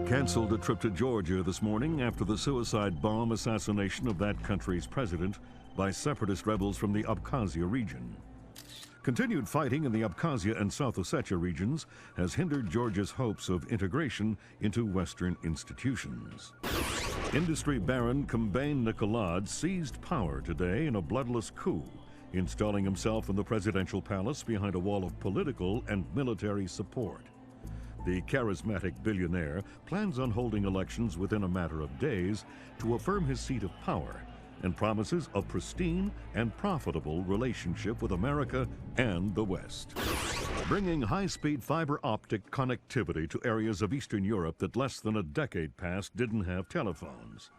canceled a trip to Georgia this morning after the suicide bomb assassination of that country's president by separatist rebels from the Abkhazia region. Continued fighting in the Abkhazia and South Ossetia regions has hindered Georgia's hopes of integration into Western institutions. Industry baron Kalinatek Nikolad seized power today in a bloodless coup, installing himself in the presidential palace behind a wall of political and military support. The charismatic billionaire plans on holding elections within a matter of days to affirm his seat of power and promises a pristine and profitable relationship with America and the West. Bringing high-speed fiber optic connectivity to areas of Eastern Europe that less than a decade past didn't have telephones.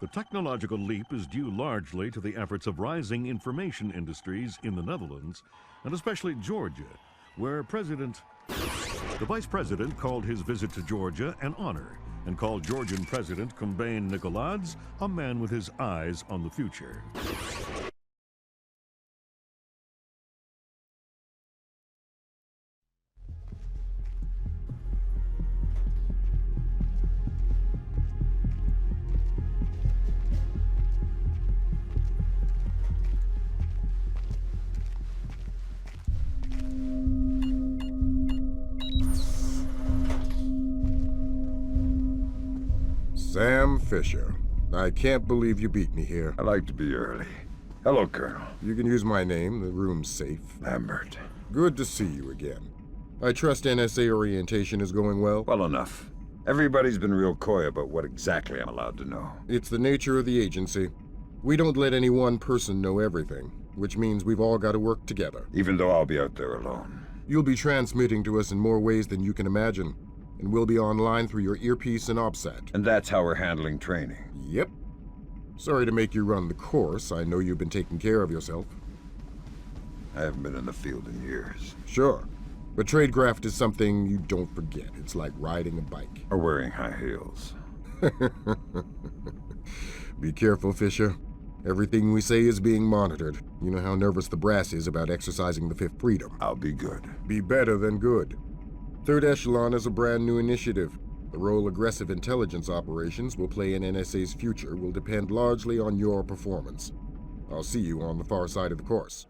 The technological leap is due largely to the efforts of rising information industries in the Netherlands, and especially Georgia, where the Vice President called his visit to Georgia an honor and called Georgian President Kalinatek Nikolad a man with his eyes on the future. Sam Fisher. I can't believe you beat me here. I like to be early. Hello, Colonel. You can use my name. The room's safe. Lambert. Good to see you again. I trust NSA orientation is going well? Well enough. Everybody's been real coy about what exactly I'm allowed to know. It's the nature of the agency. We don't let any one person know everything, which means we've all got to work together. Even though I'll be out there alone. You'll be transmitting to us in more ways than you can imagine. And we'll be online through your earpiece and OPSAT. And that's how we're handling training. Yep. Sorry to make you run the course. I know you've been taking care of yourself. I haven't been in the field in years. Sure. But tradecraft is something you don't forget. It's like riding a bike. Or wearing high heels. Be careful, Fisher. Everything we say is being monitored. You know how nervous the brass is about exercising the Fifth Freedom. I'll be good. Be better than good. Third Echelon is a brand new initiative. The role aggressive intelligence operations will play in NSA's future will depend largely on your performance. I'll see you on the far side of the course.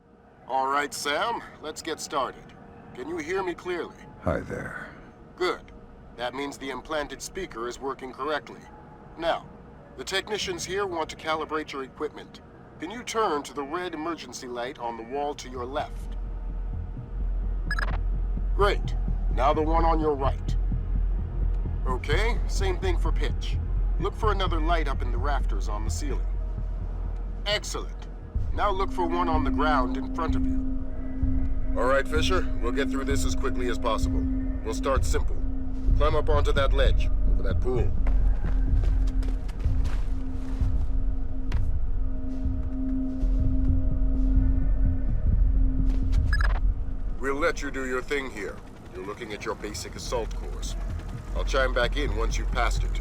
All right, Sam, let's get started. Can you hear me clearly? Hi there. Good. That means the implanted speaker is working correctly. Now, the technicians here want to calibrate your equipment. Can you turn to the red emergency light on the wall to your left? Great. Now the one on your right. Okay, same thing for pitch. Look for another light up in the rafters on the ceiling. Excellent. Now look for one on the ground in front of you. All right, Fisher, we'll get through this as quickly as possible. We'll start simple. Climb up onto that ledge, over that pool. We'll let you do your thing here. You're looking at your basic assault course. I'll chime back in once you've passed it.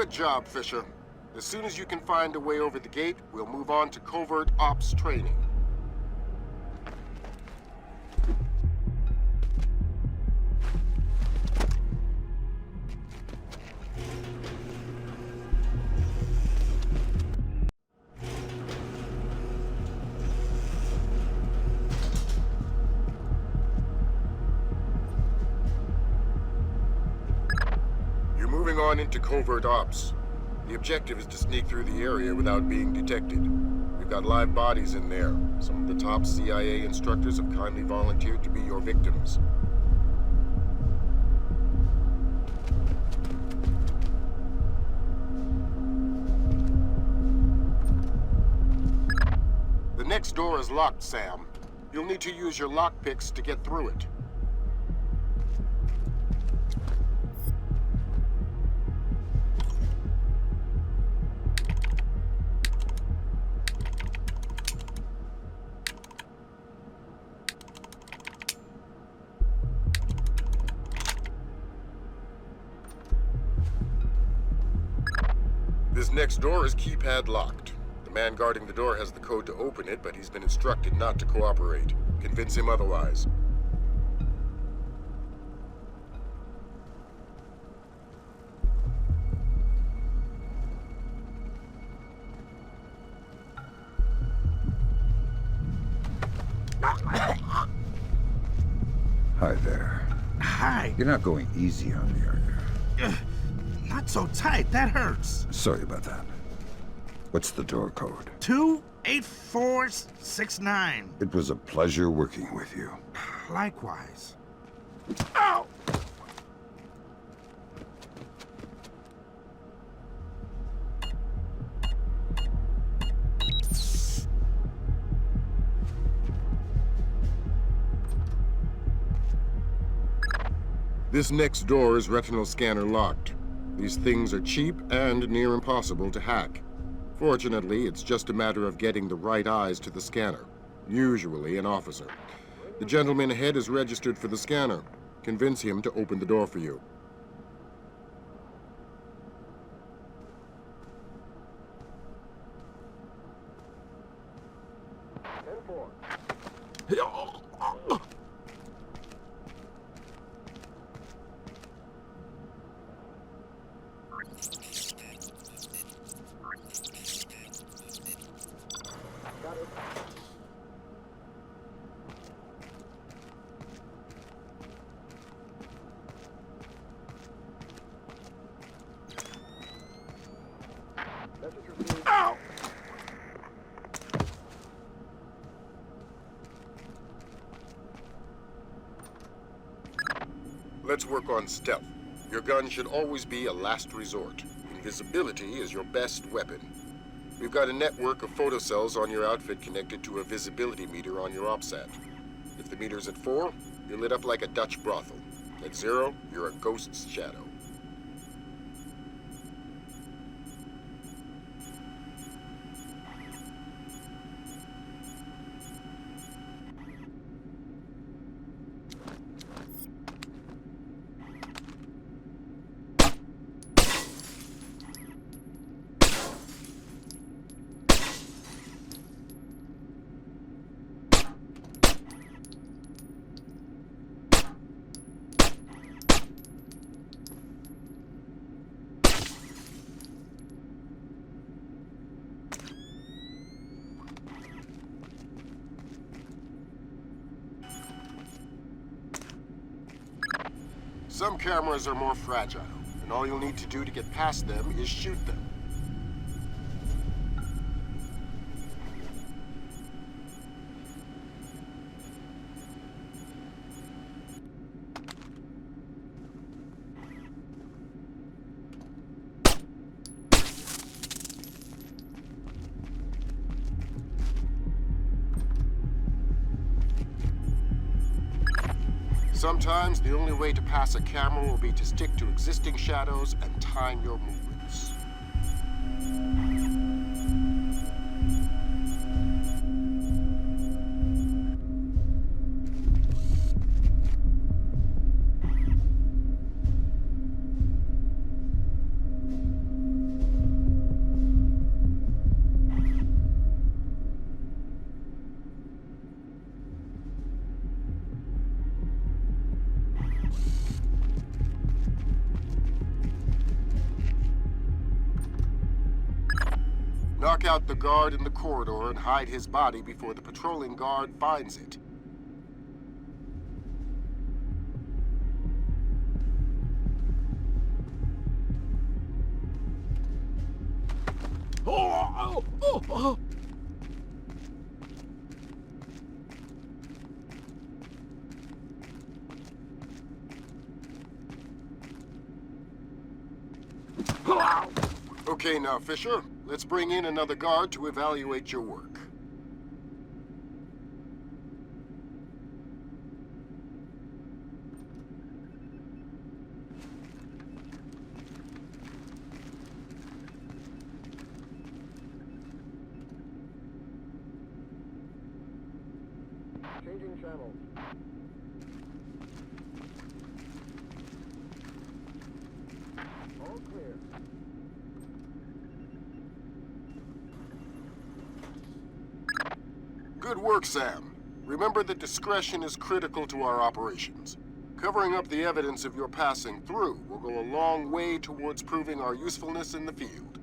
Good job, Fisher. As soon as you can find a way over the gate, we'll move on to covert ops training. You're moving on into covert ops. The objective is to sneak through the area without being detected. We've got live bodies in there. Some of the top CIA instructors have kindly volunteered to be your victims. The next door is locked, Sam. You'll need to use your lockpicks to get through it. This next door is keypad locked. The man guarding the door has the code to open it, but he's been instructed not to cooperate. Convince him otherwise. Hi there. Hi. You're not going easy on me, are you? Not so tight. That hurts. Sorry about that. What's the door code? 28469. It was a pleasure working with you. Likewise. Ow! This next door is retinal scanner locked. These things are cheap and near impossible to hack. Fortunately, it's just a matter of getting the right eyes to the scanner, usually an officer. The gentleman ahead is registered for the scanner. Convince him to open the door for you. Ow! Let's work on stealth. Your gun should always be a last resort. Invisibility is your best weapon. We've got a network of photocells on your outfit connected to a visibility meter on your OPSAT. If the meter's at 4, you're lit up like a Dutch brothel. At 0, you're a ghost's shadow. Some cameras are more fragile, and all you'll need to do to get past them is shoot them. Sometimes the only way to pass a camera will be to stick to existing shadows and time your movements. Mark out the guard in the corridor and hide his body before the patrolling guard finds it. Okay, now, Fisher, let's bring in another guard to evaluate your work. Changing channels. All clear. Good work, Sam. Remember that discretion is critical to our operations. Covering up the evidence of your passing through will go a long way towards proving our usefulness in the field.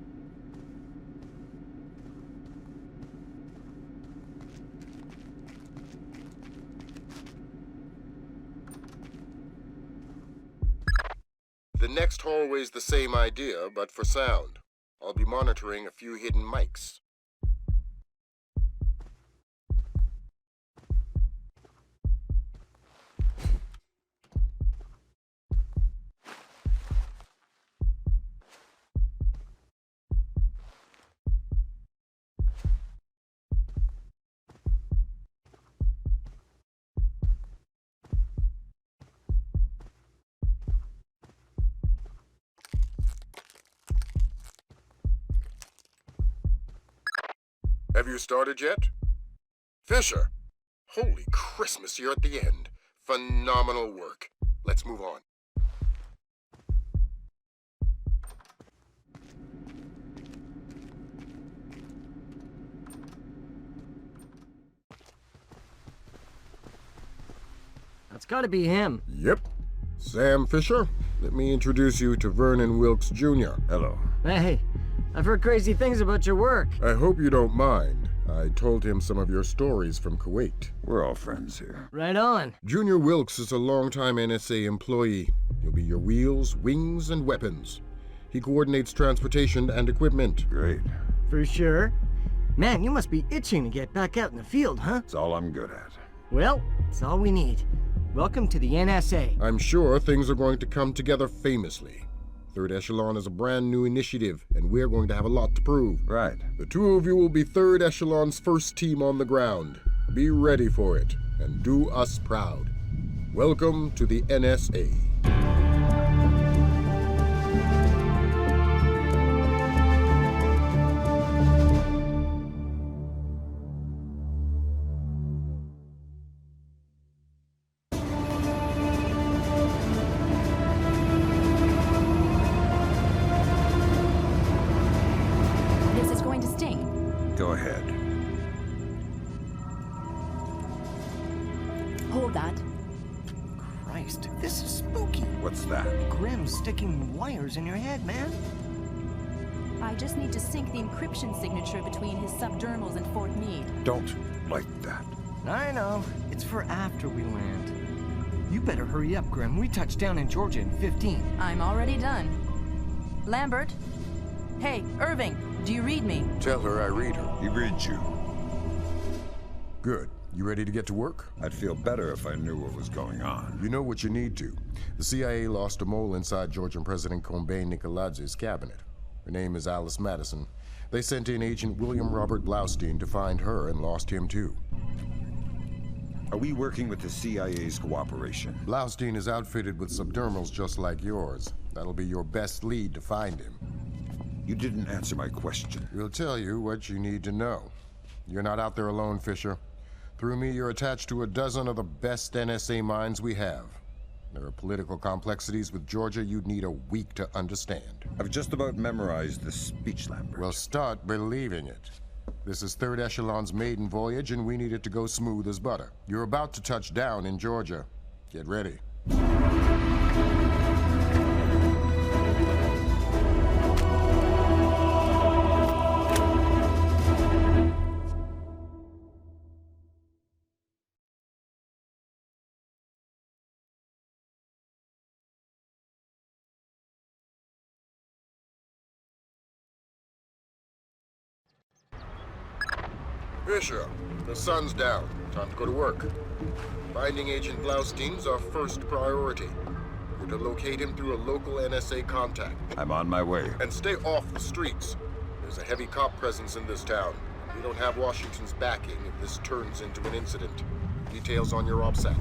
The next hallway's the same idea, but for sound. I'll be monitoring a few hidden mics. Have you started yet? Fisher! Holy Christmas, you're at the end. Phenomenal work. Let's move on. That's gotta be him. Yep. Sam Fisher, let me introduce you to Vernon Wilkes Jr. Hello. Hey, I've heard crazy things about your work. I hope you don't mind. I told him some of your stories from Kuwait. We're all friends here. Right on. Junior Wilkes is a longtime NSA employee. He'll be your wheels, wings, and weapons. He coordinates transportation and equipment. Great. For sure. Man, you must be itching to get back out in the field, huh? It's all I'm good at. Well, it's all we need. Welcome to the NSA. I'm sure things are going to come together famously. Third Echelon is a brand new initiative, and we're going to have a lot to prove. Right. The two of you will be Third Echelon's first team on the ground. Be ready for it, and do us proud. Welcome to the NSA. This is going to sting. Go ahead. Hold that. Christ, this is spooky. What's that? Grim sticking wires in your head, man. I just need to sync the encryption signature between his subdermals and Fort Meade. Don't like that. I know. It's for after we land. You better hurry up, Grim. We touch down in Georgia in 15. I'm already done. Lambert? Hey, Irving, do you read me? Tell her I read her. He reads you. Good. You ready to get to work? I'd feel better if I knew what was going on. You know what you need to. The CIA lost a mole inside Georgian President Kombain Nikoladzi's cabinet. Her name is Alice Madison. They sent in Agent William Robert Blaustein to find her and lost him too. Are we working with the CIA's cooperation? Blaustein is outfitted with subdermals just like yours. That'll be your best lead to find him. You didn't answer my question. We'll tell you what you need to know. You're not out there alone, Fisher. Through me, you're attached to a dozen of the best NSA minds we have. There are political complexities with Georgia you'd need a week to understand. I've just about memorized the speech, Lambert. Well, start believing it. This is Third Echelon's maiden voyage, and we need it to go smooth as butter. You're about to touch down in Georgia. Get ready. Fisher, the sun's down. Time to go to work. Finding Agent Blaustein's our first priority. We're to locate him through a local NSA contact. I'm on my way. And stay off the streets. There's a heavy cop presence in this town. We don't have Washington's backing if this turns into an incident. Details on your OPSAT.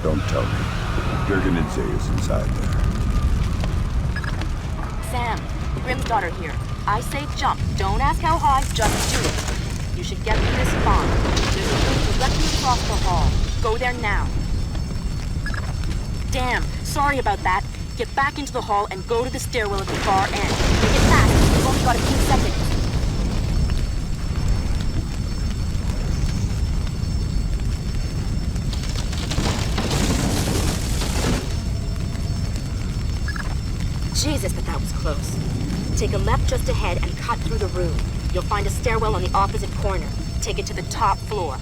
Don't tell me. Kalinatek is inside there. Sam, Grim's daughter here. I say jump. Don't ask how high, just do it. You should get to this farm. There's a room directly across the hall. Go there now. Damn, sorry about that. Get back into the hall and go to the stairwell at the far end. Make it fast. You've only got a few seconds. Jesus, but that was close. Take a left just ahead and cut through the room. You'll find a stairwell on the opposite corner. Take it to the top floor.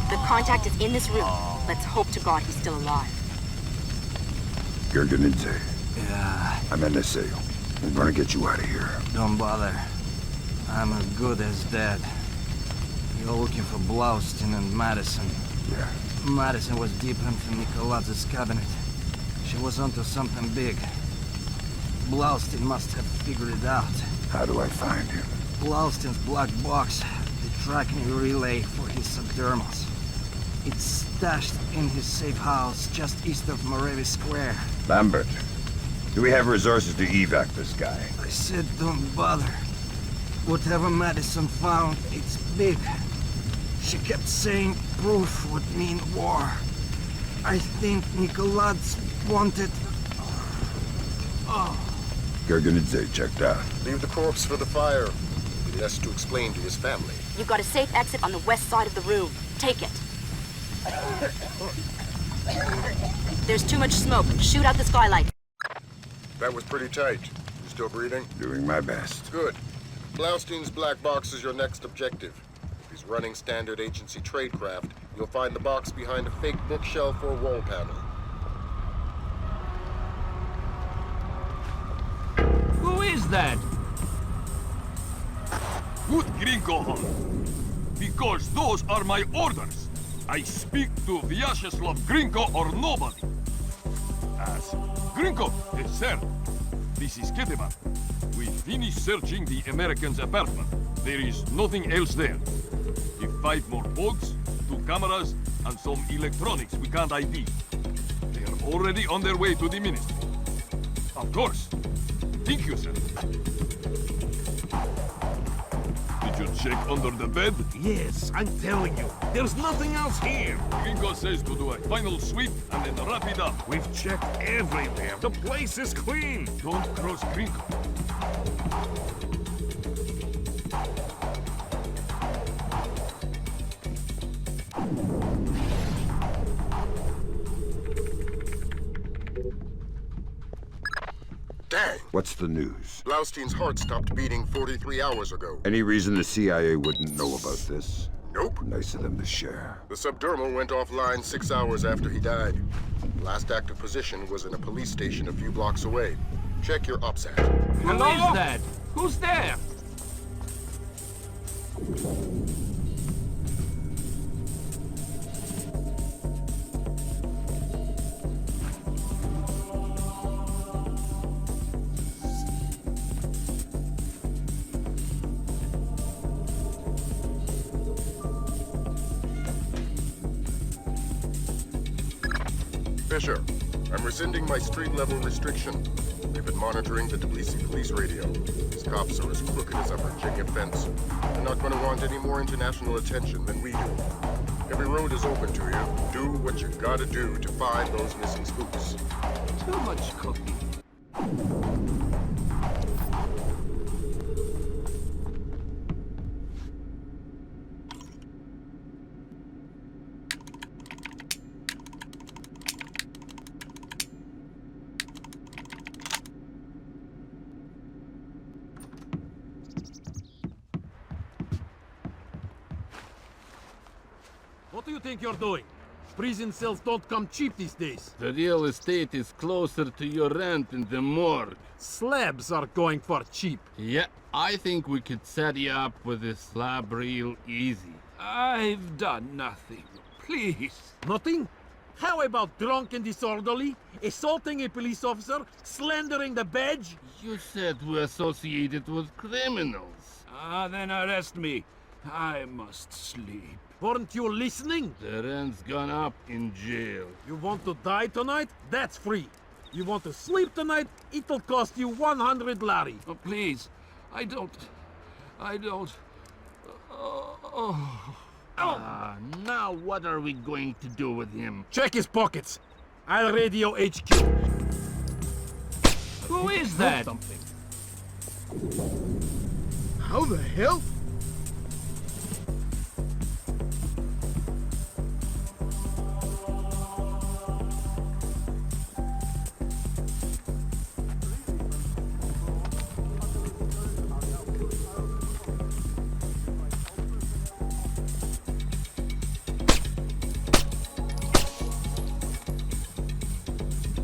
The contact is in this room. Let's hope to God he's still alive. Kalinatek. Yeah, I'm NSA. I'm gonna get you out of here. don't bother. I'm as good as dead. You're looking for Blaustein and Madison. Yeah. Madison was deep into Nicoladze's cabinet. She was onto something big. Blaustein must have figured it out. How do I find him? Blaustein's black box, the tracking relay for his subdermals. It's stashed in his safe house just east of Morevi Square. Lambert, do we have resources to evac this guy? I said don't bother. Whatever Madison found, it's big. She kept saying proof would mean war. I think Nicoladze wanted... Kalinatek checked out. Leave the corpse for the fire. He has to explain to his family. You've got a safe exit on the west side of the room. Take it. There's too much smoke. Shoot out the skylight. That was pretty tight. You still breathing? Doing my best. Good. Blaustein's black box is your next objective. If he's running standard agency tradecraft, you'll find the box behind a fake bookshelf or wall panel. Who is that? Good Gringo Hunt. Because those are my orders. I speak to Vyacheslav Gringo or nobody. As Gringo, yes, sir. This is Keteman. We finished searching the American's apartment. There is nothing else there. If 5 more bugs, 2 cameras, and some electronics we can't ID. They are already on their way to the ministry. Of course. Thank you, sir. Did you check under the bed? Yes, I'm telling you, there's nothing else here. Gringo says to do a final sweep and then wrap it up. We've checked everywhere. The place is clean. Don't cross Gringo. Dang! What's the news? Blaustein's heart stopped beating 43 hours ago. Any reason the CIA wouldn't know about this? Nope. Nice of them to share. The subdermal went offline 6 hours after he died. Last active position was in a police station a few blocks away. Check your OPSAT. Who is that? Who's there? Fisher, I'm rescinding my street-level restriction. We've been monitoring the Tbilisi police radio. These cops are as crooked as a Virginia fence. They're not going to want any more international attention than we do. Every road is open to you. Do what you gotta do to find those missing spooks. Too much cooking. do you think you're doing? Prison cells don't come cheap these days. The real estate is closer to your rent in the morgue. Slabs are going for cheap. Yeah, I think we could set you up with a slab real easy. I've done nothing. Please. Nothing? How about drunk and disorderly, assaulting a police officer, slandering the badge? You said we're associated with criminals. Then arrest me. I must sleep. Weren't you listening? The rent's gone up in jail. You want to die tonight? That's free. You want to sleep tonight? It'll cost you 100 lari. Oh, please. I don't... Now what are we going to do with him? Check his pockets. I'll radio HQ. Who is that? Something. How the hell?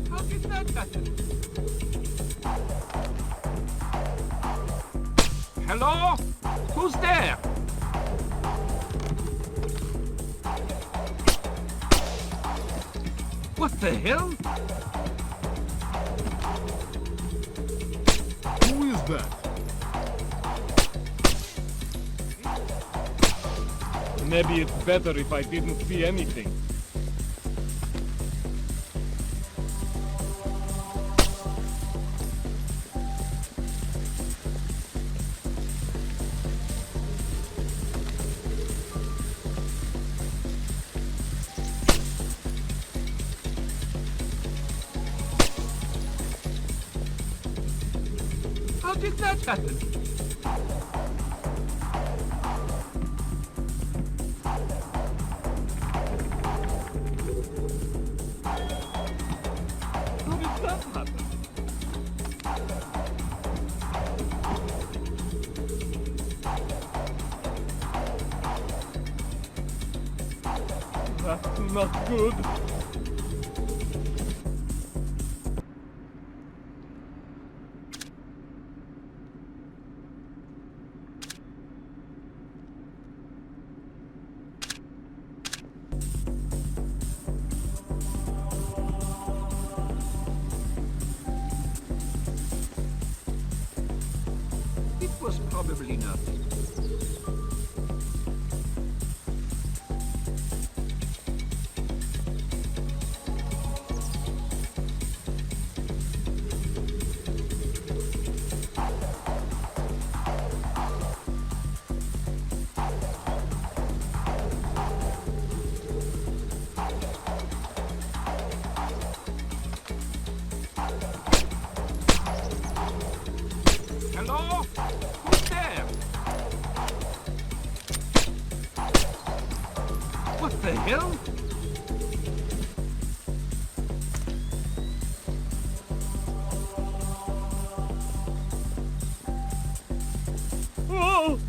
How did that happen? Hello? Who's there? What the hell? Who is that? Maybe it's better if I didn't see anything. How did that happen? How did that happen? That's not good. It was probably nothing. Hello? Who's there? What the hell? Oh!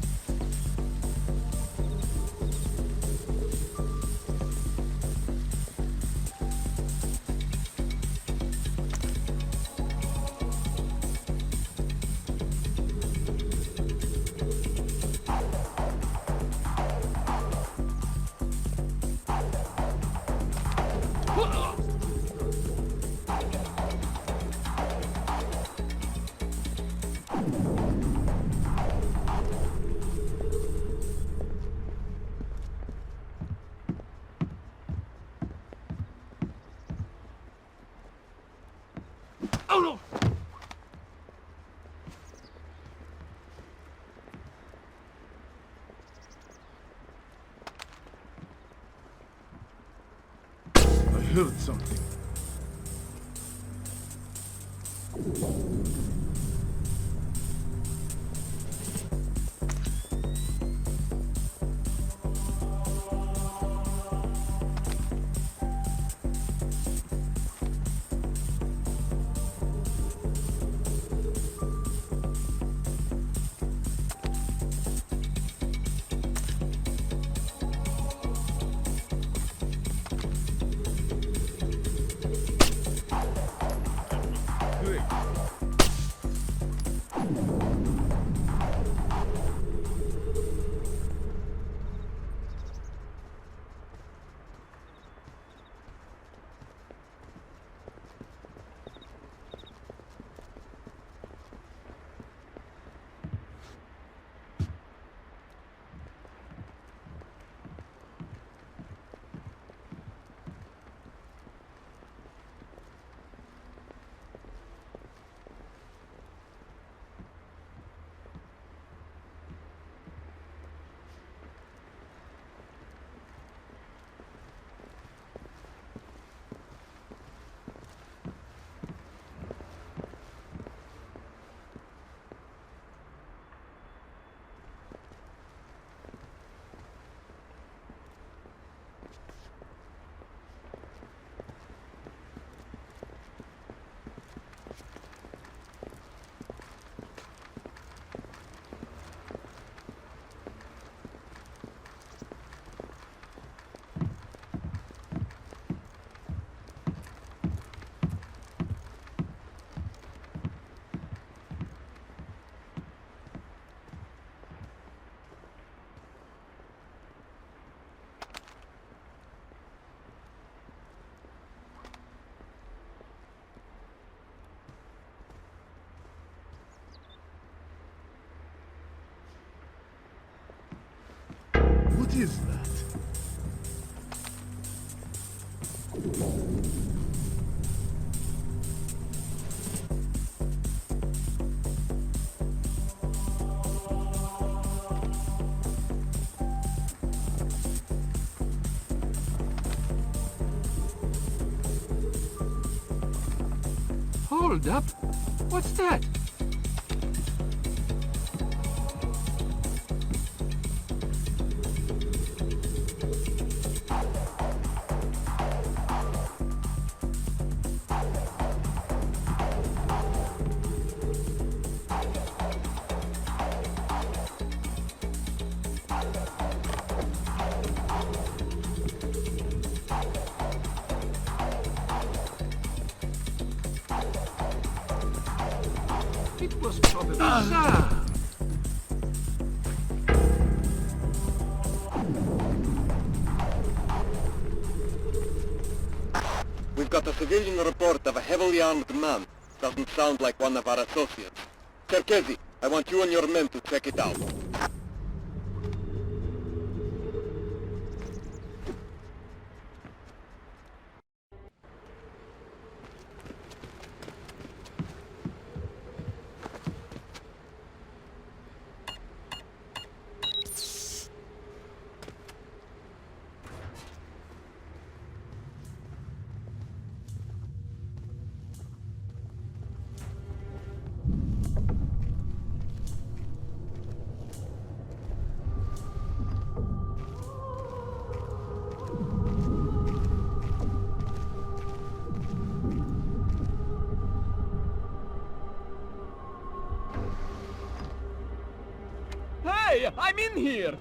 Oh no! I heard something. is that? Hold up. What's that? It was probably Sam. We've got a civilian report of a heavily armed man. Doesn't sound like one of our associates. Cherkezi, I want you and your men to check it out. Hey, I'm in here!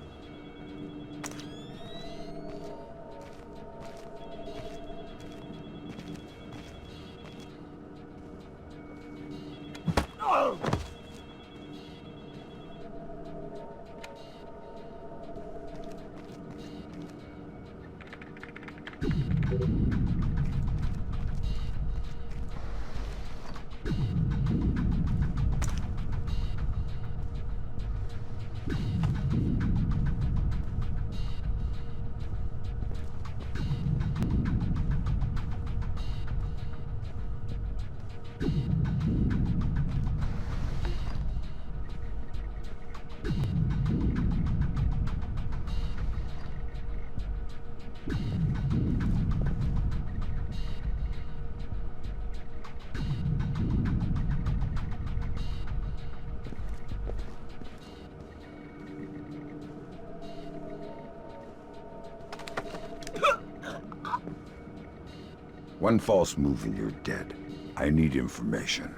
One false move and you're dead. I need information.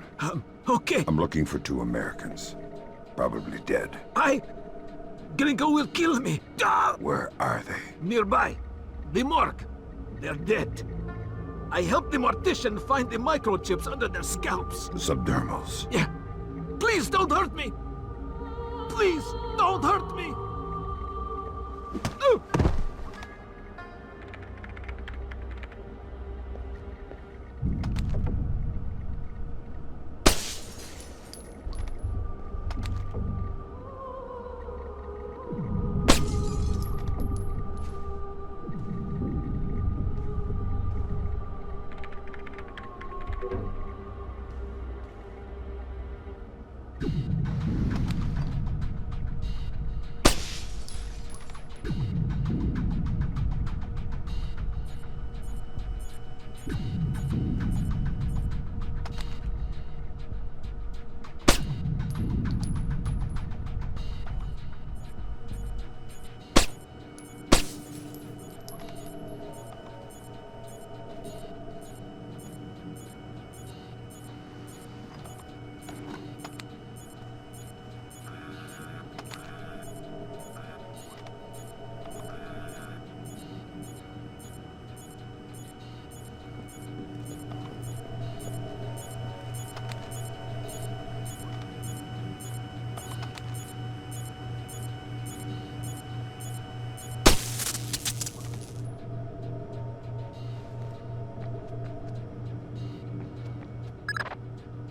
Okay. I'm looking for 2 Americans. Probably dead. Gringo will kill me. Where are they? Nearby. The morgue. They're dead. I helped the mortician find the microchips under their scalps. Subdermals. Yeah. Please don't hurt me. Please don't hurt me.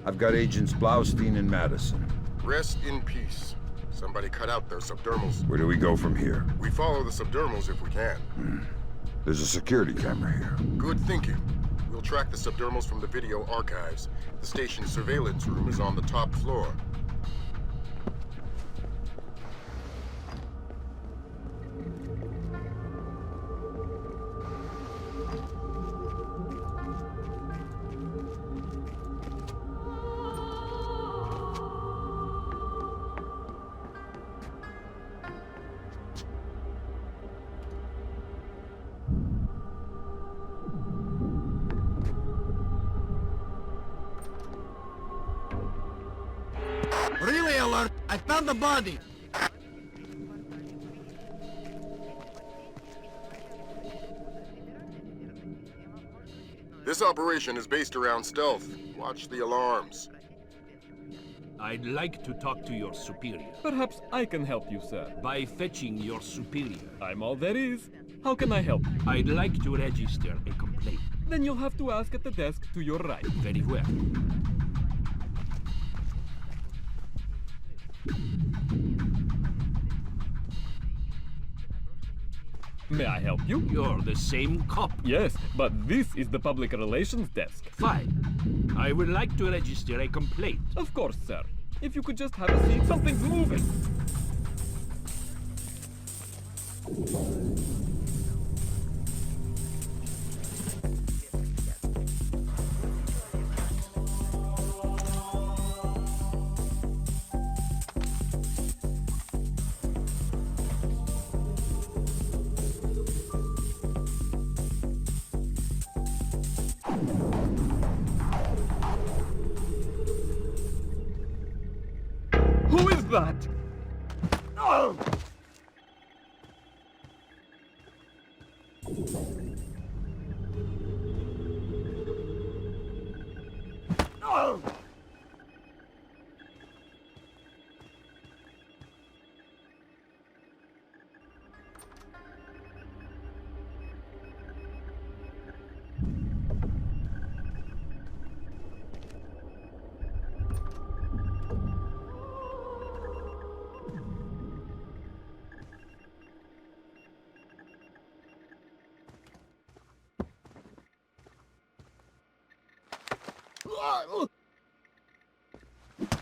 I've got Agents Blaustein and Madison. Rest in peace. Somebody cut out their subdermals. Where do we go from here? We follow the subdermals if we can. There's a security camera here. Good thinking. We'll track the subdermals from the video archives. The station's surveillance room is on the top floor. Relay alert! I found the body! This operation is based around stealth. Watch the alarms. I'd like to talk to your superior. Perhaps I can help you, sir. By fetching your superior. I'm all there is. How can I help? I'd like to register a complaint. Then you'll have to ask at the desk to your right. Very well. May I help you? You're the same cop. Yes, but this is the public relations desk. Fine. I would like to register a complaint. Of course, sir. If you could just have a seat, something's moving. Who is that? Oh!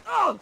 Oh!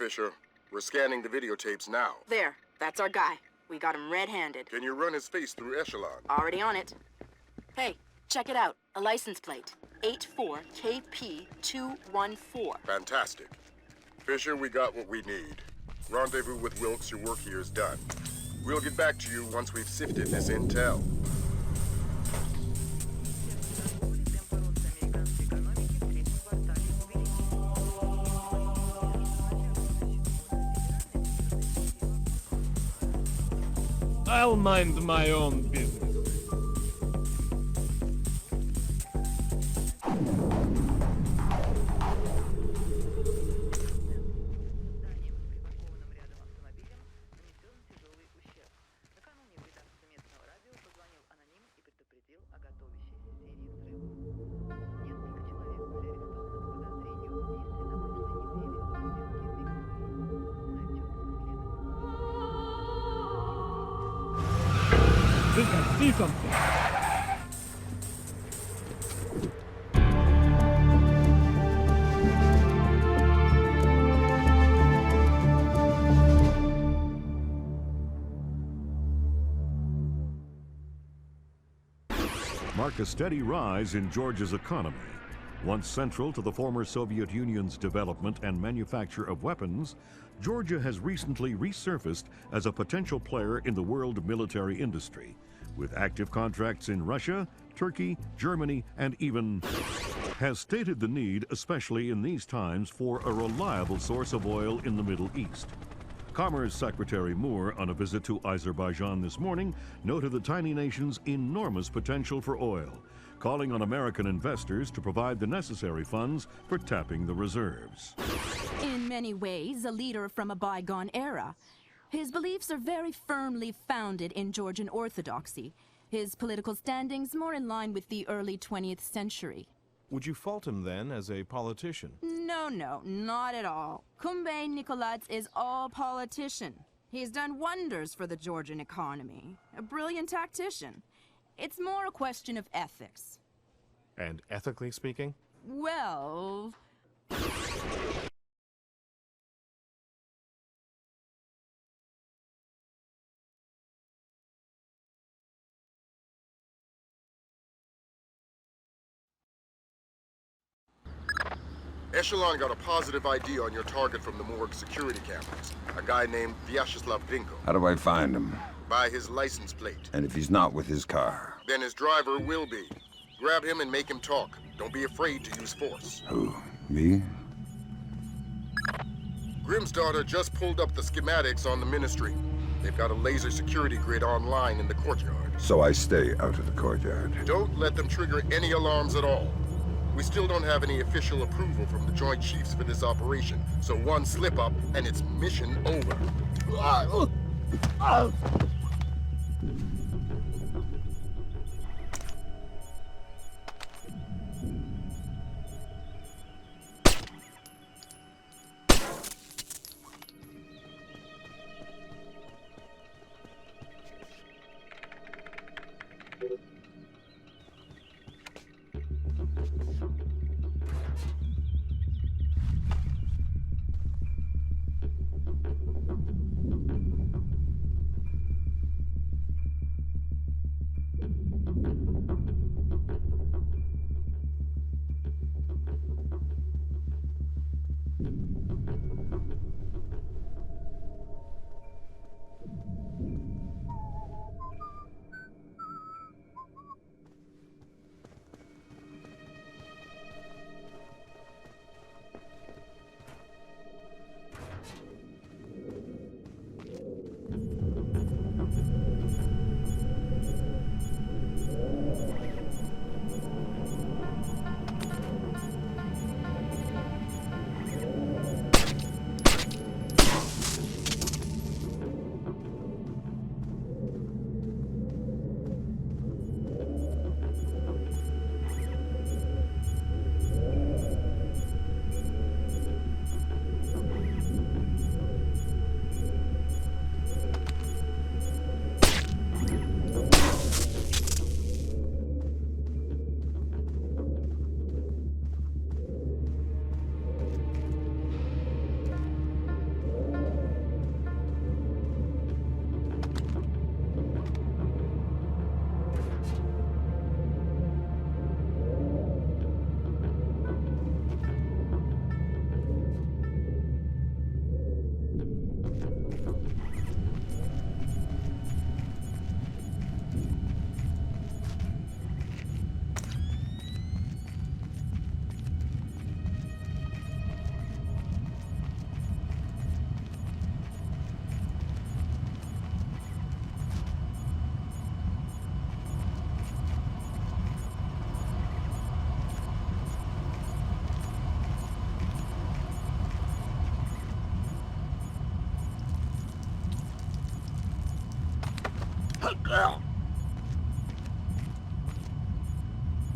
Fisher. We're scanning the videotapes now. There, that's our guy. We got him red-handed. Can you run his face through Echelon? Already on it. Hey, check it out. A license plate. 84KP214. Fantastic. Fisher, we got what we need. Rendezvous with Wilkes, your work here is done. We'll get back to you once we've sifted this intel. I'll mind my own business. Think I see something. Mark a steady rise in Georgia's economy. Once central to the former Soviet Union's development and manufacture of weapons, Georgia has recently resurfaced as a potential player in the world military industry, with active contracts in Russia, Turkey, Germany, and even has stated the need, especially in these times, for a reliable source of oil in the Middle East. Commerce Secretary Moore, on a visit to Azerbaijan this morning, noted the tiny nation's enormous potential for oil, calling on American investors to provide the necessary funds for tapping the reserves. In many ways, a leader from a bygone era. His beliefs are very firmly founded in Georgian orthodoxy. His political standings more in line with the early 20th century. Would you fault him then as a politician? No, not at all. Kumbay Nikolads is all politician. He's done wonders for the Georgian economy. A brilliant tactician. It's more a question of ethics. And ethically speaking? Well... Echelon got a positive ID on your target from the morgue security cameras. A guy named Vyacheslav Grinko. How do I find him? By his license plate. And if he's not with his car? Then his driver will be. Grab him and make him talk. Don't be afraid to use force. Who? Me? Grimm's daughter just pulled up the schematics on the ministry. They've got a laser security grid online in the courtyard. So I stay out of the courtyard. Don't let them trigger any alarms at all. We still don't have any official approval from the Joint Chiefs for this operation, so one slip-up and it's mission over.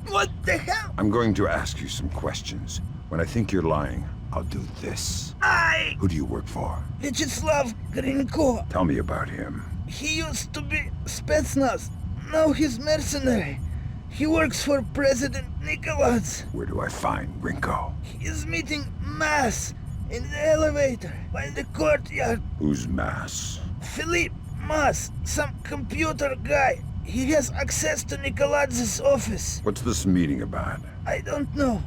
What the hell? I'm going to ask you some questions. When I think you're lying, I'll do this. Who do you work for? Vyacheslav Grinko. Tell me about him. He used to be Spetsnaz. Now he's mercenary. He works for President Nikolaz. Where do I find Grinko? He's meeting Mass in the elevator by the courtyard. Who's Mass? Philippe Mass, some computer guy. He has access to Nikolaz's office. What's this meeting about? I don't know.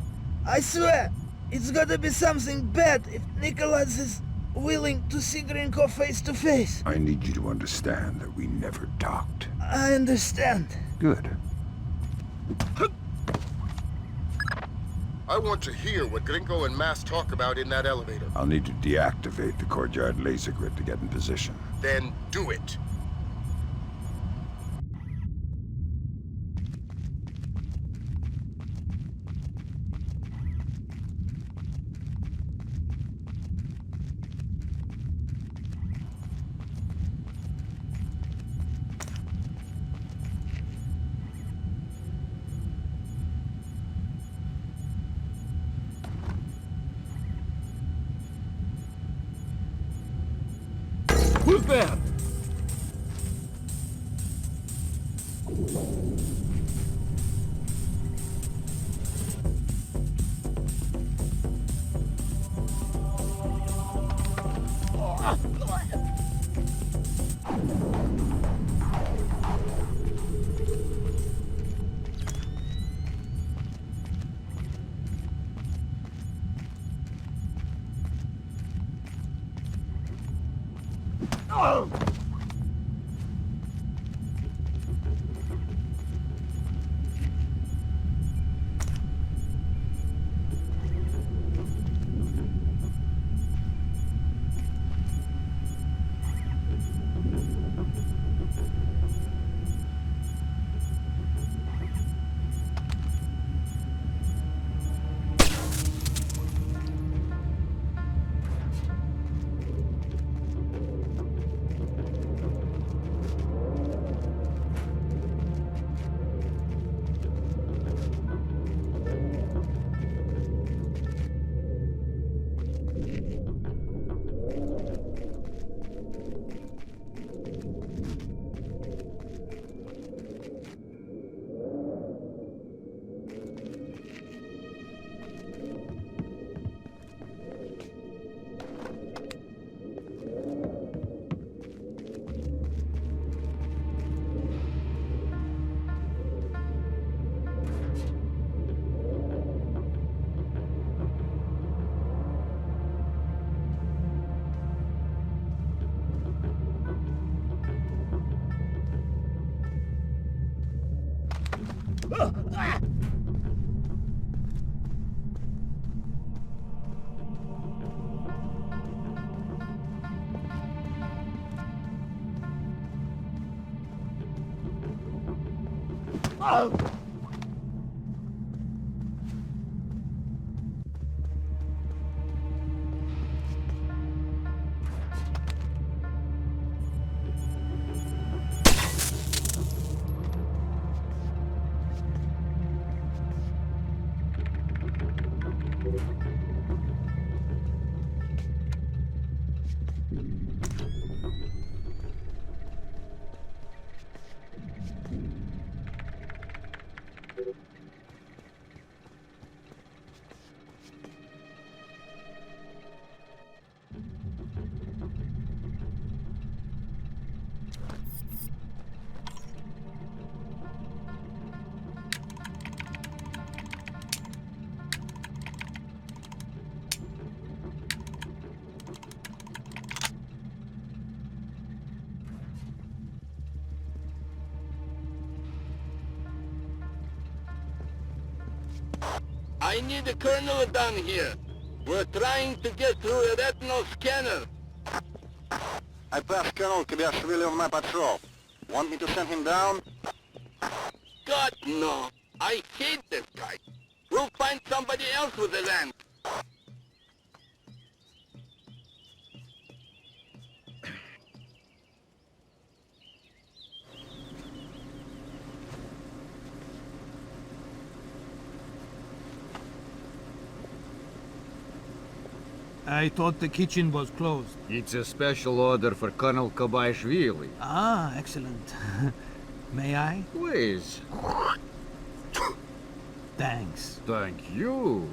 I swear, it's gotta be something bad if Nikolaz is willing to see Grinko face to face. I need you to understand that we never talked. I understand. Good. I want to hear what Grinko and Mass talk about in that elevator. I'll need to deactivate the courtyard laser grid to get in position. Then do it. Who's there? I need a colonel down here. We're trying to get through a retinal scanner. I passed Colonel Kvyashvili on my patrol. Want me to send him down? God, no. I hate this guy. We'll find somebody else with the land. I thought the kitchen was closed. It's a special order for Colonel Kobaishvili. Ah, excellent. May I? Please. Thanks. Thank you.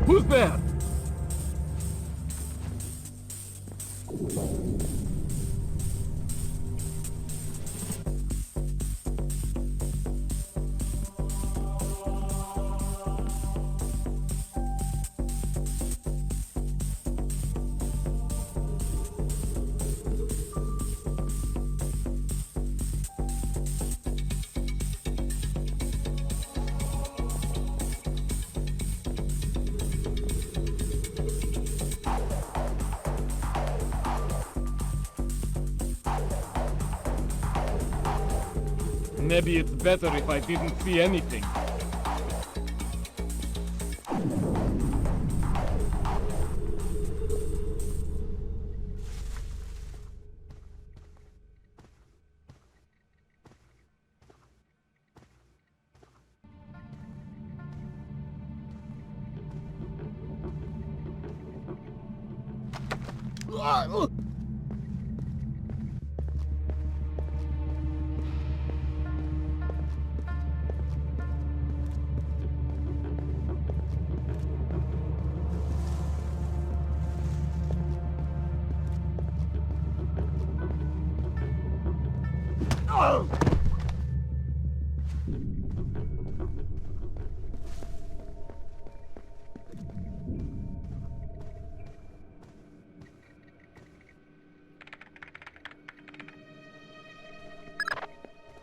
Who's there? Maybe it's better if I didn't see anything.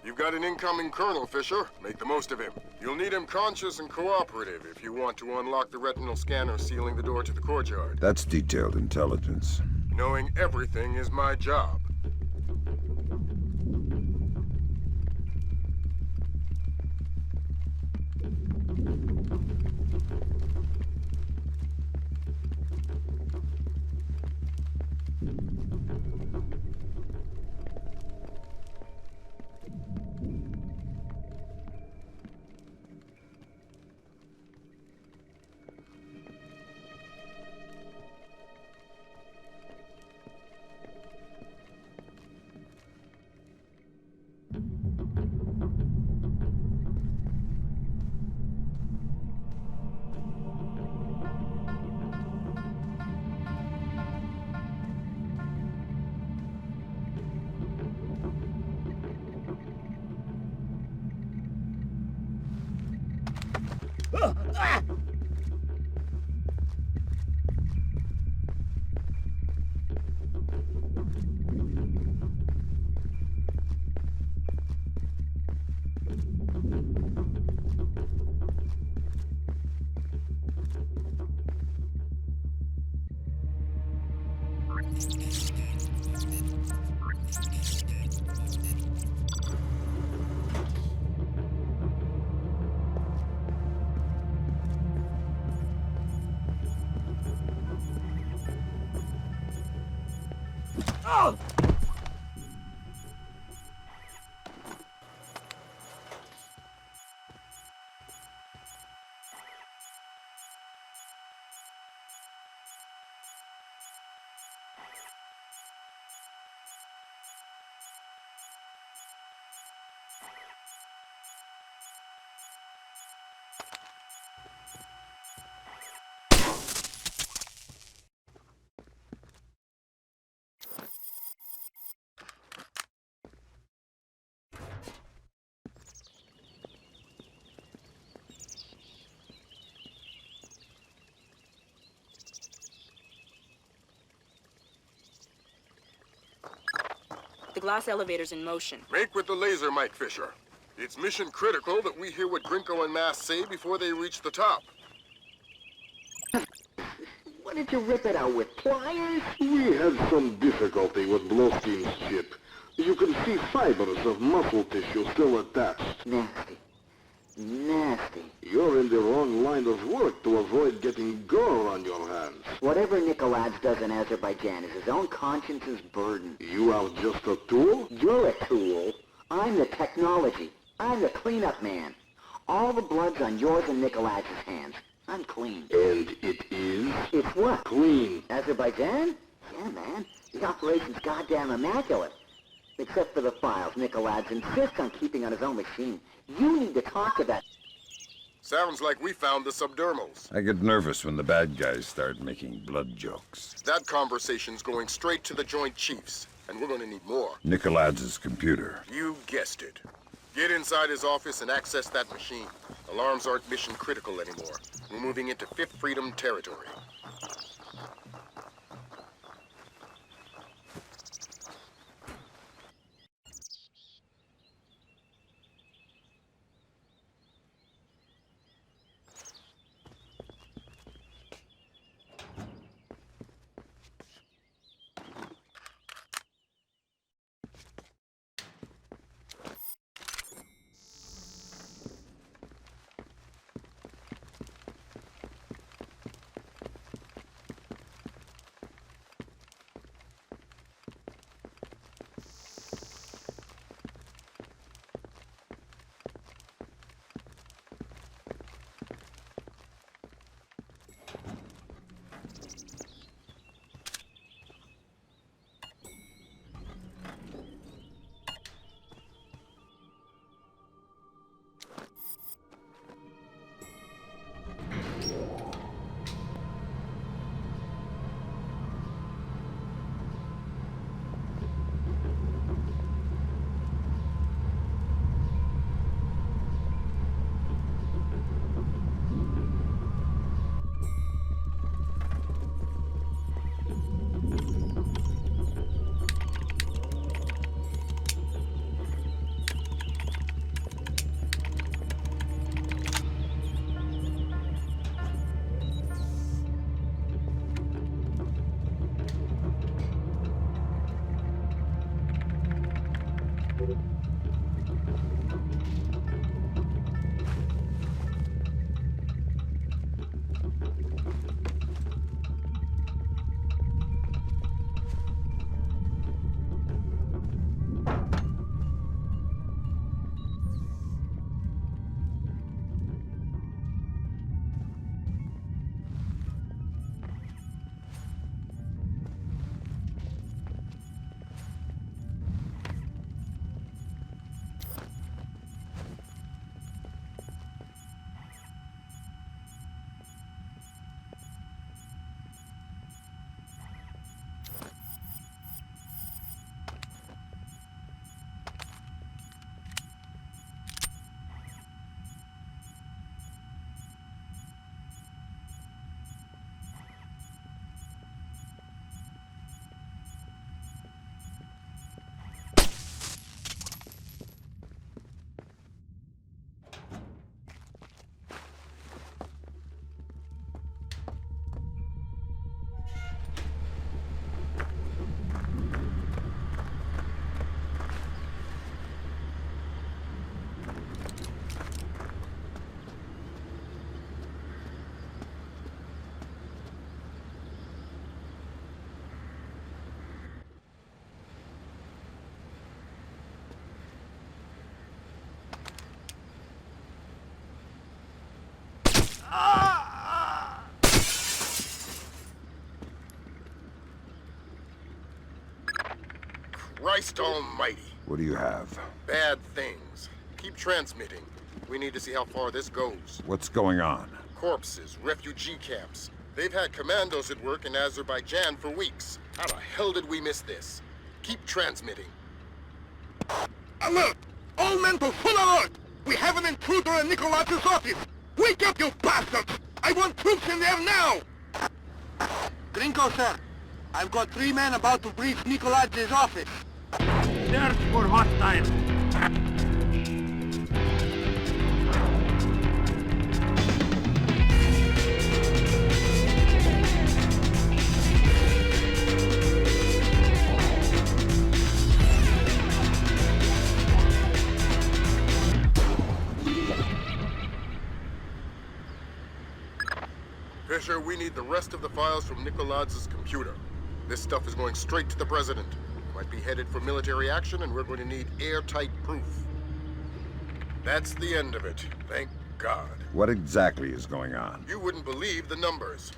You've got an incoming colonel, Fisher. Make the most of him. You'll need him conscious and cooperative if you want to unlock the retinal scanner sealing the door to the courtyard. That's detailed intelligence. Knowing everything is my job. The glass elevator's in motion. Make with the laser, Mike Fisher. It's mission critical that we hear what Grinko and Mass say before they reach the top. What did you rip it out with, pliers? We had some difficulty with Blowstein's chip. You can see fibers of muscle tissue still attached. Nasty. Nasty. You're in the wrong line of work to avoid getting gore on your hands. Whatever Nikolaj does in Azerbaijan is his own conscience's burden. You are just a tool? You're a tool. I'm the technology. I'm the cleanup man. All the blood's on yours and Nikolaj's hands. I'm clean. And it is? It's what? Clean. Azerbaijan? Yeah, man. The operation's goddamn immaculate. Except for the files Nikolaj insists on keeping on his own machine. You need to talk to that. Sounds like we found the subdermals. I get nervous when the bad guys start making blood jokes. That conversation's going straight to the Joint Chiefs, and we're gonna need more. Nikolaj's computer. You guessed it. Get inside his office and access that machine. Alarms aren't mission critical anymore. We're moving into Fifth Freedom territory. Christ almighty. What do you have? Bad things. Keep transmitting. We need to see how far this goes. What's going on? Corpses, refugee camps. They've had commandos at work in Azerbaijan for weeks. How the hell did we miss this? Keep transmitting. Alert! All men to full alert! We have an intruder in Nikolai's office! Wake up, you bastards! I want troops in there now! Gringo, sir. I've got 3 men about to breach Nikolai's office. Search for hostile. Fisher, we need the rest of the files from Nikolai's computer. This stuff is going straight to the president. Might be headed for military action, and we're going to need airtight proof. That's the end of it. Thank God. What exactly is going on? You wouldn't believe the numbers.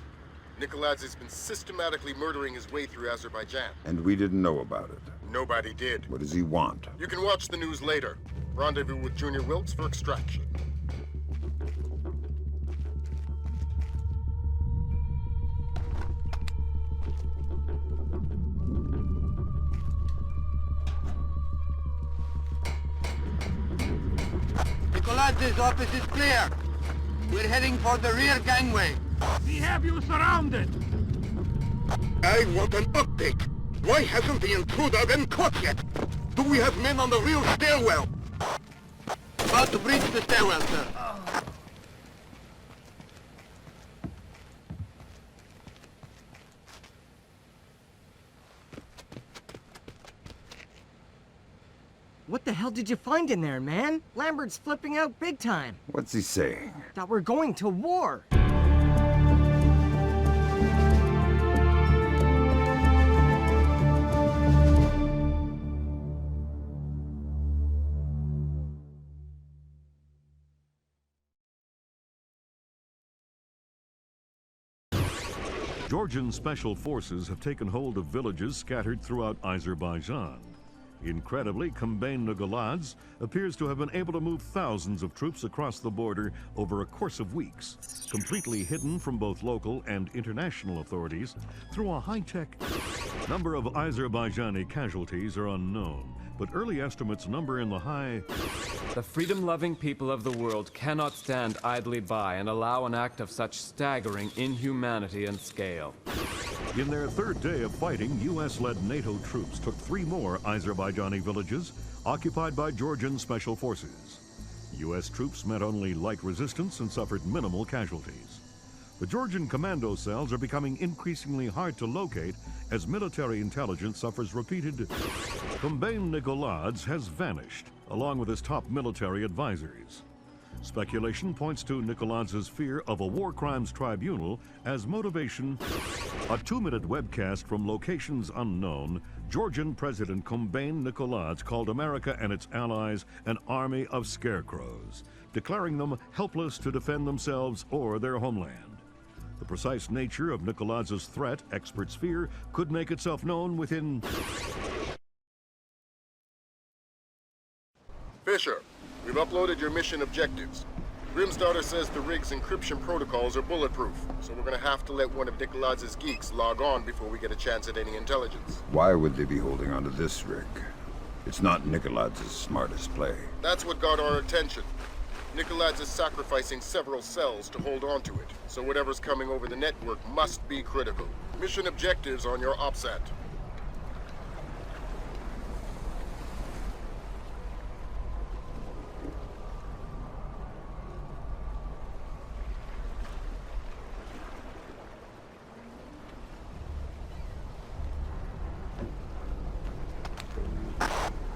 Nikolai's has been systematically murdering his way through Azerbaijan. And we didn't know about it. Nobody did. What does he want? You can watch the news later. Rendezvous with Junior Wilkes for extraction. Nikolai's office is clear. We're heading for the rear gangway. We have you surrounded! I want an update. Why hasn't the intruder been caught yet? Do we have men on the rear stairwell? About to breach the stairwell, sir. What the hell did you find in there, man? Lambert's flipping out big time. What's he saying? That we're going to war. Georgian special forces have taken hold of villages scattered throughout Azerbaijan. Incredibly, Kombain Nagaladze appears to have been able to move thousands of troops across the border over a course of weeks, completely hidden from both local and international authorities through a high-tech. Number of Azerbaijani casualties are unknown, but early estimates number in the high. The freedom-loving people of the world cannot stand idly by and allow an act of such staggering inhumanity and scale. In their third day of fighting, U.S.-led NATO troops took 3 more Azerbaijani villages occupied by Georgian special forces. U.S. troops met only light resistance and suffered minimal casualties. The Georgian commando cells are becoming increasingly hard to locate as military intelligence suffers repeated. Kombain Nagaladze has vanished, along with his top military advisors. Speculation points to Nikoladze's fear of a war crimes tribunal as motivation. A 2-minute webcast from locations unknown, Georgian President Kombain Nikoladze called America and its allies an army of scarecrows, declaring them helpless to defend themselves or their homeland. The precise nature of Nikoladze's threat, experts fear, could make itself known within... Fisher, we've uploaded your mission objectives. Grimm's daughter says the rig's encryption protocols are bulletproof, so we're gonna have to let one of Nikoladze's geeks log on before we get a chance at any intelligence. Why would they be holding onto this rig? It's not Nikoladze's smartest play. That's what got our attention. Nikoladze is sacrificing several cells to hold on to it, so whatever's coming over the network must be critical. Mission objectives on your OPSAT.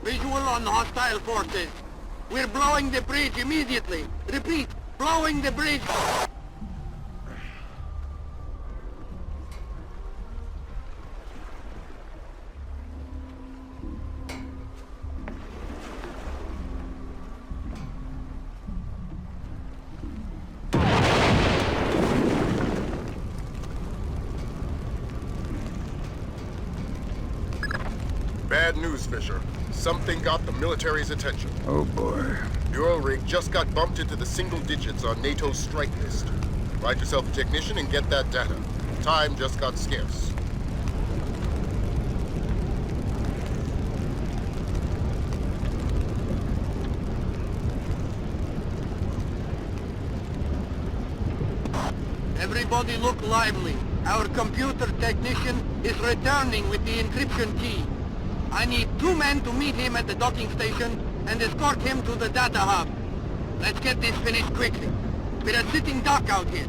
Visual on hostile forces. We're blowing the bridge immediately. Repeat, blowing the bridge. Bad news, Fisher. Something got the military's attention. Oh boy. The oil rig just got bumped into the single digits on NATO's strike list. Find yourself a technician and get that data. Time just got scarce. Everybody look lively. Our computer technician is returning with the encryption key. I need 2 men to meet him at the docking station and escort him to the data hub. Let's get this finished quickly. We're a sitting duck out here.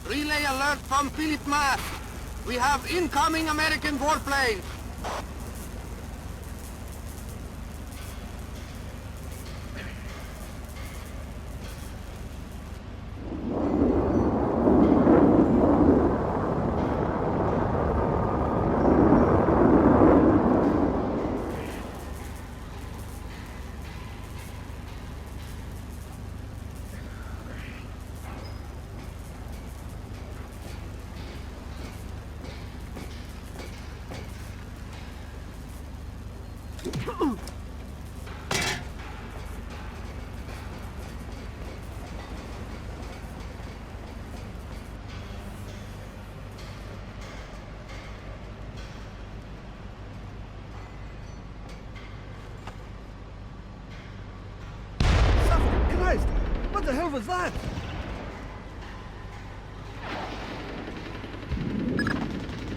Relay alert from Philip Mass. We have incoming American warplanes. Christ! What the hell was that?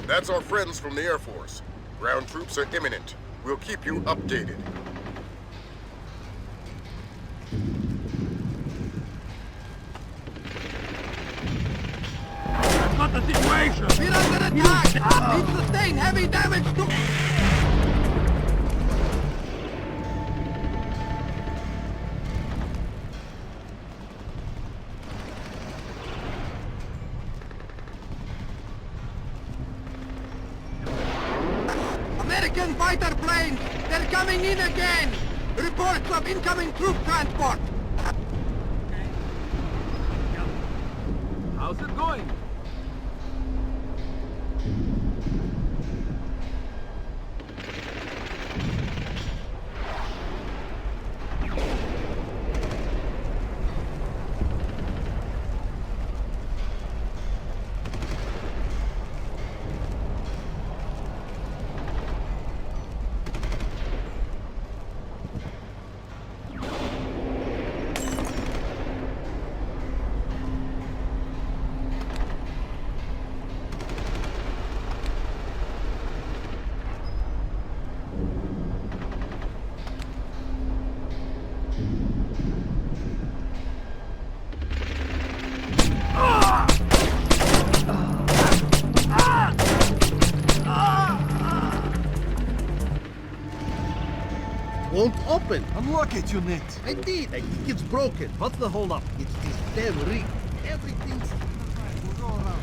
That's our friends from the Air Force. Ground troops are imminent. We'll keep you updated. That's not the situation! We're under attack! We've sustained heavy damage to... American fighter planes! They're coming in again! Reports of incoming troop transport! How's it going? Won't open. Unlock it, you net. I did. I think it's broken. What's the hold up? It's this damn rig. Everything's... We'll go around.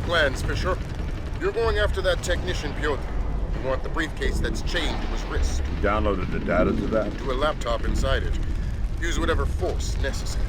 plans, Fisher. You're going after that technician, Piotr. You want the briefcase that's chained to his wrist. You downloaded the data to that? To a laptop inside it. Use whatever force necessary.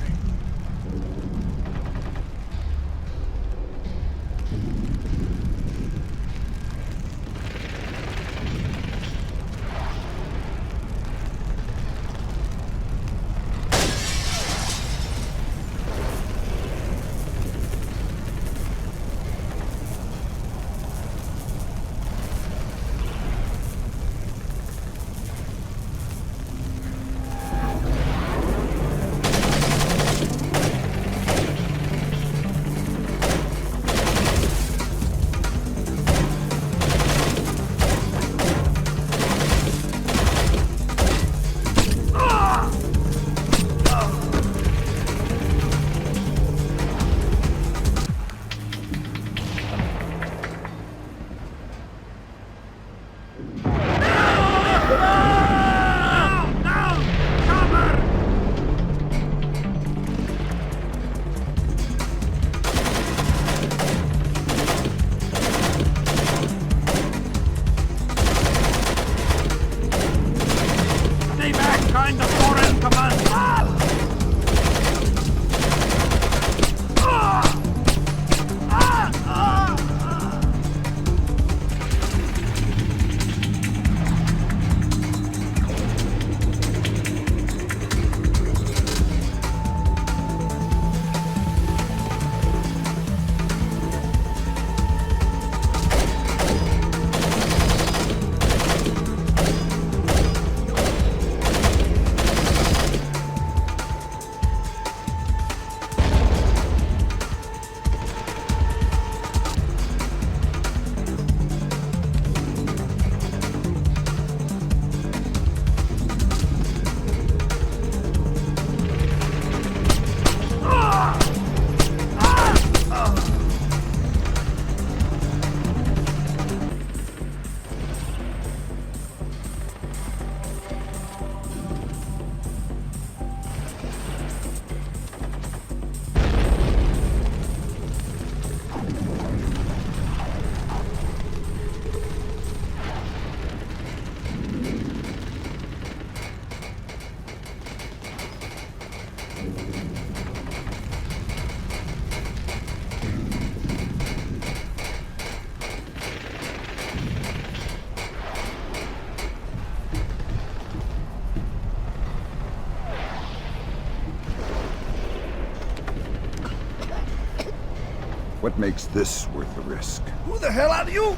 What makes this worth the risk? Who the hell are you?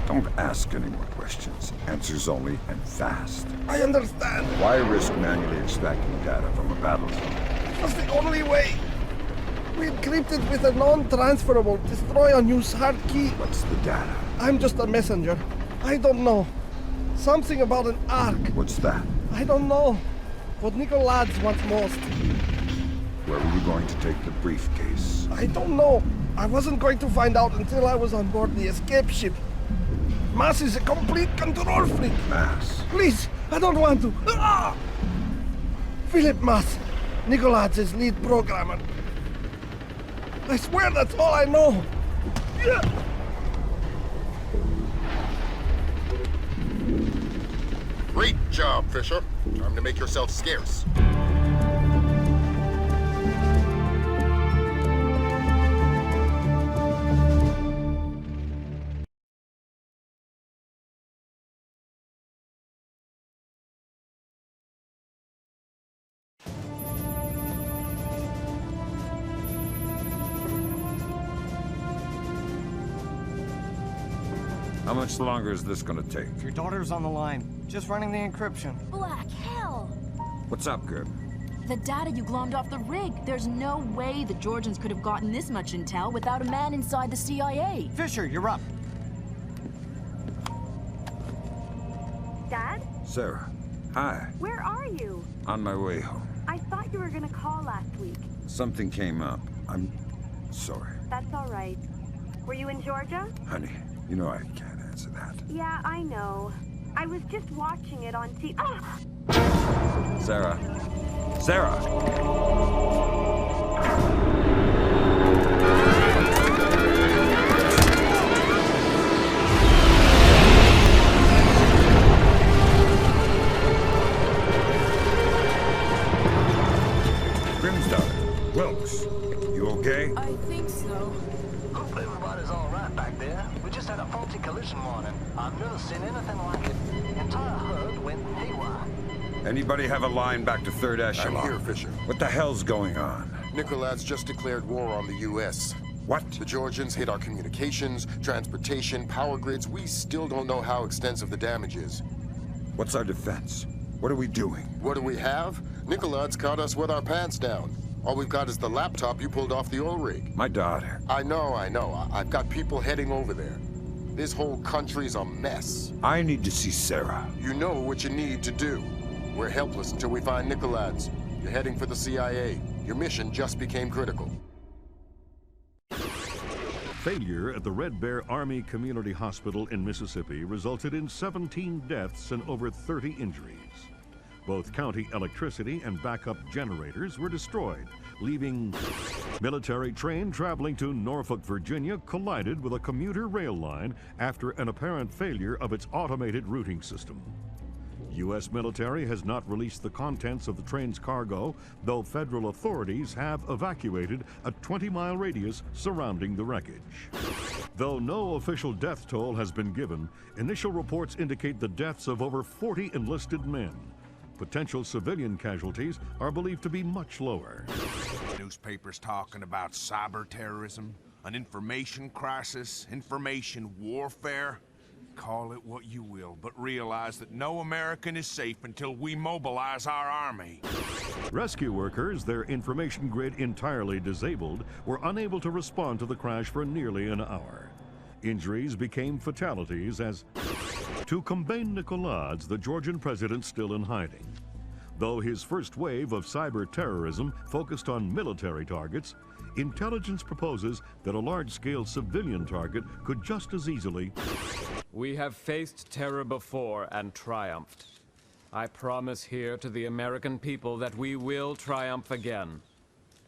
Don't ask any more questions. Answers only, and fast. I understand. Why risk manually extracting data from a battle zone? It was the only way. We encrypted with a non-transferable destroy on use hard key. What's the data? I'm just a messenger. I don't know. Something about an ark. What's that? I don't know. What Nicolad's wants most. Where were you going to take the briefcase? I don't know. I wasn't going to find out until I was on board the escape ship. Mass is a complete control freak. Mass? Please, I don't want to. Ah! Philip Mass, Nicolad's lead programmer. I swear that's all I know. Yeah. Great job, Fisher. Time to make yourself scarce. How much longer is this gonna take? Your daughter's on the line. Just running the encryption. Black hell! What's up, Grim? The data you glommed off the rig. There's no way the Georgians could have gotten this much intel without a man inside the CIA. Fisher, you're up. Dad? Sarah. Hi. Where are you? On my way home. I thought you were gonna call last week. Something came up. I'm sorry. That's all right. Were you in Georgia? Honey, you know I can't answer that. Yeah, I know. I was just watching it on TV. Ah! Sarah. Sarah! this morning. I've never seen anything like it. The entire herd went haywire. Anybody have a line back to 3rd Echelon? I'm here, Fisher. What the hell's going on? Nicolad's just declared war on the U.S. What? The Georgians hit our communications, transportation, power grids. We still don't know how extensive the damage is. What's our defense? What are we doing? What do we have? Nicolad's caught us with our pants down. All we've got is the laptop you pulled off the oil rig. My daughter. I know. I've got people heading over there. This whole country's a mess. I need to see Sarah. You know what you need to do. We're helpless until we find Nicolad's. You're heading for the CIA. Your mission just became critical. Failure at the Red Bear Army Community Hospital in Mississippi resulted in 17 deaths and over 30 injuries. Both county electricity and backup generators were destroyed, leaving military train traveling to Norfolk, Virginia collided with a commuter rail line after an apparent failure of its automated routing system. U.S. military has not released the contents of the train's cargo, though federal authorities have evacuated a 20-mile radius surrounding the wreckage. Though no official death toll has been given, initial reports indicate the deaths of over 40 enlisted men. Potential civilian casualties are believed to be much lower. Newspapers talking about cyber terrorism, an information crisis, information warfare. Call it what you will, but realize that no American is safe until we mobilize our army. Rescue workers, their information grid entirely disabled, were unable to respond to the crash for nearly an hour. Injuries became fatalities as, to combat Nicolad's, the Georgian president still in hiding. Though his first wave of cyber terrorism focused on military targets, intelligence proposes that a large-scale civilian target could just as easily... We have faced terror before and triumphed. I promise here to the American people that we will triumph again.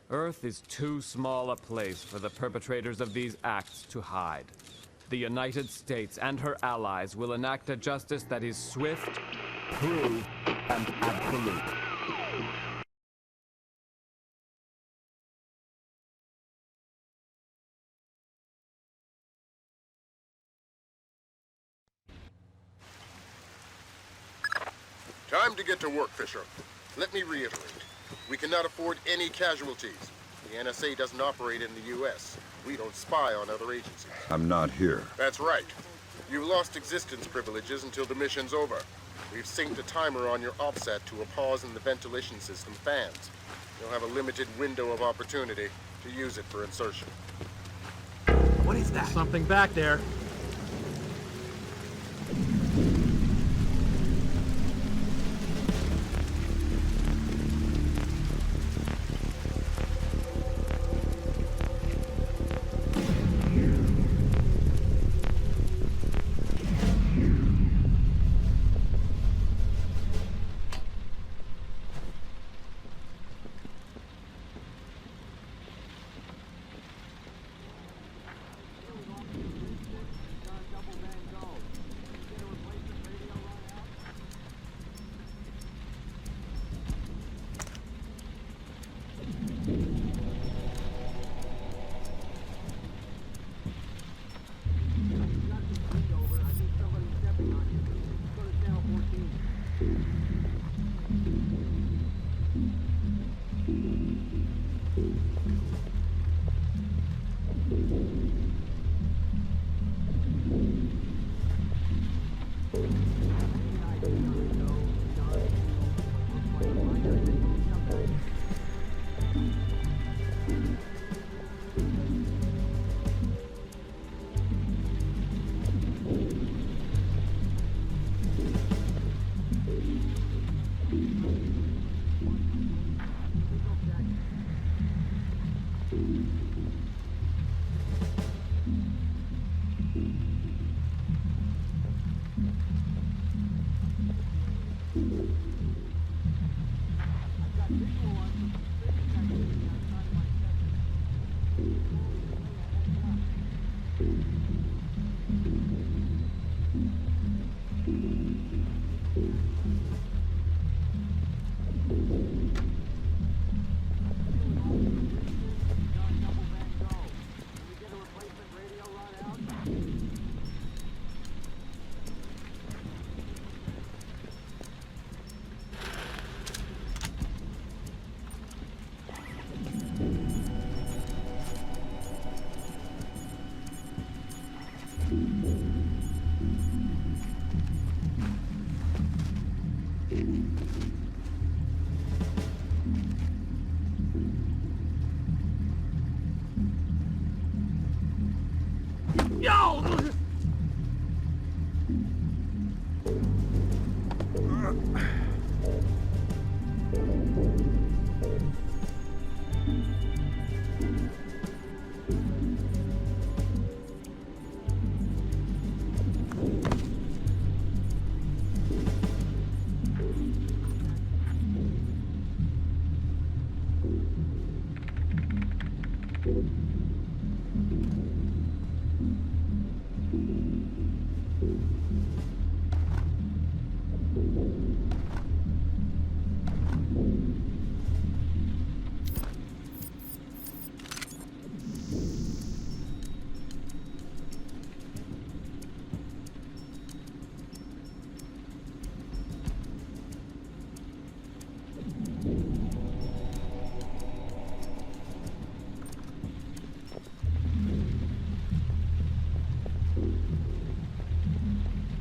Earth is too small a place for the perpetrators of these acts to hide. The United States and her allies will enact a justice that is swift, true, and absolute. Time to get to work, Fisher. Let me reiterate. We cannot afford any casualties. The NSA doesn't operate in the U.S. We don't spy on other agencies. I'm not here. That's right. You've lost existence privileges until the mission's over. We've synced a timer on your offset to a pause in the ventilation system fans. You'll have a limited window of opportunity to use it for insertion. What is that? Something back there.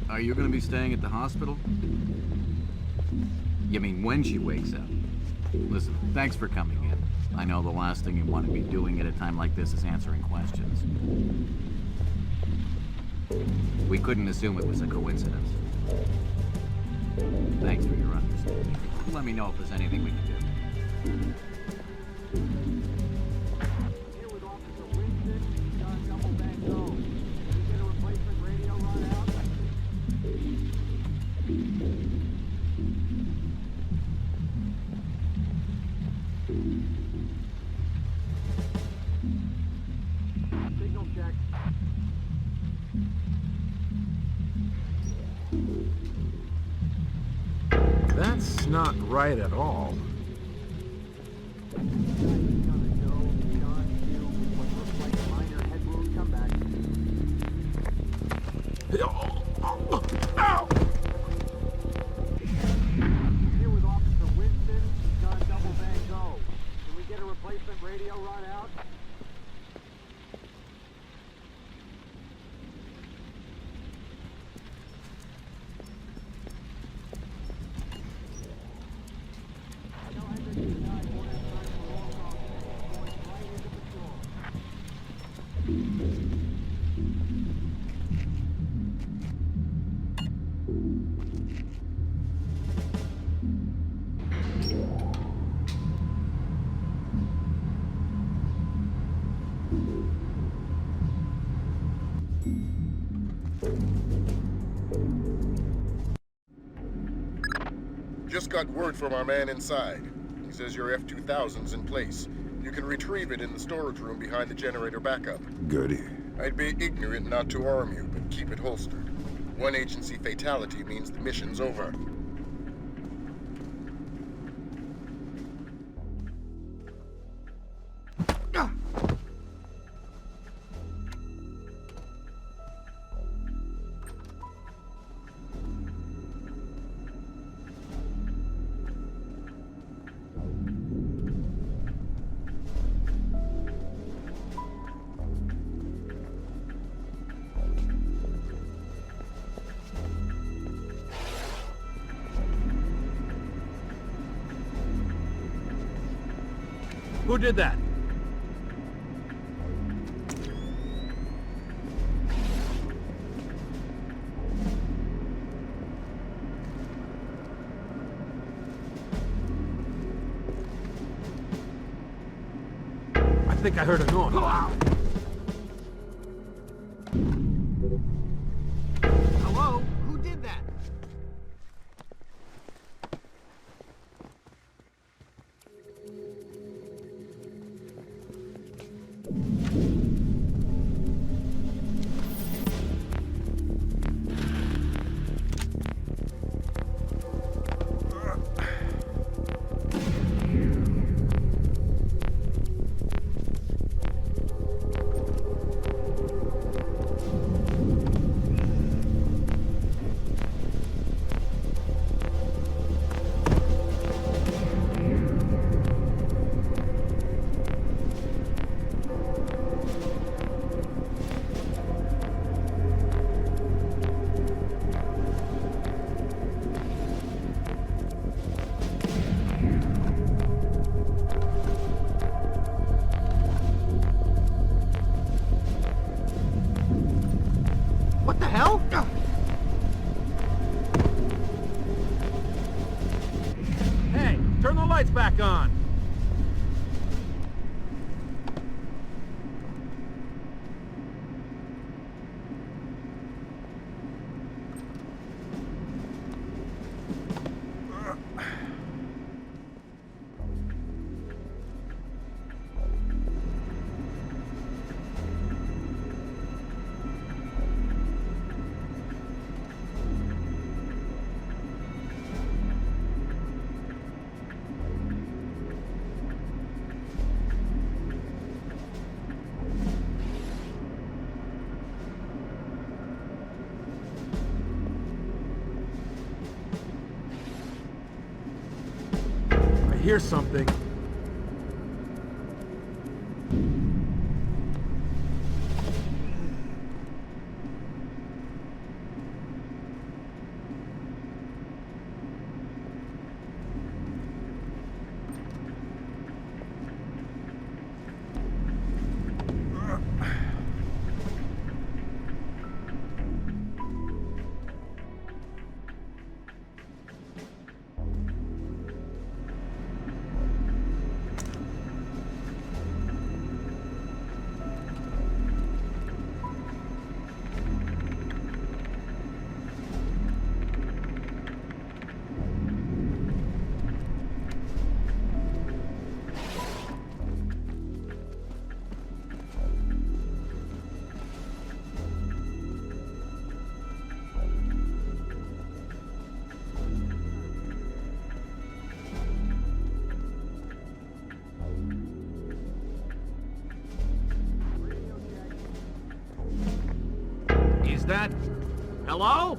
Are you gonna be staying at the hospital? You mean when she wakes up? Listen, thanks for coming in. I know the last thing you want to be doing at a time like this is answering questions. We couldn't assume it was a coincidence. Thanks for your understanding. Let me know if there's anything we can do. That's not right at all. Just got word from our man inside. He says your F-2000's in place. You can retrieve it in the storage room behind the generator backup. Goody. I'd be ignorant not to arm you, but keep it holstered. One agency fatality means the mission's over. Who did that? I think I heard a noise. Hello? Who did that? lights back on. I hear something. Is that... Hello?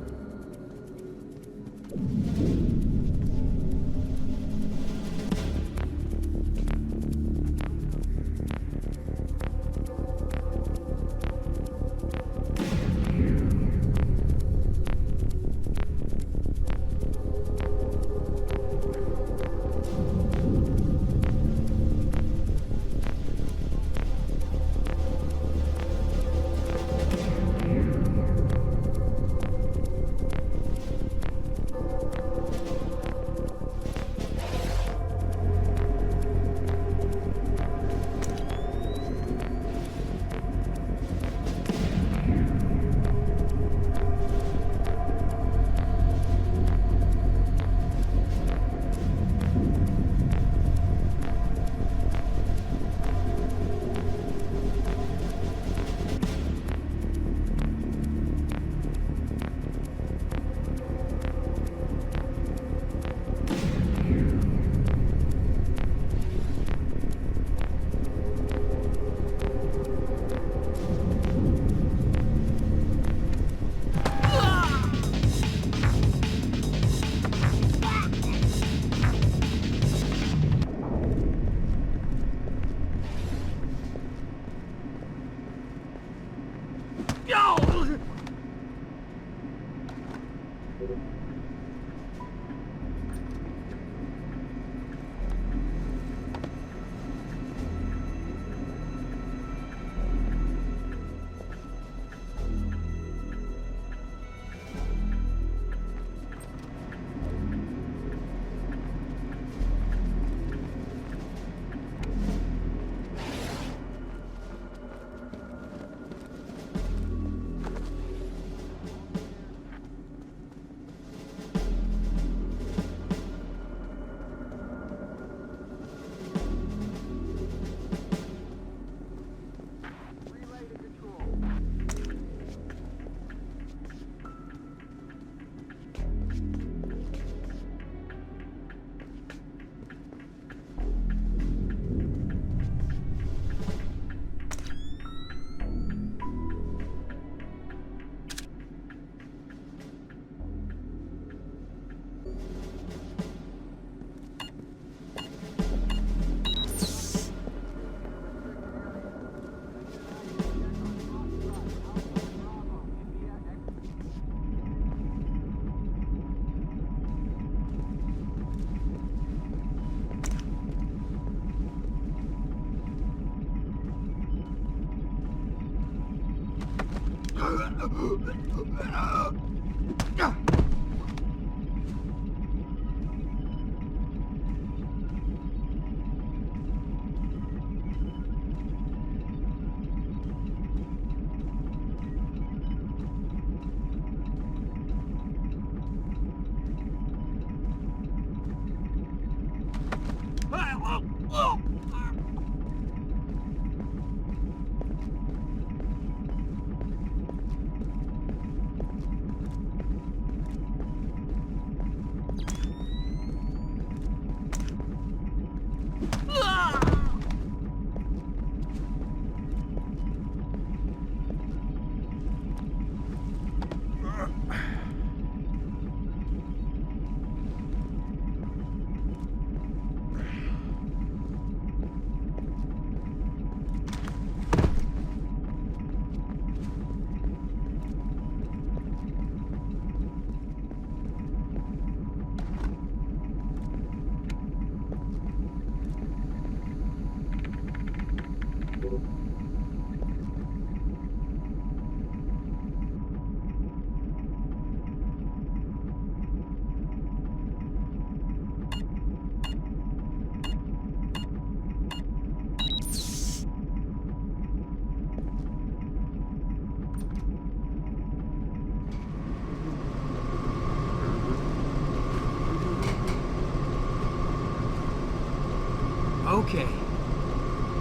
Okay.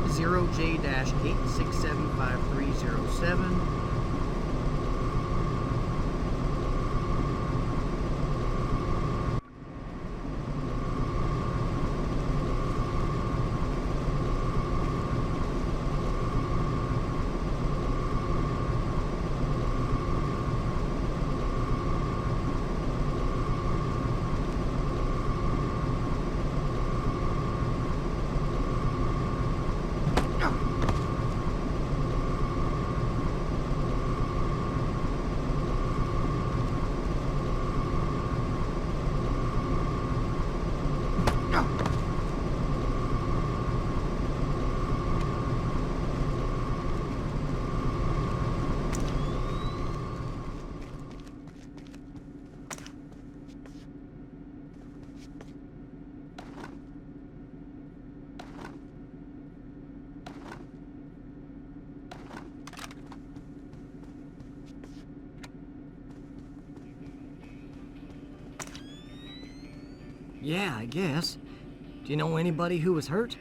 0J-8675307. Yeah, I guess. Do you know anybody who was hurt?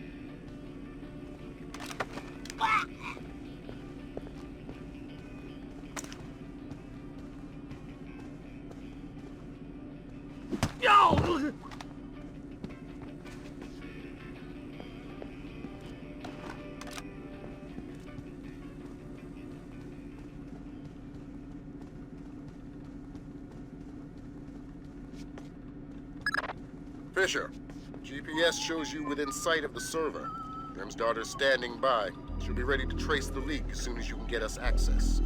Yo! Fisher, GPS shows you within sight of the server. Grim's daughter's standing by. She'll be ready to trace the leak as soon as you can get us access.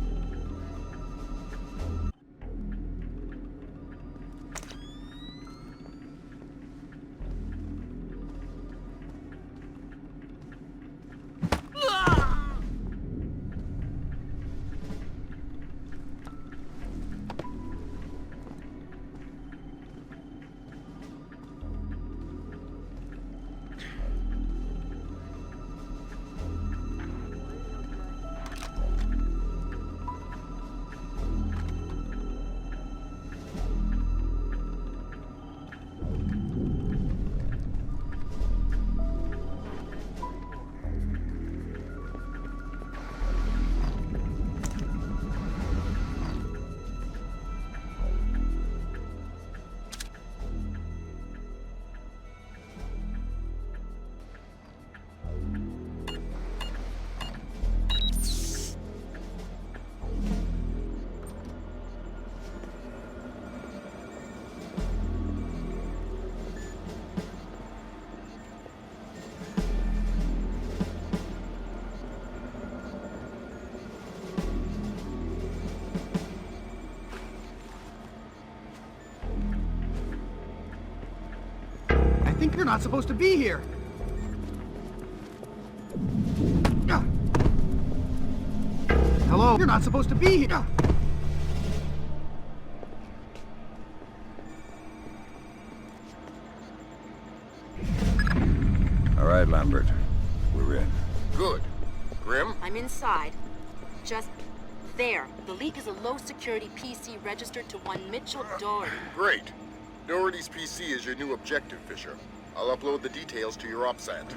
I think you're not supposed to be here. Hello? You're not supposed to be here. All right, Lambert. We're in. Good. Grim? I'm inside. Just there. The leak is a low-security PC registered to one Mitchell Doherty. Great. Doherty's PC is your new objective, Fisher. I'll upload the details to your OPSAT.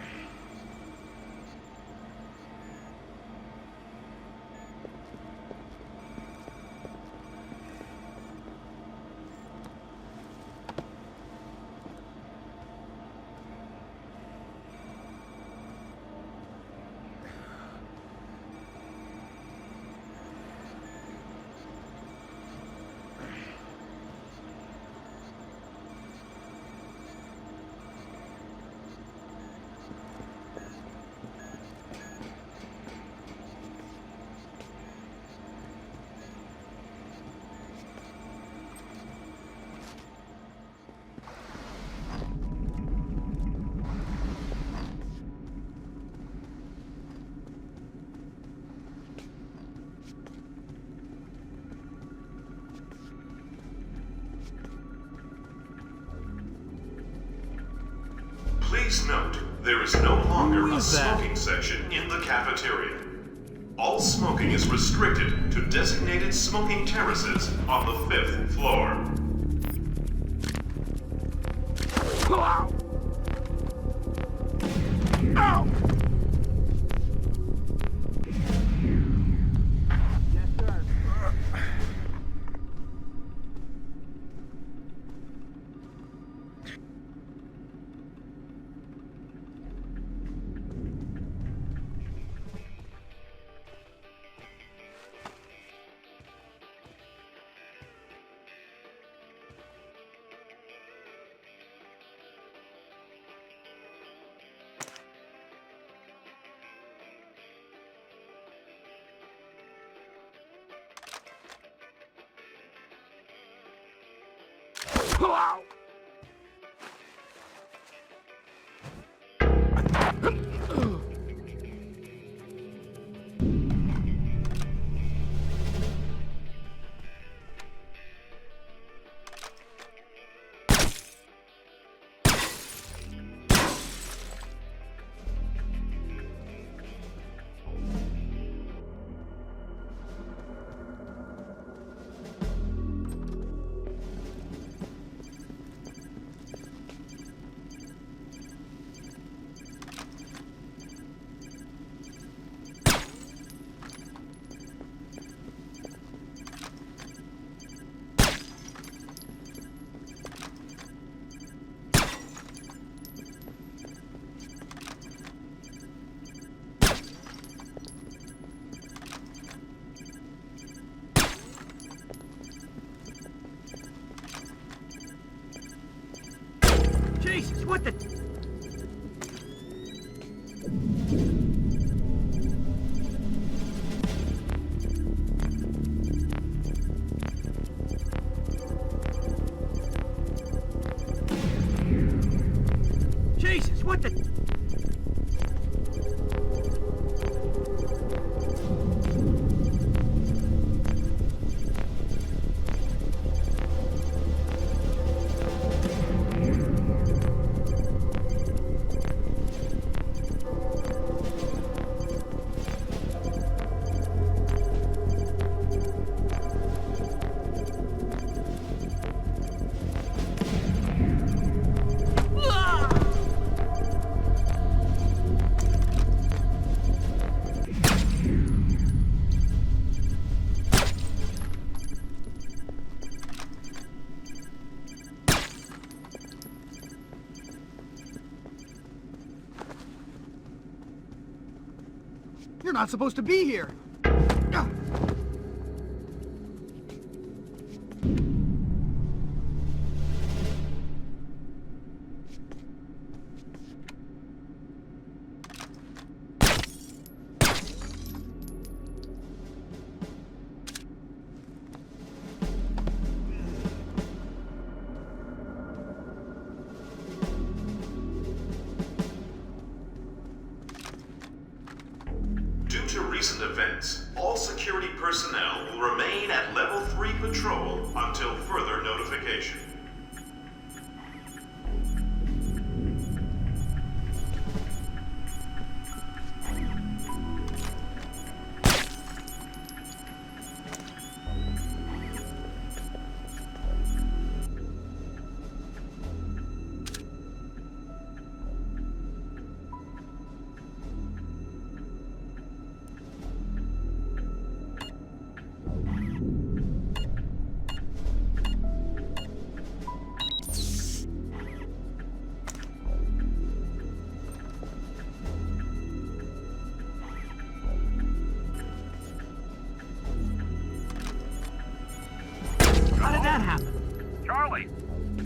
Please note, there is no longer a smoking section in the cafeteria. All smoking is restricted to designated smoking terraces on the 5th floor. Jesus, what the... Jesus, what the... You're not supposed to be here! Due to recent events, all security personnel will remain at Level 3 patrol until further notification.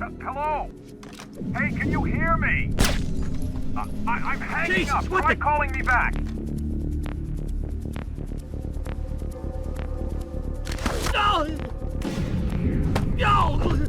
Hello? Hey, can you hear me? I'm hanging up. Try calling me back. No! No!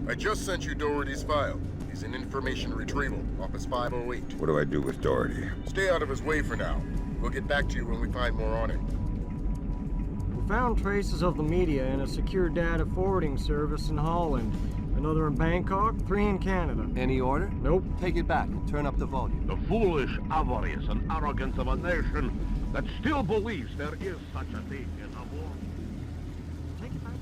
I just sent you Doherty's file. He's in information retrieval, Office 508. What do I do with Doherty? Stay out of his way for now. We'll get back to you when we find more on him. We found traces of the media in a secure data forwarding service in Holland. Another in Bangkok, 3 in Canada. Any order? Nope. Take it back and turn up the volume. The foolish avarice and arrogance of a nation that still believes there is such a thing as a war. Take it back.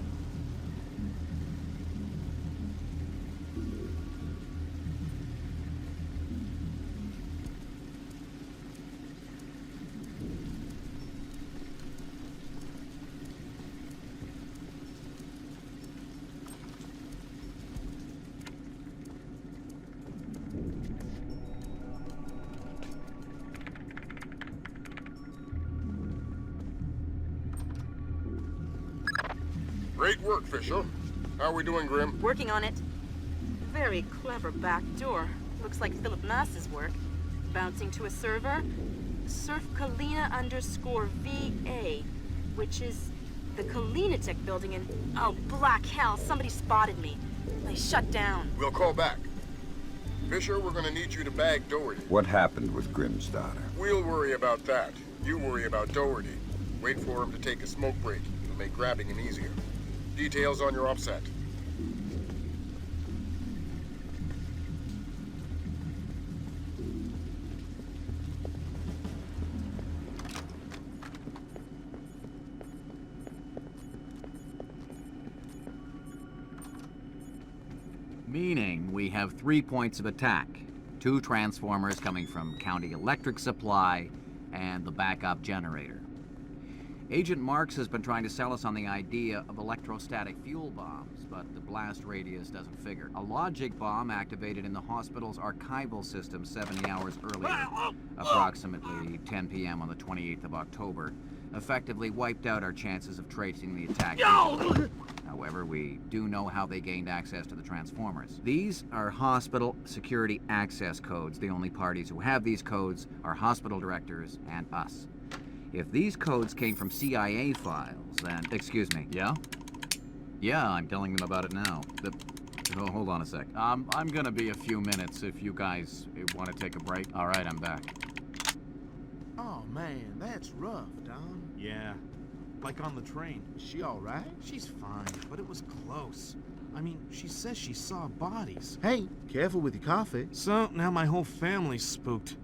Great work, Fisher. How are we doing, Grim? Working on it. Very clever back door. Looks like Philip Mass's work. Bouncing to a server. Surf Kalina _VA, which is the Kalinatek building in... Oh, black hell, somebody spotted me. They shut down. We'll call back. Fisher, we're gonna need you to bag Doherty. What happened with Grimm's daughter? We'll worry about that. You worry about Doherty. Wait for him to take a smoke break. It'll make grabbing him easier. Details on your offset. Meaning we have 3 points of attack. 2 transformers coming from County Electric Supply and the backup generator. Agent Marks has been trying to sell us on the idea of electrostatic fuel bombs, but the blast radius doesn't figure. A logic bomb activated in the hospital's archival system 70 hours earlier, approximately 10 p.m. on the 28th of October, effectively wiped out our chances of tracing the attack. However, we do know how they gained access to the transformers. These are hospital security access codes. The only parties who have these codes are hospital directors and us. If these codes came from CIA files, then... Excuse me, yeah? Yeah, I'm telling them about it now. Oh, hold on a sec. I'm gonna be a few minutes if you guys want to take a break. All right, I'm back. Oh, man, that's rough, Don. Yeah. Like on the train. Is she all right? She's fine, but it was close. I mean, she says she saw bodies. Hey, careful with your coffee. So, now my whole family's spooked.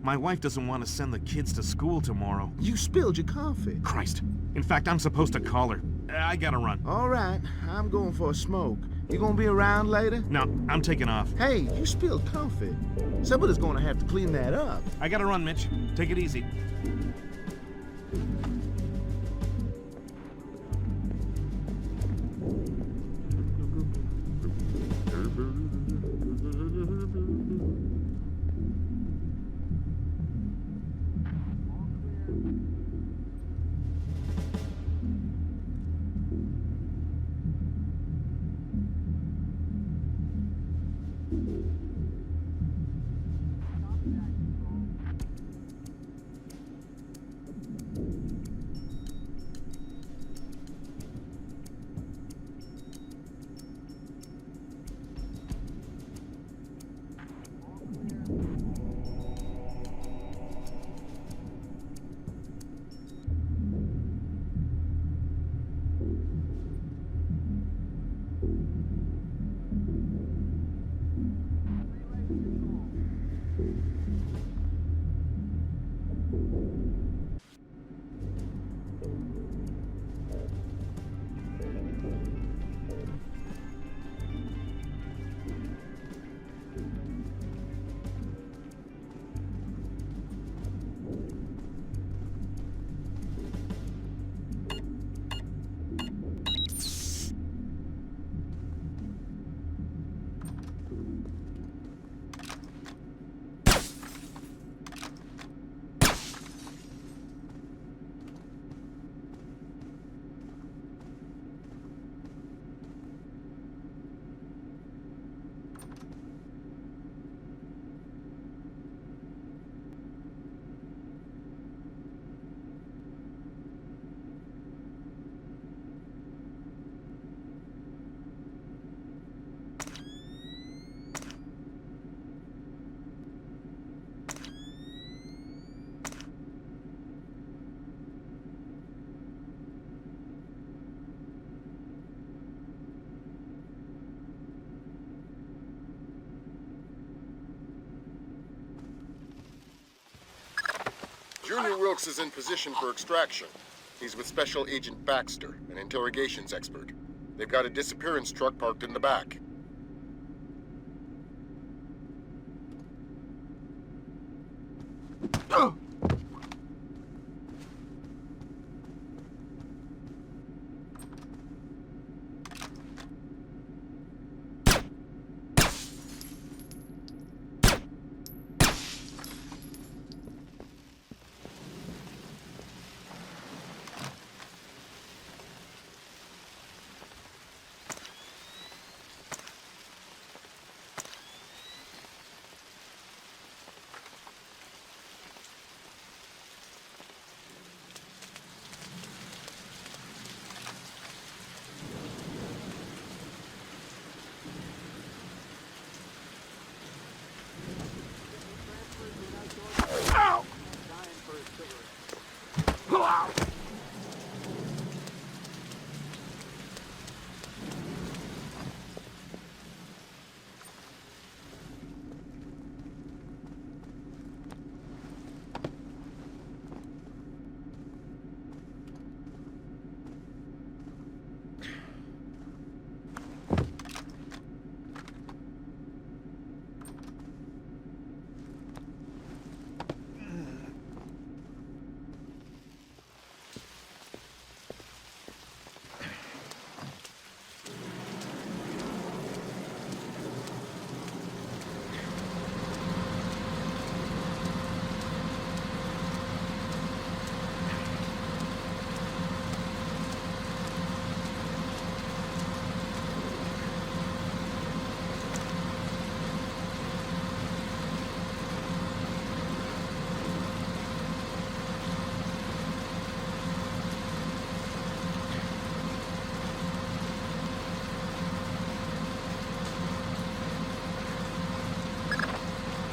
My wife doesn't want to send the kids to school tomorrow. You spilled your coffee. Christ. In fact, I'm supposed to call her. I gotta run. All right, I'm going for a smoke. You gonna be around later? No, I'm taking off. Hey, you spilled coffee. Somebody's gonna have to clean that up. I gotta run, Mitch. Take it easy. Wilkes is in position for extraction. He's with Special Agent Baxter, an interrogations expert. They've got a disappearance truck parked in the back.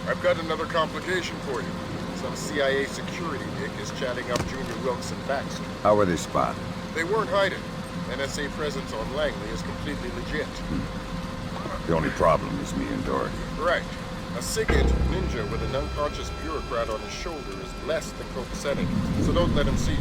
I've got another complication for you. Some CIA security dick is chatting up Junior Wilkes and Baxter. How were they spotted? They weren't hiding. NSA presence on Langley is completely legit. The only problem is me and Doherty. Right. A SIGINT ninja with an unconscious bureaucrat on his shoulder is less than copacetic, so don't let him see you.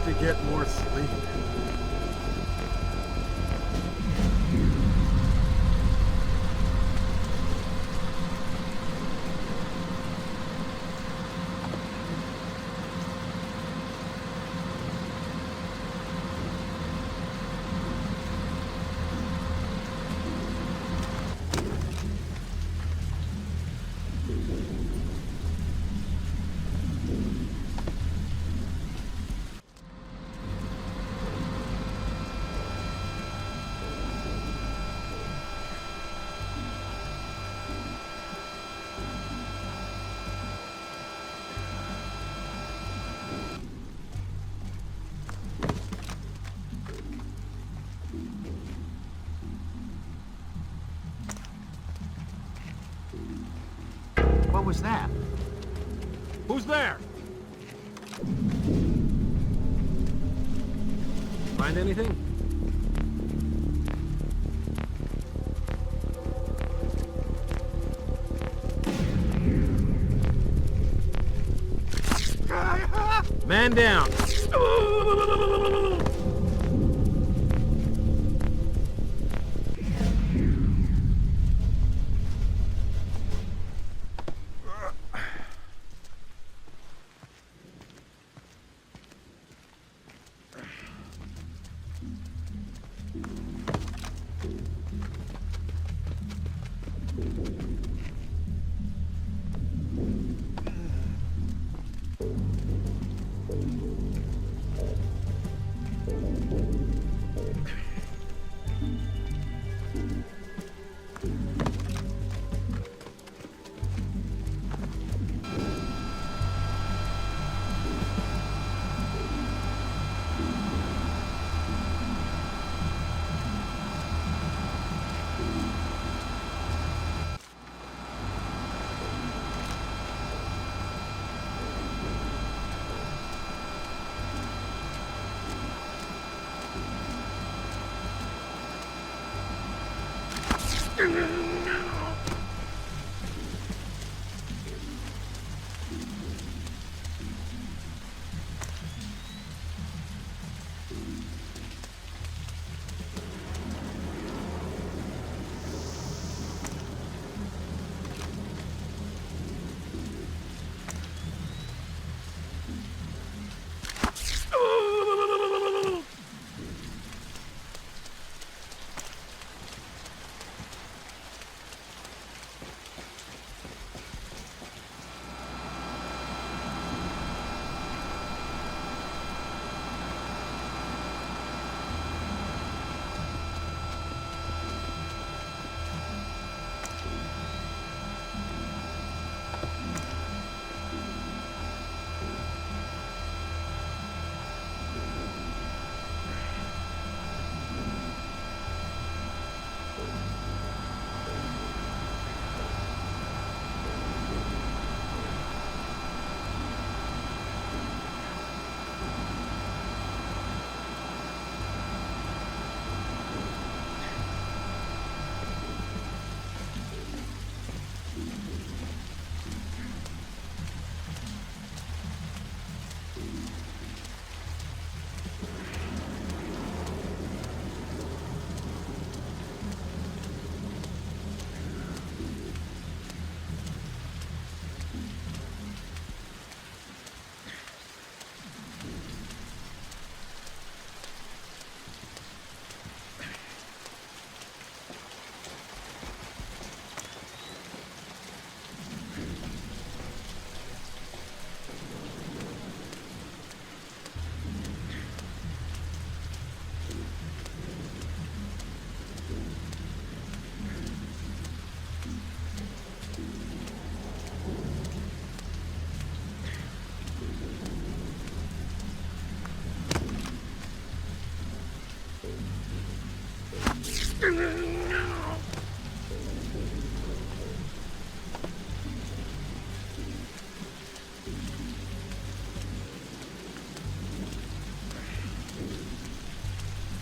To get more sleep. What was that? Who's there? Find anything? Man down.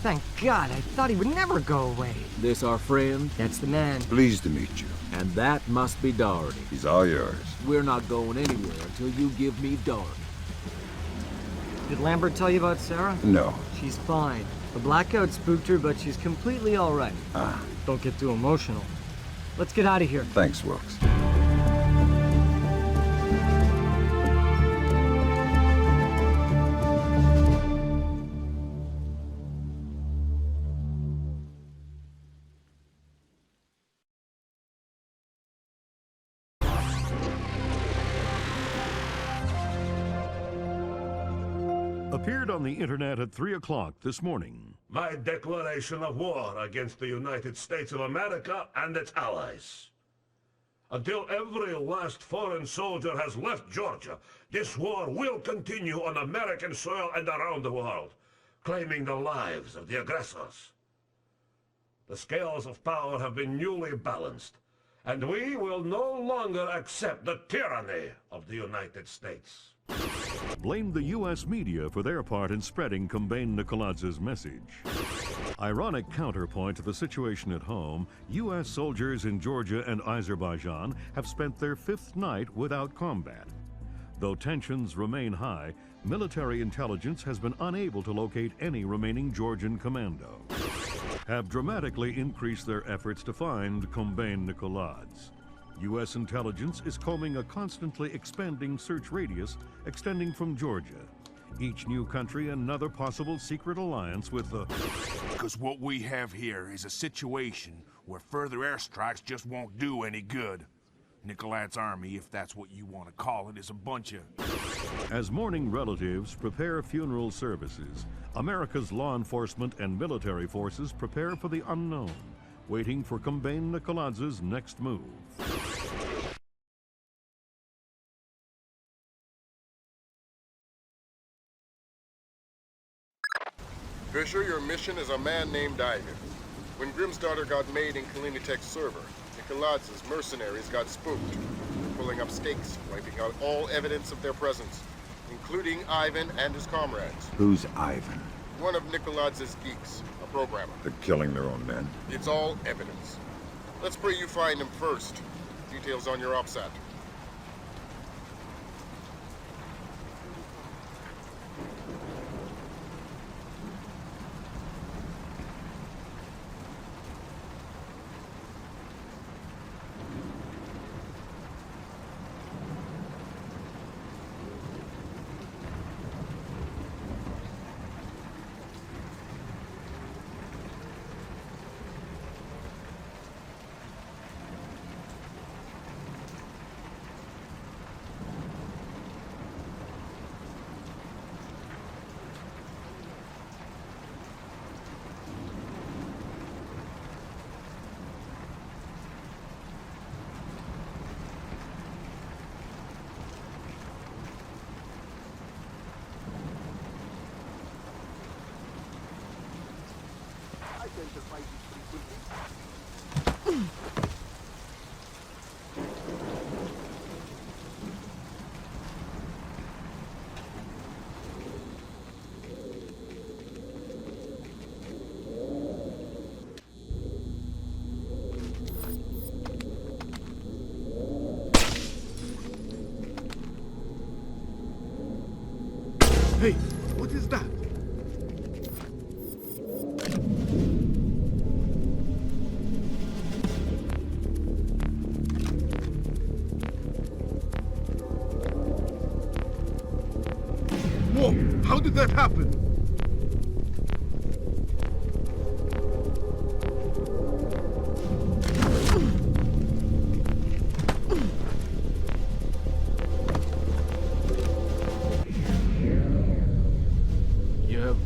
Thank God, I thought he would never go away. This our friend? That's the man. Pleased to meet you. And that must be Doherty. He's all yours. We're not going anywhere until you give me Doherty. Did Lambert tell you about Sarah? No. She's fine. The blackout spooked her, but she's completely all right. Ah. Don't get too emotional. Let's get out of here. Thanks, Wilkes. Appeared on the internet at 3 o'clock this morning. My declaration of war against the United States of America and its allies. Until every last foreign soldier has left Georgia, this war will continue on American soil and around the world, claiming the lives of the aggressors. The scales of power have been newly balanced, and we will no longer accept the tyranny of the United States. Blamed the U.S. media for their part in spreading Kombain Nikoladz's message. Ironic counterpoint to the situation at home, U.S. soldiers in Georgia and Azerbaijan have spent their 5th night without combat. Though tensions remain high, military intelligence has been unable to locate any remaining Georgian commando. Have dramatically increased their efforts to find Kombain Nikoladze. U.S. intelligence is combing a constantly expanding search radius extending from Georgia. Each new country another possible secret alliance with the... Because what we have here is a situation where further airstrikes just won't do any good. Nikoladze's army, if that's what you want to call it, is a bunch of... As mourning relatives prepare funeral services, America's law enforcement and military forces prepare for the unknown, waiting for Kombain Nikoladze's next move. Fisher, your mission is a man named Ivan. When Grimm's daughter got made in Kalinatek's server, Nikoladze's mercenaries got spooked. They're pulling up stakes, wiping out all evidence of their presence, including Ivan and his comrades. Who's Ivan? One of Nikoladze's geeks, a programmer. They're killing their own men. It's all evidence. Let's pray you find him first. Details on your OPSAT. Hey, what is that? Whoa, how did that happen?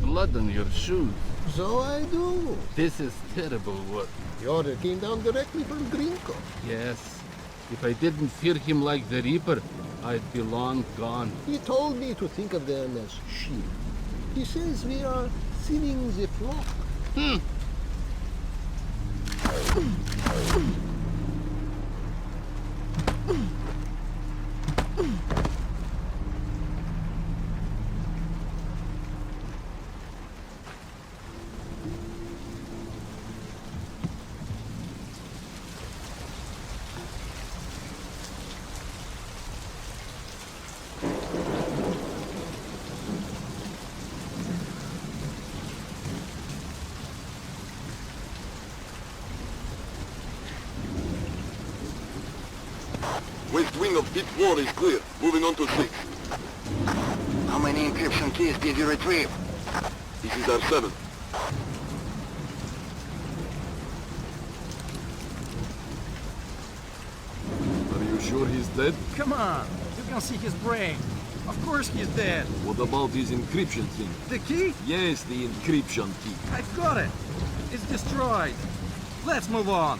Blood on your shoes. So I do. This is terrible work. The order came down directly from Gringo. Yes. If I didn't fear him like the Reaper, I'd be long gone. He told me to think of them as sheep. He says we are thinning the flock. West wing of pit 4 is clear. Moving on to 6. How many encryption keys did you retrieve? This is our 7th. Are you sure he's dead? Come on, you can see his brain. Of course he's dead. What about his encryption thing? The key? Yes, the encryption key. I've got it. It's destroyed. Let's move on.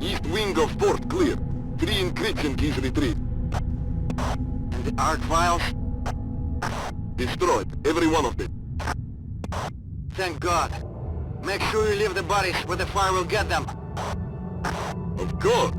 East wing of fort clear. 3 encryption keys retrieved. And the ARC files? Destroyed, every one of them. Thank God. Make sure you leave the bodies where the fire will get them. Of course.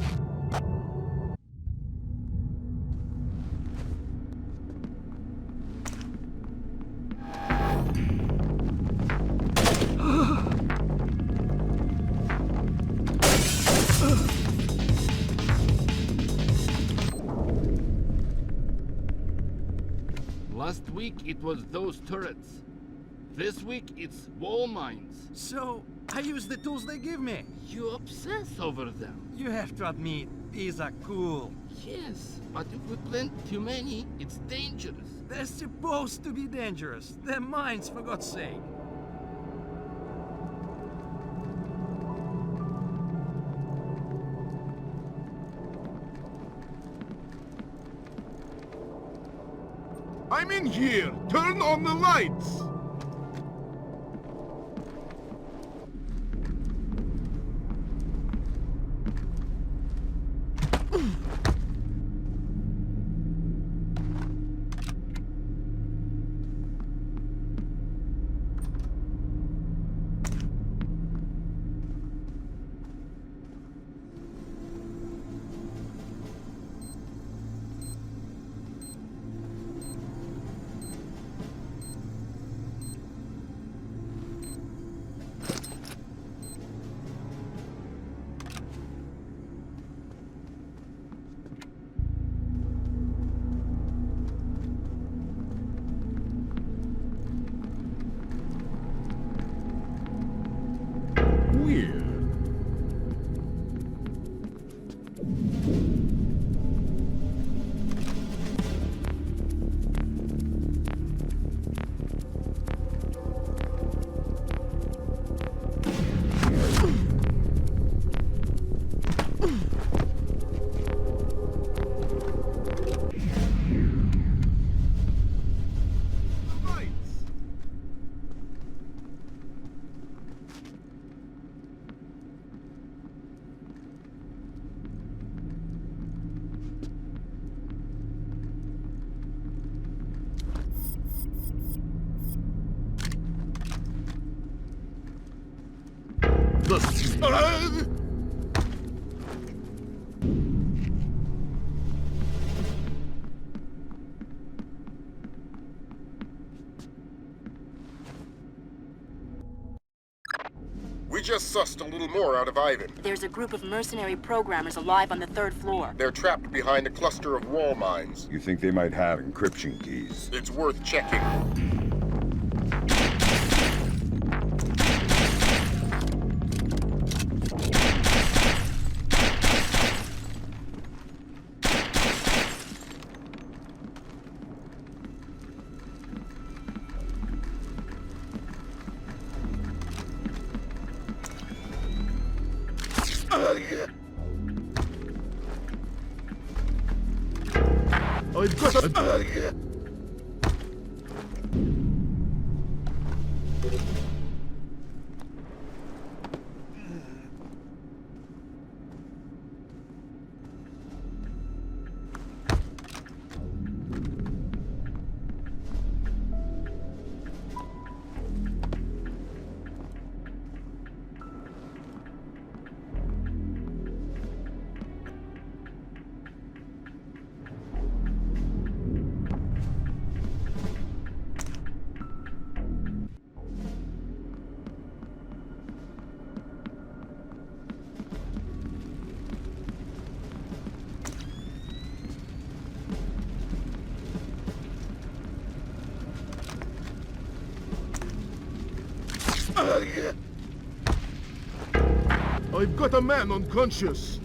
Last week it was those turrets. This week it's wall mines. So, I use the tools they give me. You obsess over them. You have to admit, these are cool. Yes, but if we plant too many, it's dangerous. They're supposed to be dangerous. They're mines, for God's sake. I'm in here! Turn on the lights! We just sussed a little more out of Ivan. There's a group of mercenary programmers alive on the 3rd floor. They're trapped behind a cluster of wall mines. You think they might have encryption keys? It's worth checking. I've got a... I've got a man unconscious.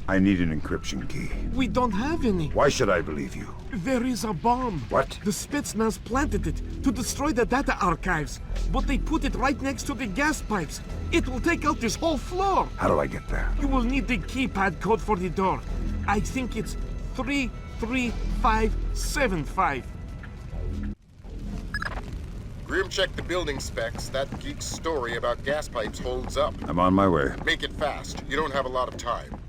I need an encryption key. We don't have any. Why should I believe you? There is a bomb. What? The Spetsnaz planted it to destroy the data archives, but they put it right next to the gas pipes. It will take out this whole floor. How do I get there? You will need the keypad code for the door. I think it's 33575. Grim checked the building specs. That geek's story about gas pipes holds up. I'm on my way. Make it fast. You don't have a lot of time.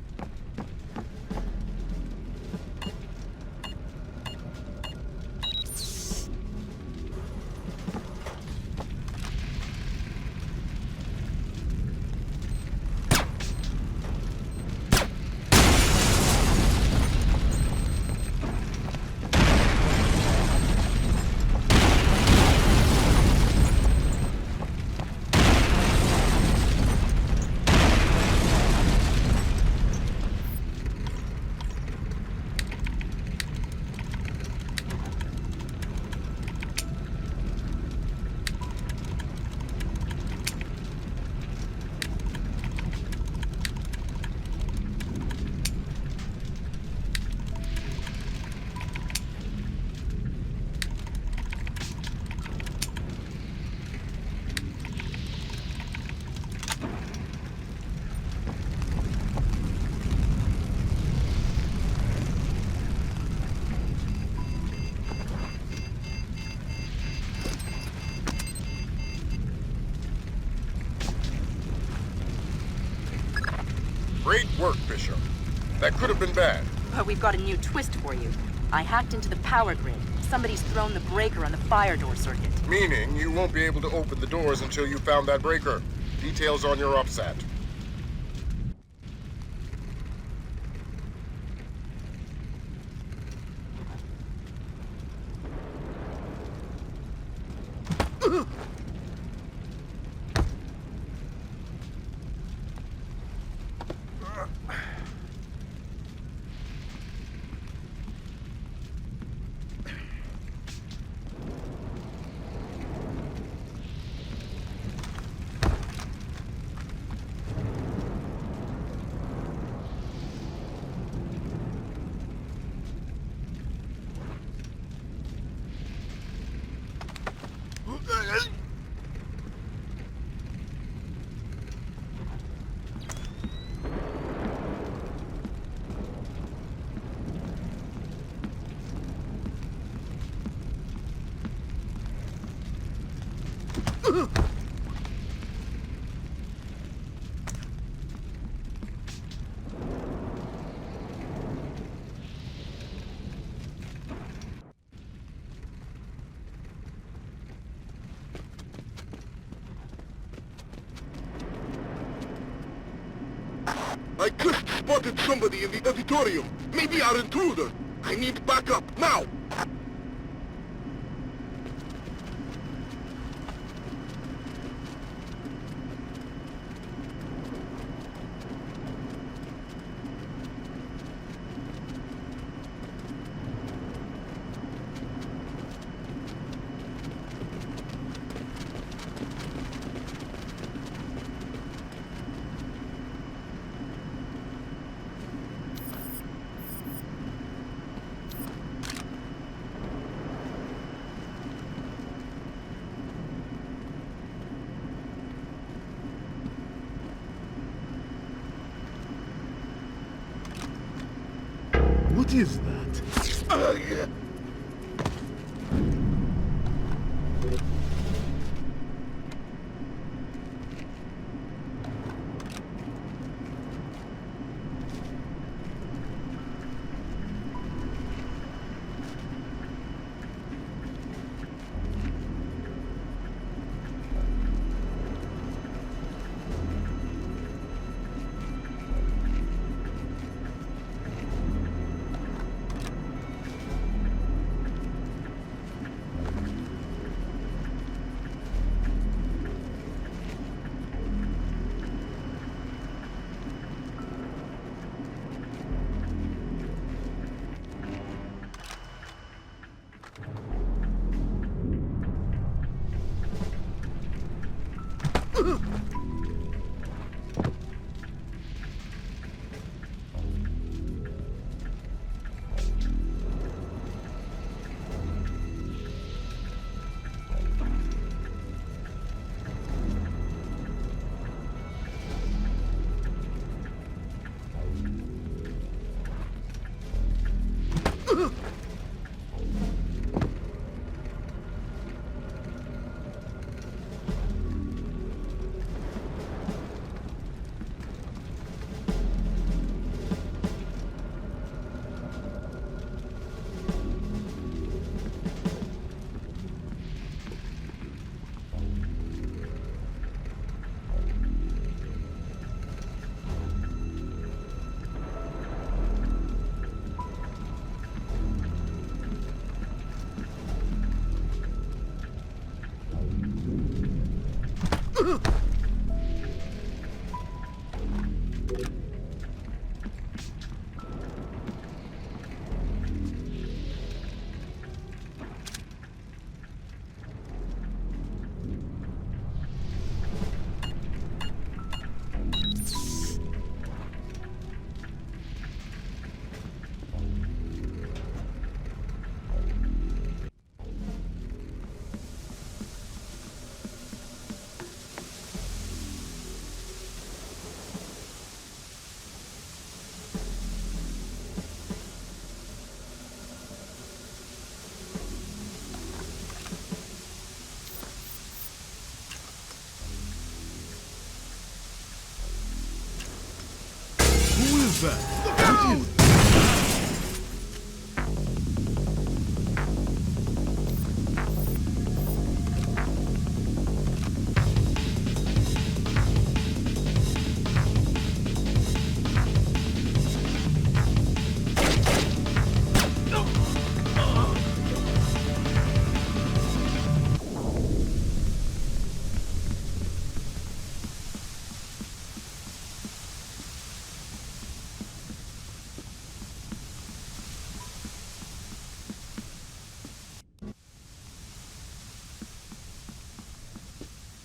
Great work, Bishop. That could have been bad. But we've got a new twist for you. I hacked into the power grid. Somebody's thrown the breaker on the fire door circuit. Meaning you won't be able to open the doors until you found that breaker. Details on your upsat. I just spotted somebody in the auditorium. Maybe our intruder. I need backup, now! What is that?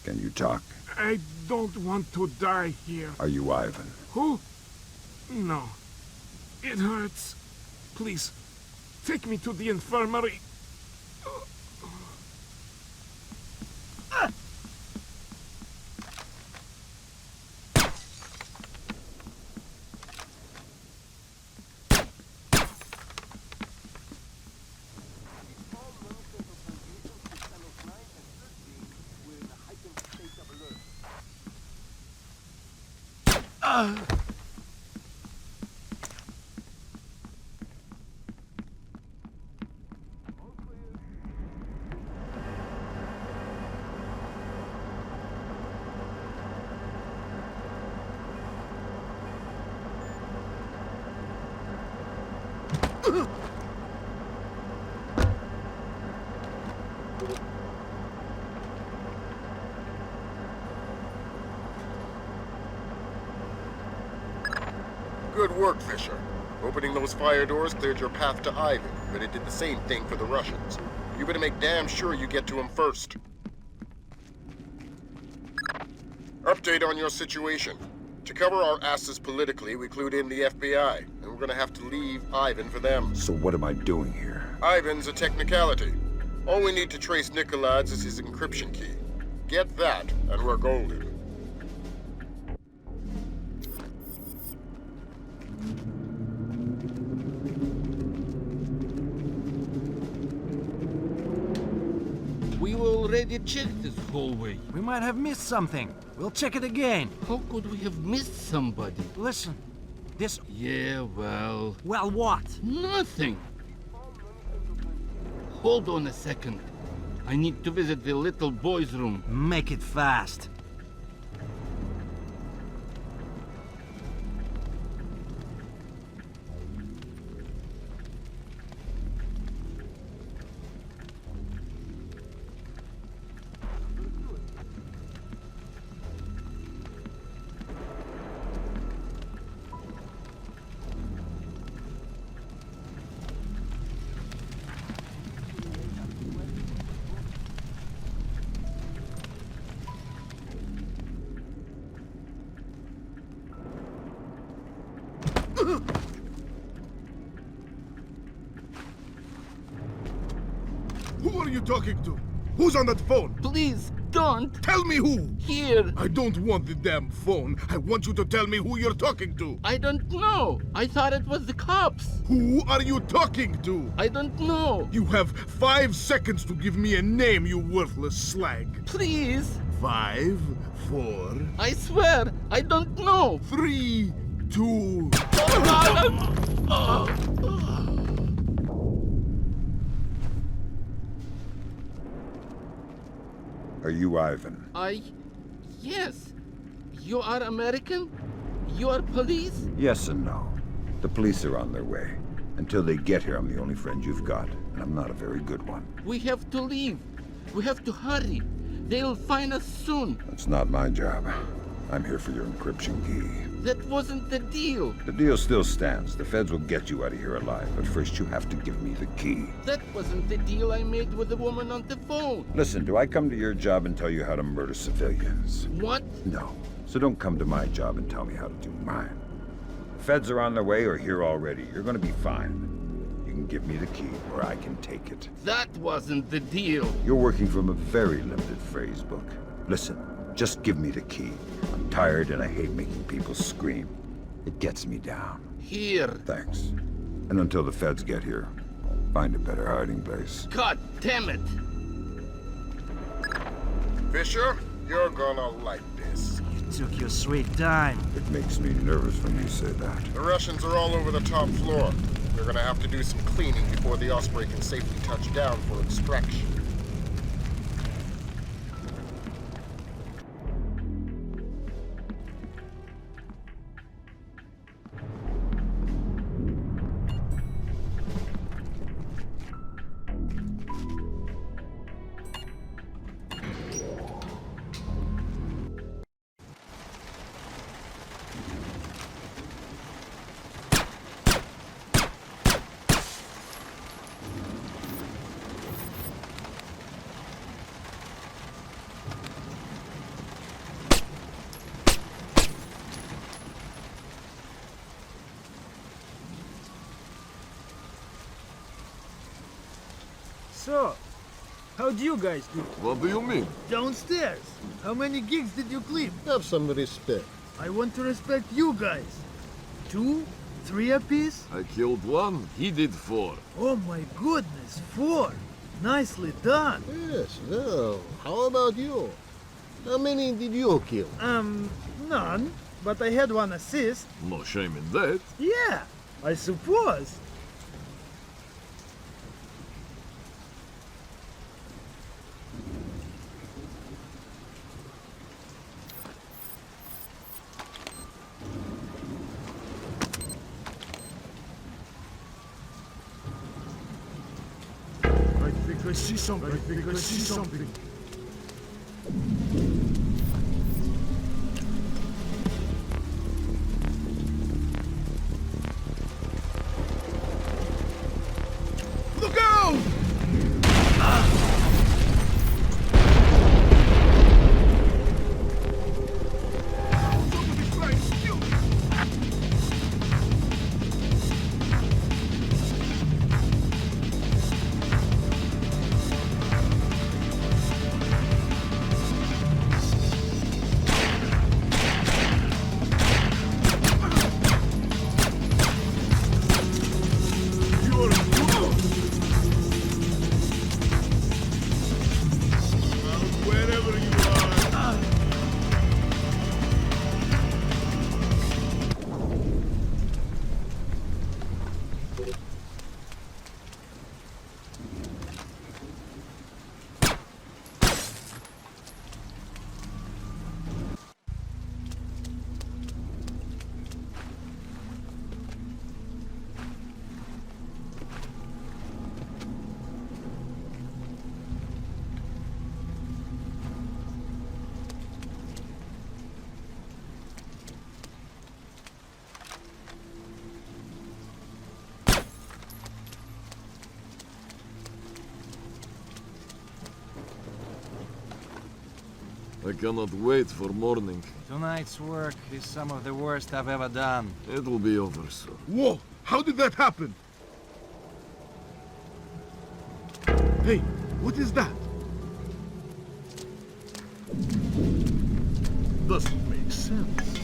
Can you talk? I don't want to die here. Are you Ivan? Who? No. It hurts. Please, take me to the infirmary. Good work, Fisher. Opening those fire doors cleared your path to Ivan, but it did the same thing for the Russians. You better make damn sure you get to him first. Update on your situation. To cover our asses politically, we clued in the FBI, and we're gonna have to leave Ivan for them. So what am I doing here? Ivan's a technicality. All we need to trace Nikolad's is his encryption key. Get that, and we're golden. We already checked this hallway. We might have missed something. We'll check it again. How could we have missed somebody? Listen, this... Yeah, well... Well, what? Nothing. Hold on a second. I need to visit the little boy's room. Make it fast. Who are you talking to? Who's on that phone? Please, don't. Tell me who. Here. I don't want the damn phone. I want you to tell me who you're talking to. I don't know. I thought it was the cops. Who are you talking to? I don't know. You have 5 seconds to give me a name, you worthless slag. Please. 5, 4... I swear, I don't know. 3, 2... Are you Ivan? Yes. You are American? You are police? Yes and no. The police are on their way. Until they get here, I'm the only friend you've got, and I'm not a very good one. We have to leave. We have to hurry. They'll find us soon. That's not my job. I'm here for your encryption key. That wasn't the deal. The deal still stands. The feds will get you out of here alive, but first you have to give me the key. That wasn't the deal I made with the woman on the phone. Listen, do I come to your job and tell you how to murder civilians? What? No. So don't come to my job and tell me how to do mine. Feds are on their way or here already. You're gonna be fine. You can give me the key, or I can take it. That wasn't the deal. You're working from a very limited phrase book. Listen, just give me the key. I'm tired and I hate making people scream. It gets me down. Here. Thanks. And until the feds get here, find a better hiding place. God damn it! Fisher, you're gonna like this. You took your sweet time. It makes me nervous when you say that. The Russians are all over the top floor. They're gonna have to do some cleaning before the Osprey can safely touch down for extraction. So, how'd you guys do? What do you mean? Downstairs. How many gigs did you clean? Have some respect. I want to respect you guys. 2, 3 apiece? I killed 1, he did 4. Oh my goodness, 4. Nicely done. Yes, well, how about you? How many did you kill? None. But I had 1 assist. No shame in that. Yeah, I suppose. I see something. I think I see something. Look out! I cannot wait for morning. Tonight's work is some of the worst I've ever done. It will be over soon. Whoa! How did that happen? Hey, what is that? doesn't make sense.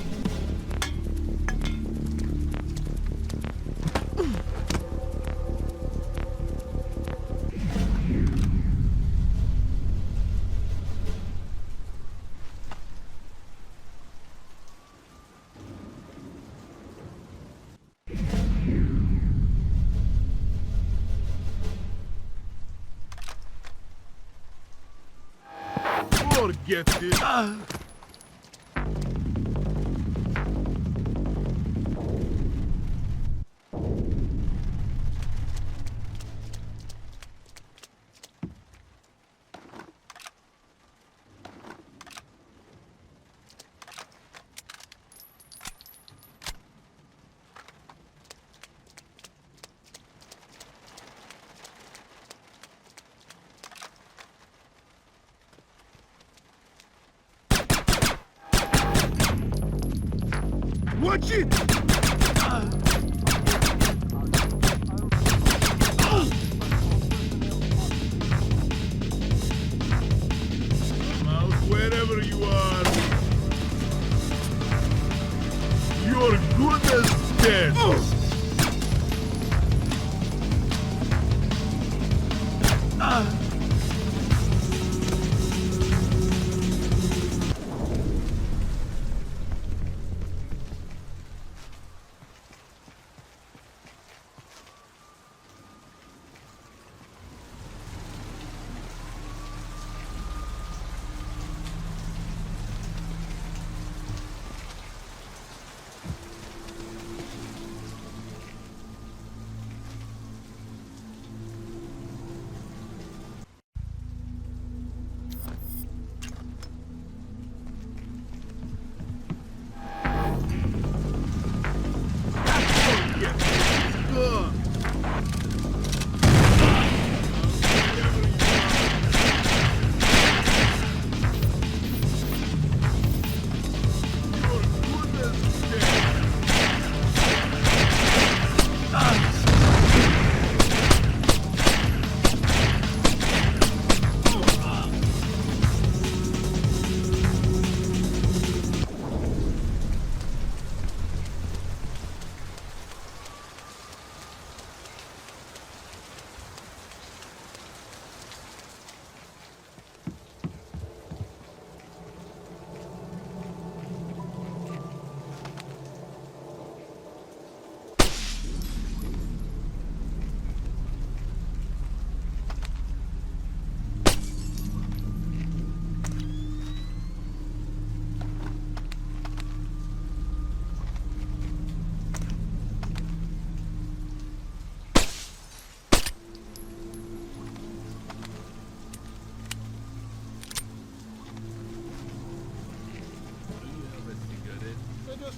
Forget it. Watch it! Come out wherever you are. You're good as dead.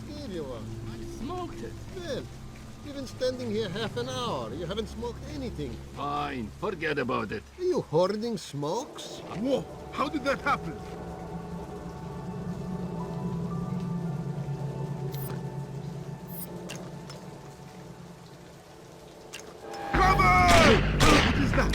Gave you one. I smoked it. Well, you've been standing here half an hour. You haven't smoked anything. Fine, forget about it. Are you hoarding smokes? Whoa, how did that happen? Cover! What is that?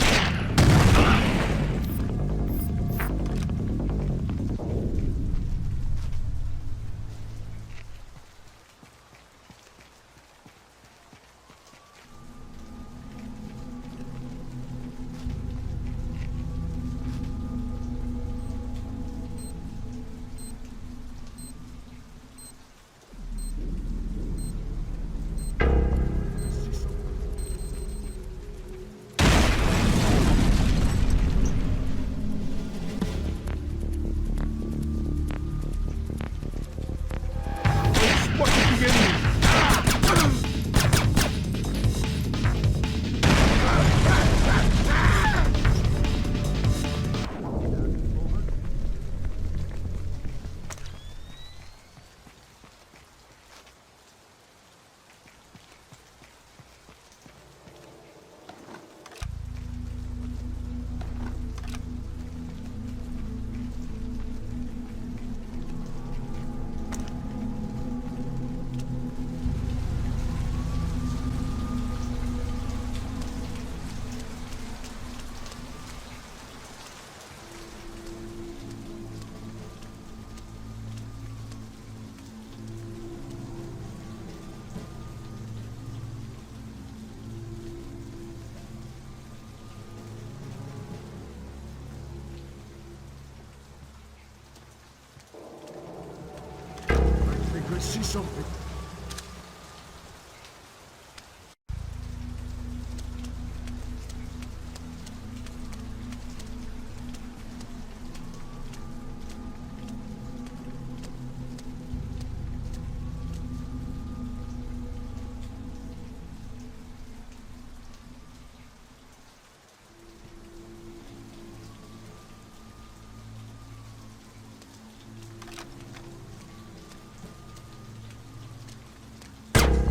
see something.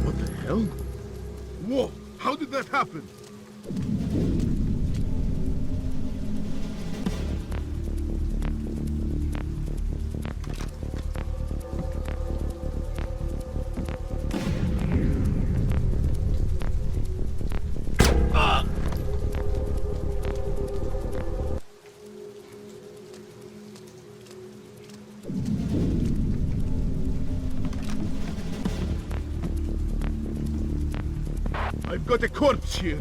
What the hell? Whoa! How did that happen? I've got a corpse here.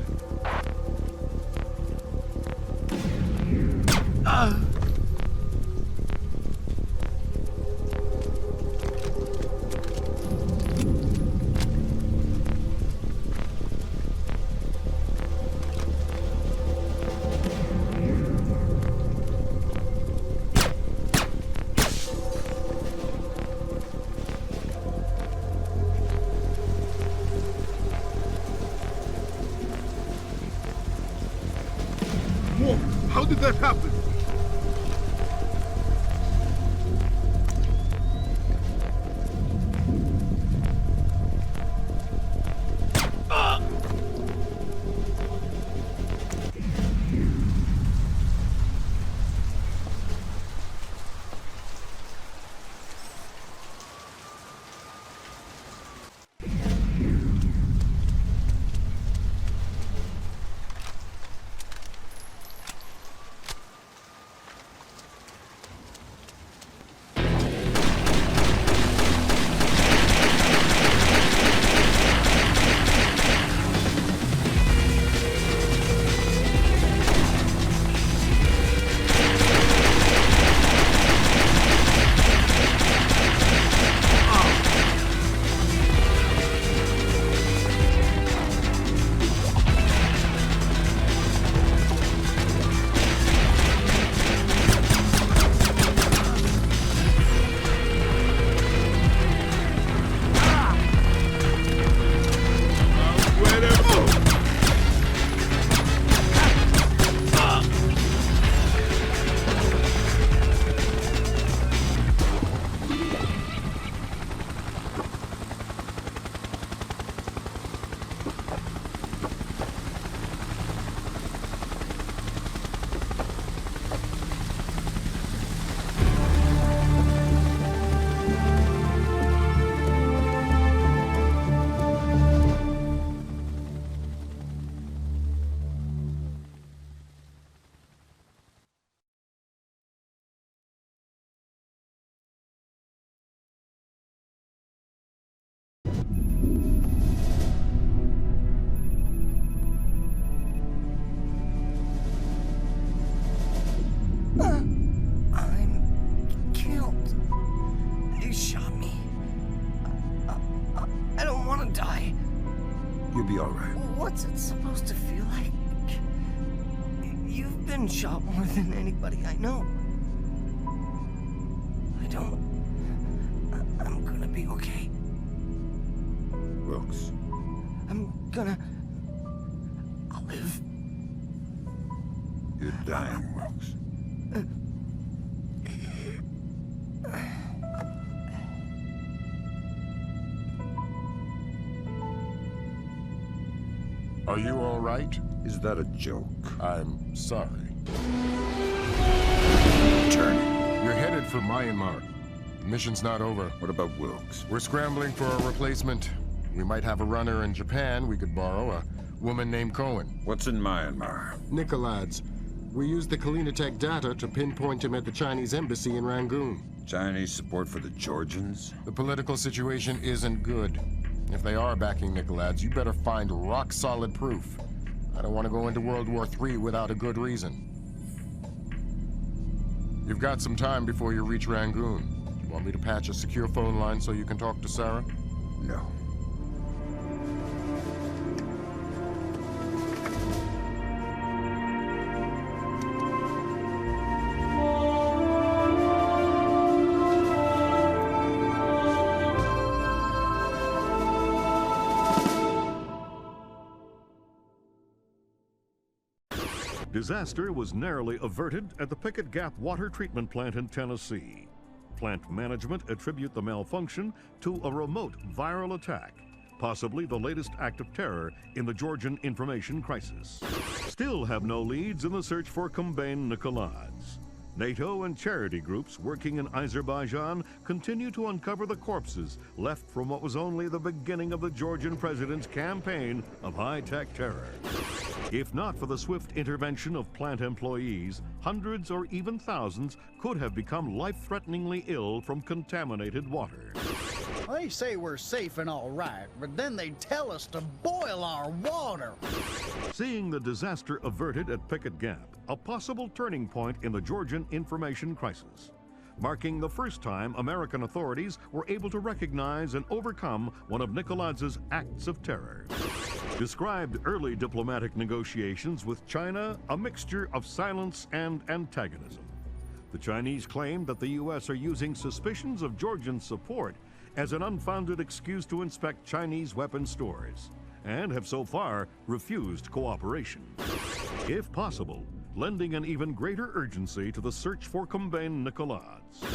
Whoa! How did that happen? I'm killed. You shot me. I don't want to die. You'll be all right. What's it supposed to feel like? You've been shot more than anybody I know. I'm gonna be okay. Wilkes. I'll live. You're dying, Wilkes. Are you all right? Is that a joke? I'm sorry. Turn. You're headed for Myanmar. The mission's not over. What about Wilkes? We're scrambling for a replacement. We might have a runner in Japan we could borrow, a woman named Cohen. What's in Myanmar? Nikolads. We used the Kalinatek data to pinpoint him at the Chinese embassy in Rangoon. Chinese support for the Georgians? The political situation isn't good. If they are backing Nikolads, you better find rock-solid proof. I don't want to go into World War III without a good reason. You've got some time before you reach Rangoon. Want me to patch a secure phone line so you can talk to Sarah? No. Disaster was narrowly averted at the Pickett Gap water treatment plant in Tennessee. Plant management attribute the malfunction to a remote viral attack, possibly the latest act of terror in the Georgian information crisis. Still have no leads in the search for Kumbain Nikolads. NATO and charity groups working in Azerbaijan continue to uncover the corpses left from what was only the beginning of the Georgian president's campaign of high-tech terror. If not for the swift intervention of plant employees, hundreds or even thousands could have become life-threateningly ill from contaminated water. They say we're safe and all right, but then they tell us to boil our water. Seeing the disaster averted at Pickett Gap, a possible turning point in the Georgian information crisis, marking the first time American authorities were able to recognize and overcome one of Nikolads' acts of terror. Described early diplomatic negotiations with China a mixture of silence and antagonism. The Chinese claimed that the U.S. are using suspicions of Georgian support as an unfounded excuse to inspect Chinese weapon stores, and have so far refused cooperation. If possible, lending an even greater urgency to the search for Kumbain Nikolads.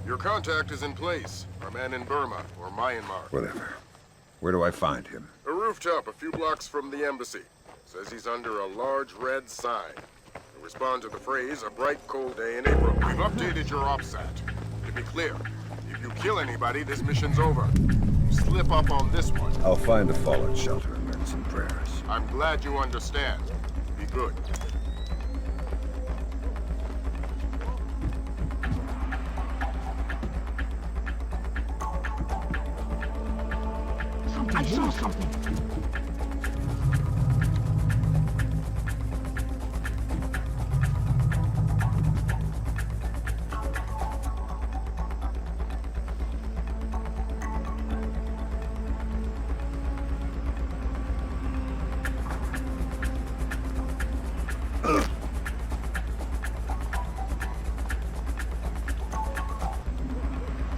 Your contact is in place. Our man in Burma, or Myanmar. Whatever. Where do I find him? A rooftop a few blocks from the embassy. Says he's under a large red sign. To respond to the phrase, a bright cold day in April. We've updated your OPSAT. To be clear, if you kill anybody, this mission's over. You slip up on this one. I'll find a fallout shelter and learn some prayers. I'm glad you understand. Be good. I saw something.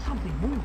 Something moved.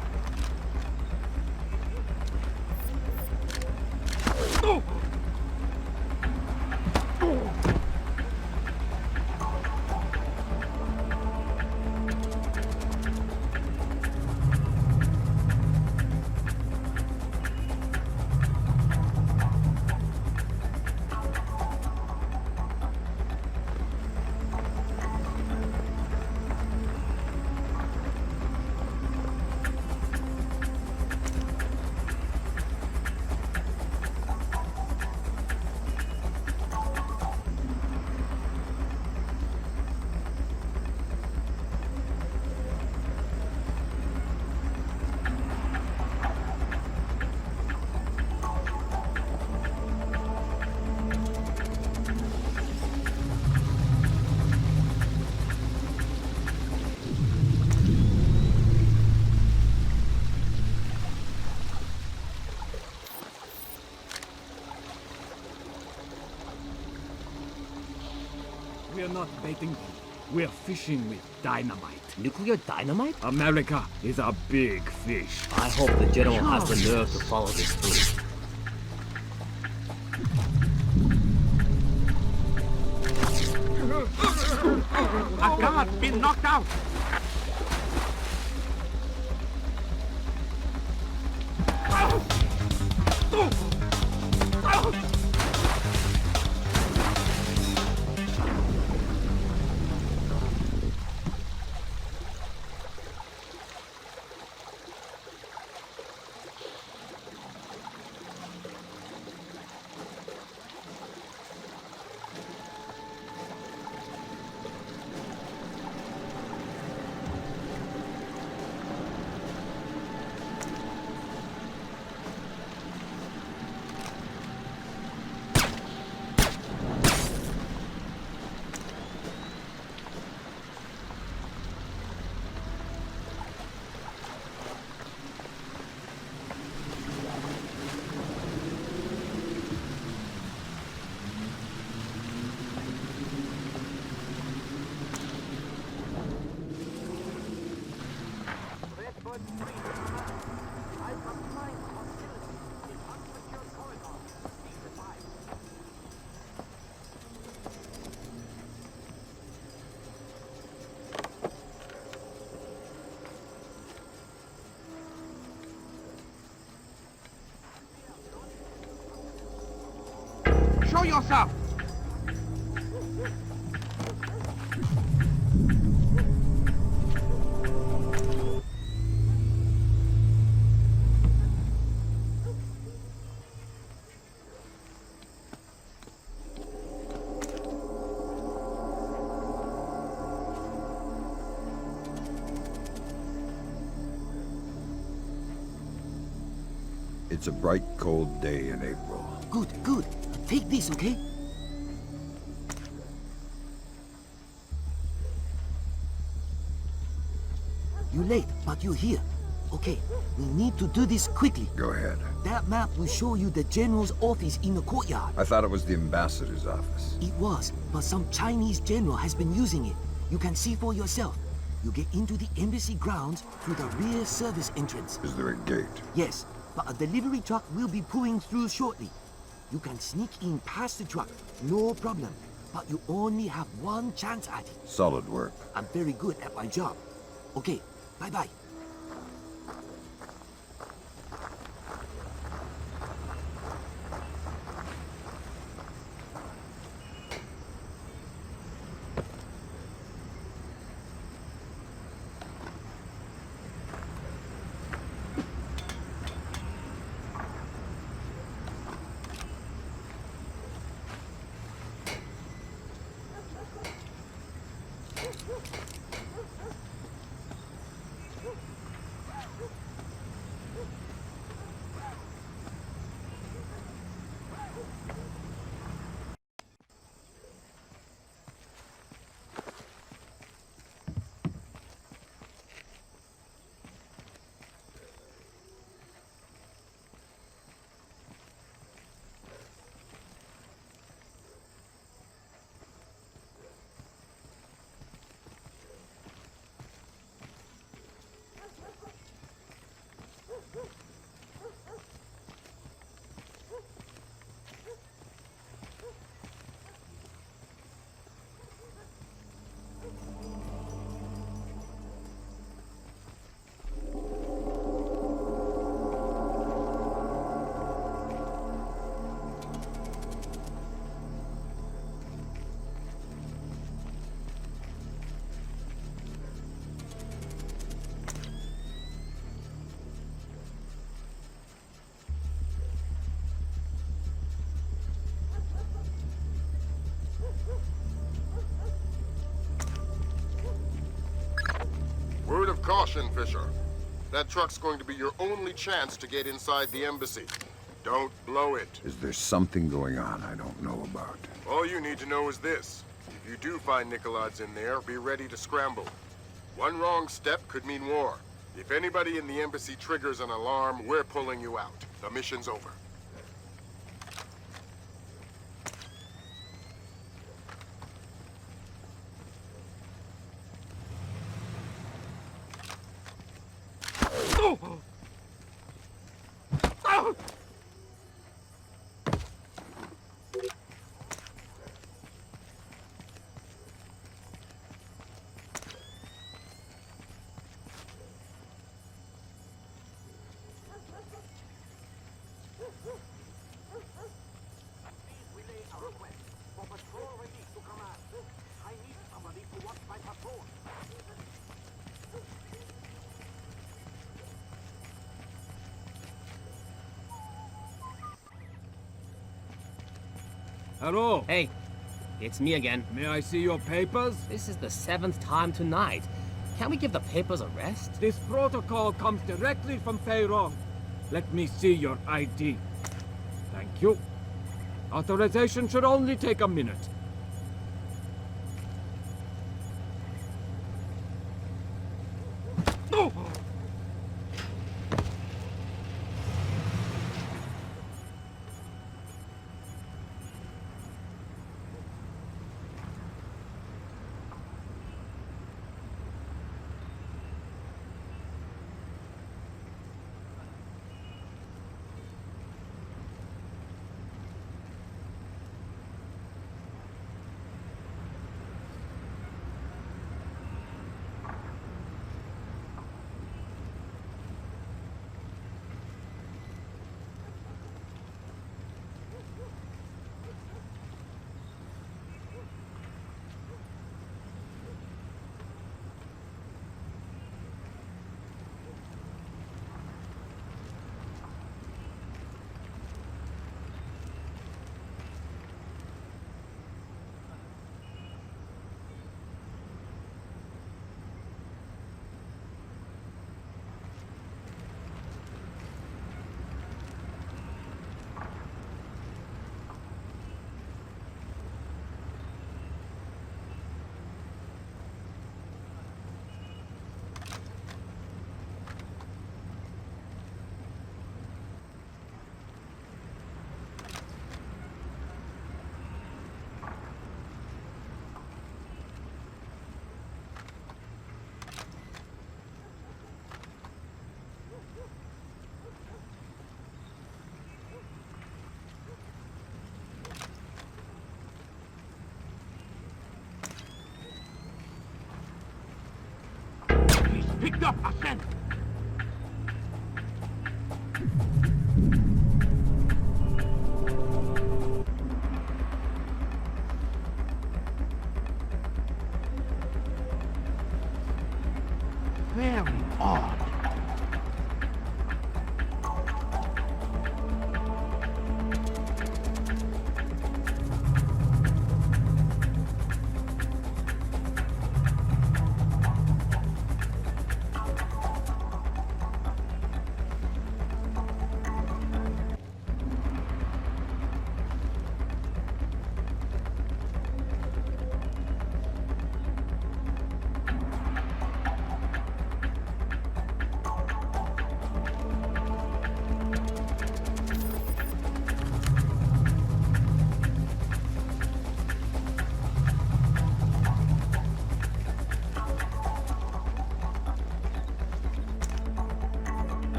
We're not baiting them. We're fishing with dynamite. Nuclear dynamite? America is a big fish. I hope the general has the nerve to follow this through. A guard been knocked out. Show yourself! It's a bright, cold day in April. Good, good. Take this, okay? You're late, but you're here. Okay, we need to do this quickly. Go ahead. That map will show you the general's office in the courtyard. I thought it was the ambassador's office. It was, but some Chinese general has been using it. You can see for yourself. You get into the embassy grounds through the rear service entrance. Is there a gate? Yes, but a delivery truck will be pulling through shortly. You can sneak in past the truck, no problem. But you only have one chance at it. Solid work. I'm very good at my job. Okay, bye-bye. Word of caution, Fisher. That truck's going to be your only chance to get inside the embassy. Don't blow it. Is there something going on I don't know about? All you need to know is this. If you do find Nicolod's in there, be ready to scramble. One wrong step could mean war. If anybody in the embassy triggers an alarm, we're pulling you out. The mission's over. Hello. Hey, it's me again. May I see your papers? This is the 7th time tonight. Can't we give the papers a rest? This protocol comes directly from Feirong. Let me see your ID. Thank you. Authorization should only take a minute. Oh! men! Very odd.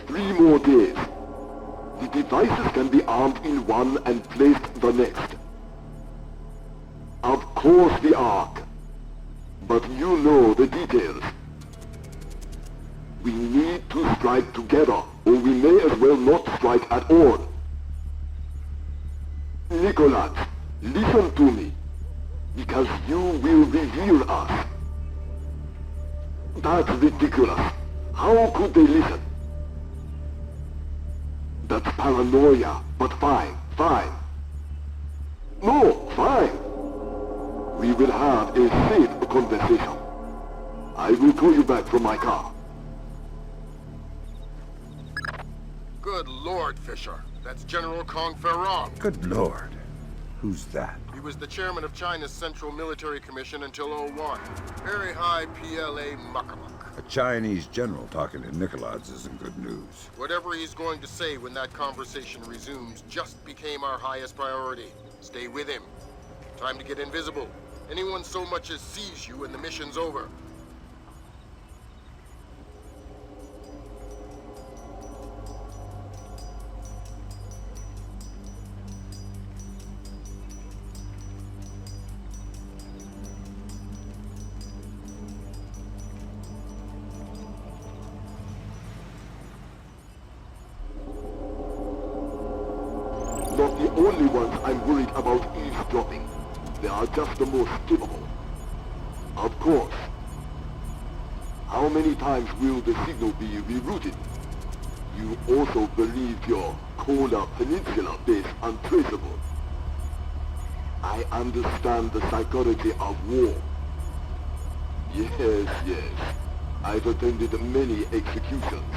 Three more days. The devices can be armed in one and placed the next. Of course the Ark. But you know the details. We need to strike together, or we may as well not strike at all. Nicholas, listen to me, because you will reveal us. That's ridiculous. How could they listen? That's paranoia, but fine. No, fine. We will have a safe conversation. I will call you back from my car. Good Lord, Fisher. That's General Kong Ferrong. Good Lord. Who's that? He was the chairman of China's Central Military Commission until '01. Very high PLA muckamuck. A Chinese general talking to Nicolaids isn't good news. Whatever he's going to say when that conversation resumes just became our highest priority. Stay with him. Time to get invisible. Anyone so much as sees you and the mission's over. Not the only ones I'm worried about eavesdropping. They are just the most capable. Of course. How many times will the signal be rerouted? You also believe your Kola Peninsula base untraceable. I understand the psychology of war. Yes. I've attended many executions,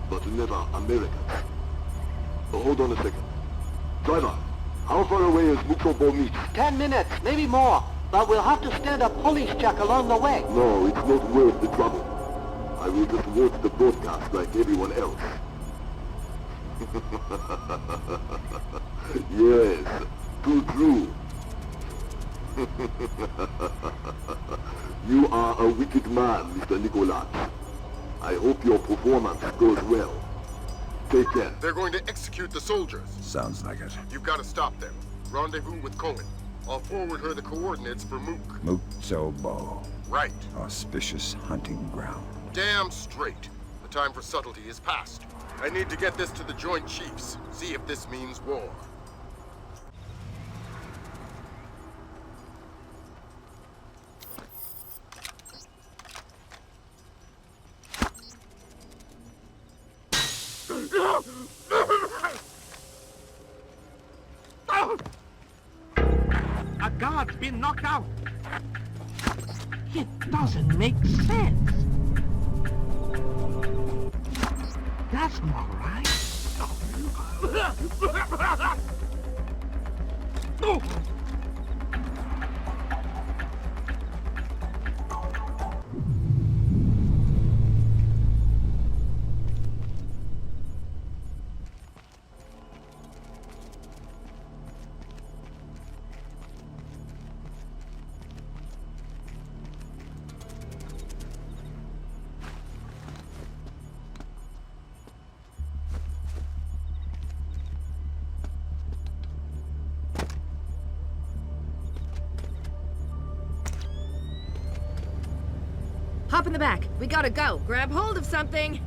but never Americans. Hold on a second. Driver, how far away is Muksobo Meet? 10 minutes, maybe more. But we'll have to stand a police check along the way. No, it's not worth the trouble. I will just watch the broadcast like everyone else. Yes, too true. You are a wicked man, Mr. Nicholas. I hope your performance goes well. Take care. They're going to execute the soldiers. Sounds like it. You've got to stop them. Rendezvous with Cohen. I'll forward her the coordinates for Mook. Muksobo. Right. Auspicious hunting ground. Damn straight. The time for subtlety is past. I need to get this to the Joint Chiefs. See if this means war. A guard's been knocked out. It doesn't make sense. That's not right. Oh. Hop in the back. We gotta go. Grab hold of something.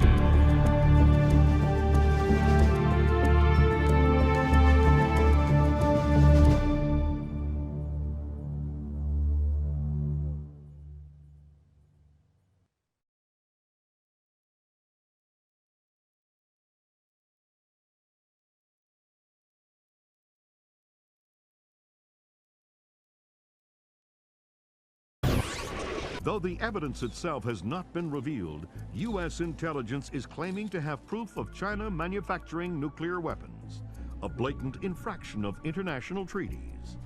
Though the evidence itself has not been revealed, U.S. intelligence is claiming to have proof of China manufacturing nuclear weapons, a blatant infraction of international treaties.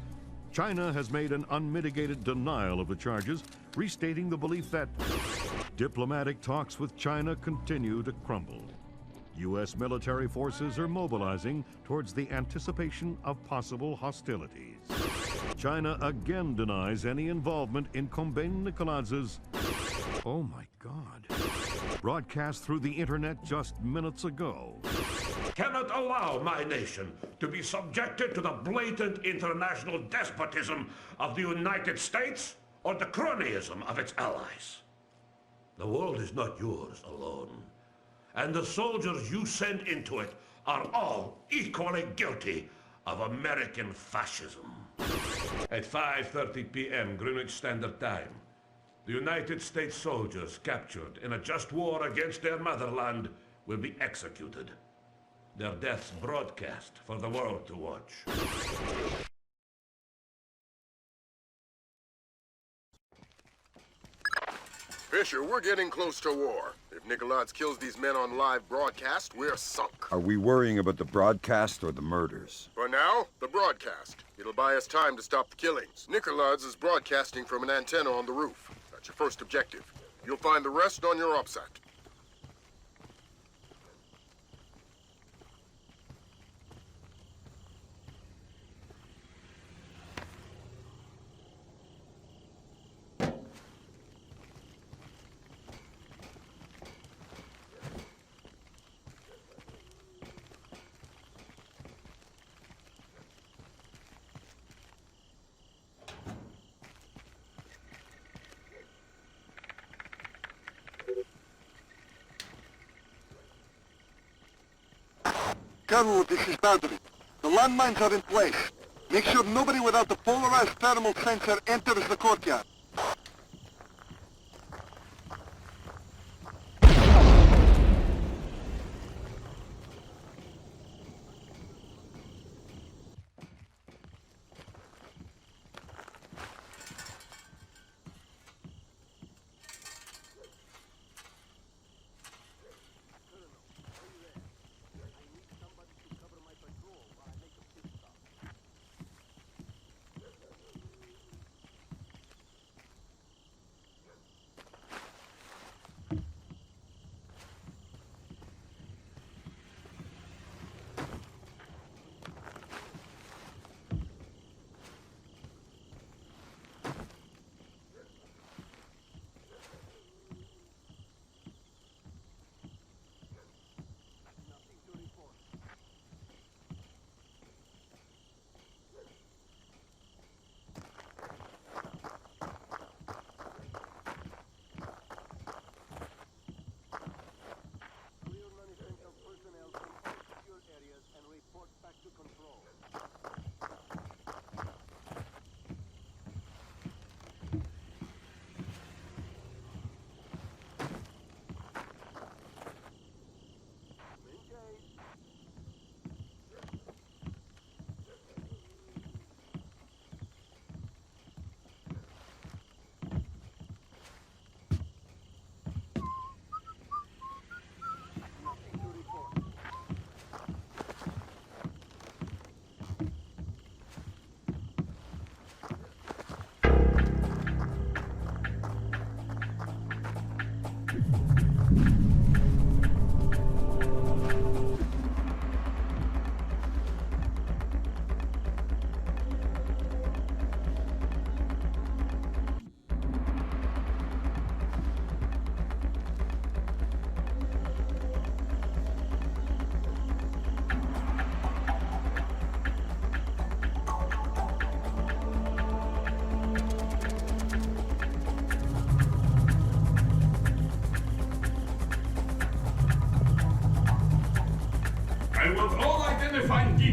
China has made an unmitigated denial of the charges, restating the belief that diplomatic talks with China continue to crumble. U.S. military forces are mobilizing towards the anticipation of possible hostilities. China again denies any involvement in Kombain Nikoladz's, oh my God, broadcast through the internet just minutes ago. Cannot allow my nation to be subjected to the blatant international despotism of the United States or the cronyism of its allies. The world is not yours alone, and the soldiers you send into it are all equally guilty of American fascism. At 5:30 p.m. Greenwich Standard Time, the United States soldiers captured in a just war against their motherland will be executed. Their deaths broadcast for the world to watch. Fisher, we're getting close to war. If Nikoladze kills these men on live broadcast, we're sunk. Are we worrying about the broadcast or the murders? For now, the broadcast. It'll buy us time to stop the killings. Nikoladze is broadcasting from an antenna on the roof. That's your first objective. You'll find the rest on your OPSAT. Carol, this is Badri. The landmines are in place. Make sure nobody without the polarized thermal sensor enters the courtyard.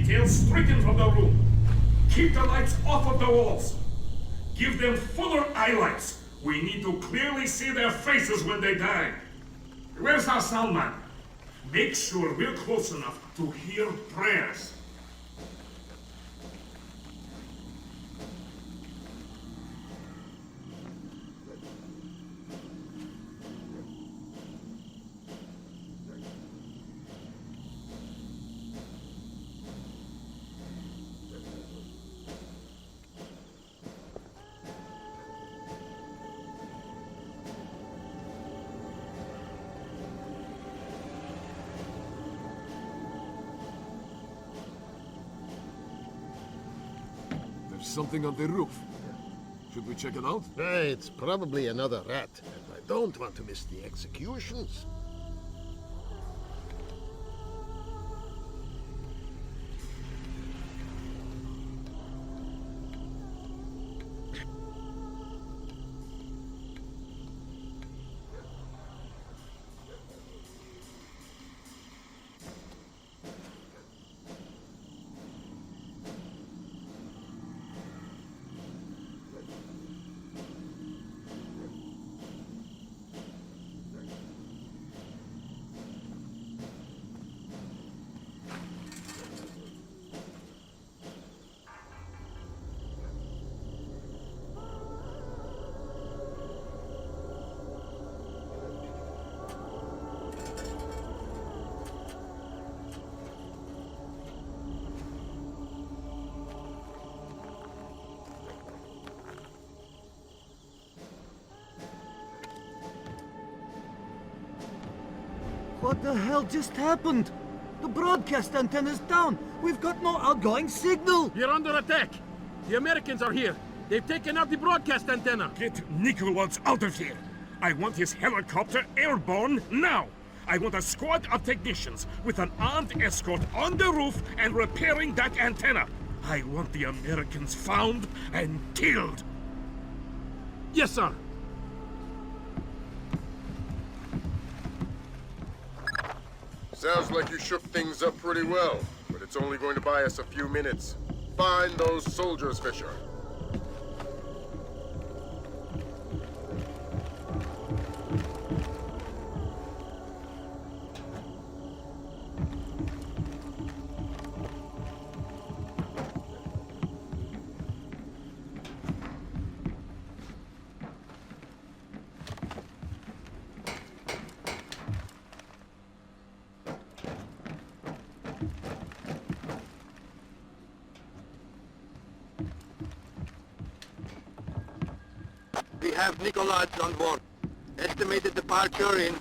details stricken from the room. Keep the lights off of the walls. Give them fuller highlights. We need to clearly see their faces when they die. Where's our sound man? Make sure we're close enough to hear prayers. Something on the roof. Should we check it out? It's probably another rat, and I don't want to miss the executions. What the hell just happened? The broadcast antenna's down. We've got no outgoing signal. You're under attack. The Americans are here. They've taken out the broadcast antenna. Get Nicholas out of here. I want his helicopter airborne now. I want a squad of technicians with an armed escort on the roof and repairing that antenna. I want the Americans found and killed. Yes, sir. Sounds like you shook things up pretty well, but it's only going to buy us a few minutes. Find those soldiers, Fisher. We have Nicholas on board. Estimated departure in...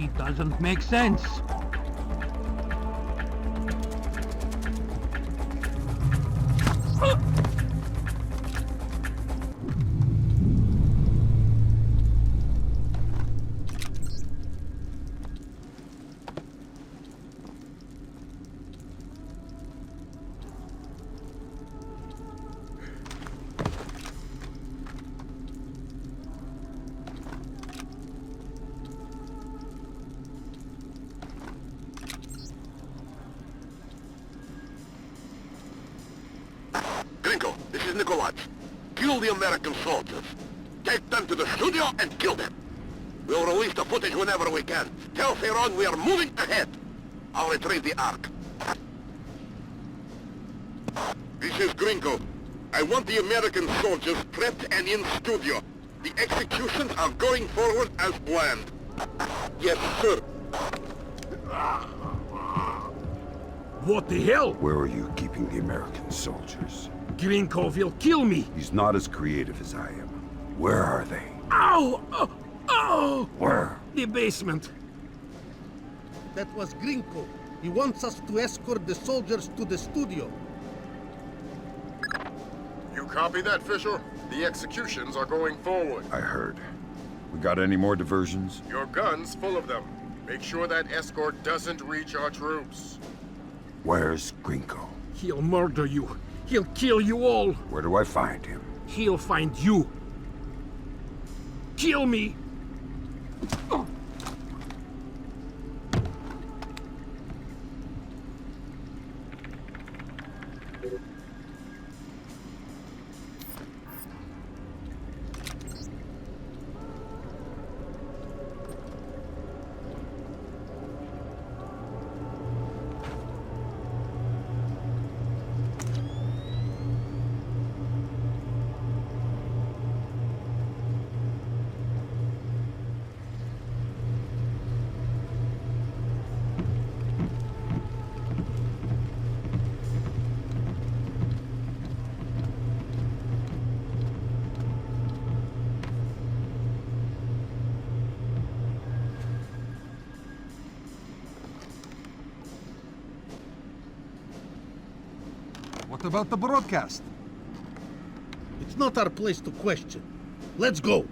It doesn't make sense. Gringo, this is Nicholas. Kill the American soldiers. Take them to the studio and kill them. We'll release the footage whenever we can. Tell Theron we are moving ahead. I'll retrieve the Ark. This is Gringo. I want the American soldiers prepped and in studio. The executions are going forward as planned. Yes, sir. What the hell? Where are you keeping the American soldiers? Gringo will kill me. He's not as creative as I am. Where are they? Ow! Oh! Oh! Where? The basement. That was Gringo. He wants us to escort the soldiers to the studio. You copy that, Fisher? The executions are going forward. I heard. We got any more diversions? Your gun's full of them. Make sure that escort doesn't reach our troops. Where's Gringo? He'll murder you. He'll kill you all. Where do I find him? He'll find you. Kill me. What about the broadcast? It's not our place to question. Let's go.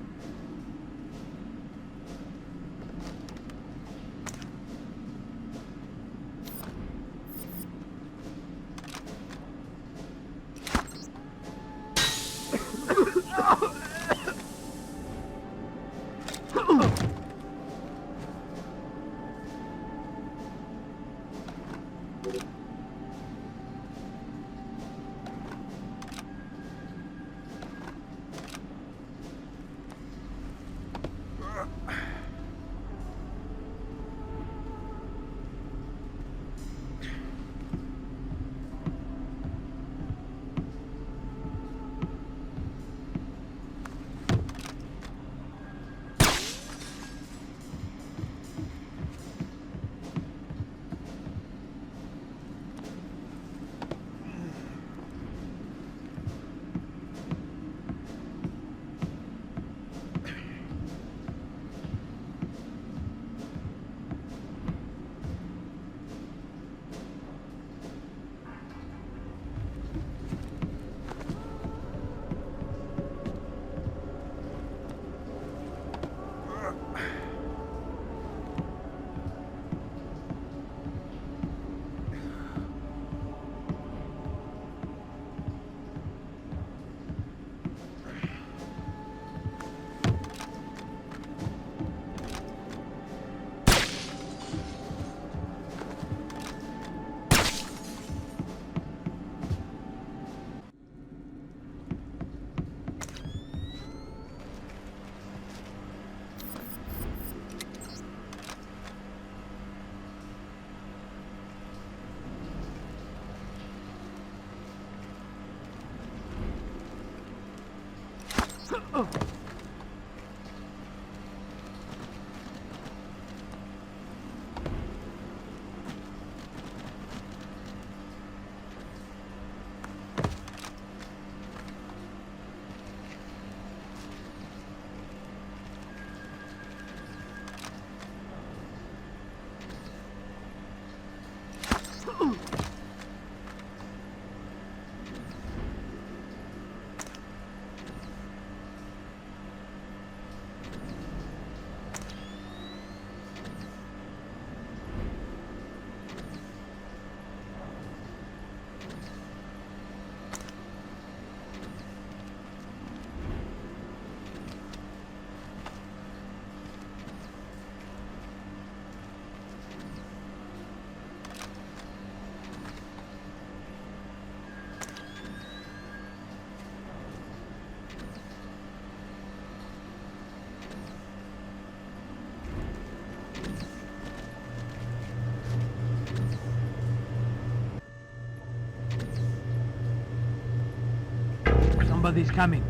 Somebody's coming.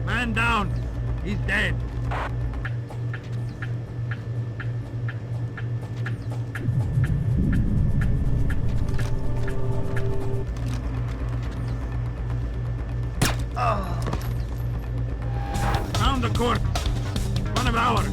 Man down. He's dead. Found the corpse. One of ours.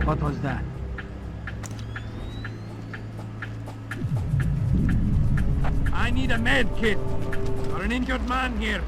What was that? I need a med kit for an injured man here.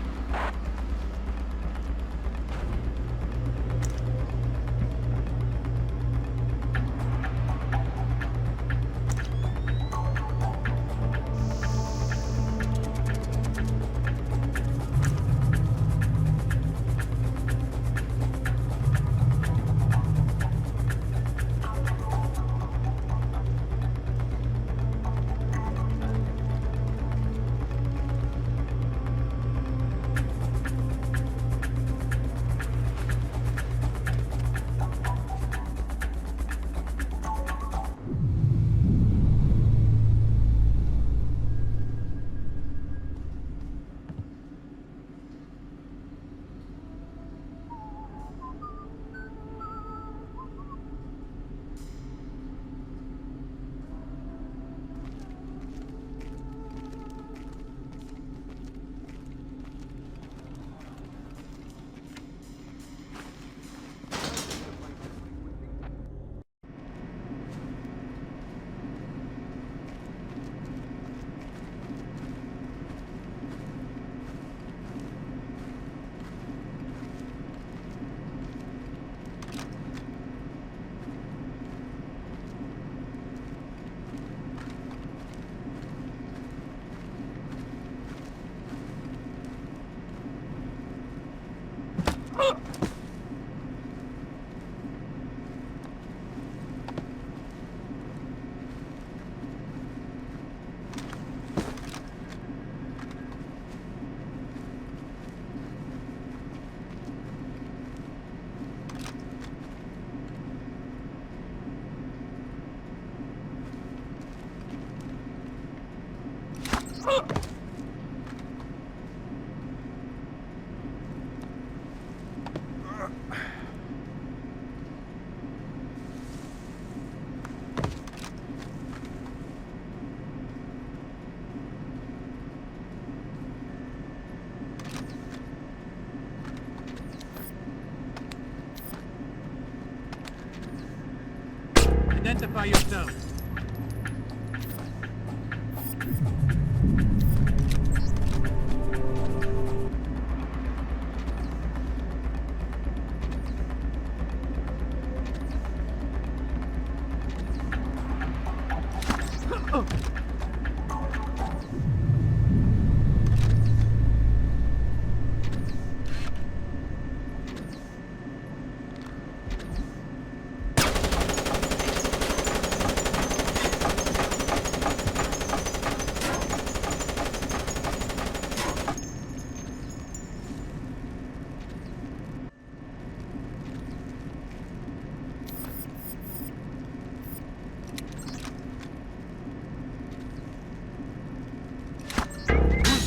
Identify yourself.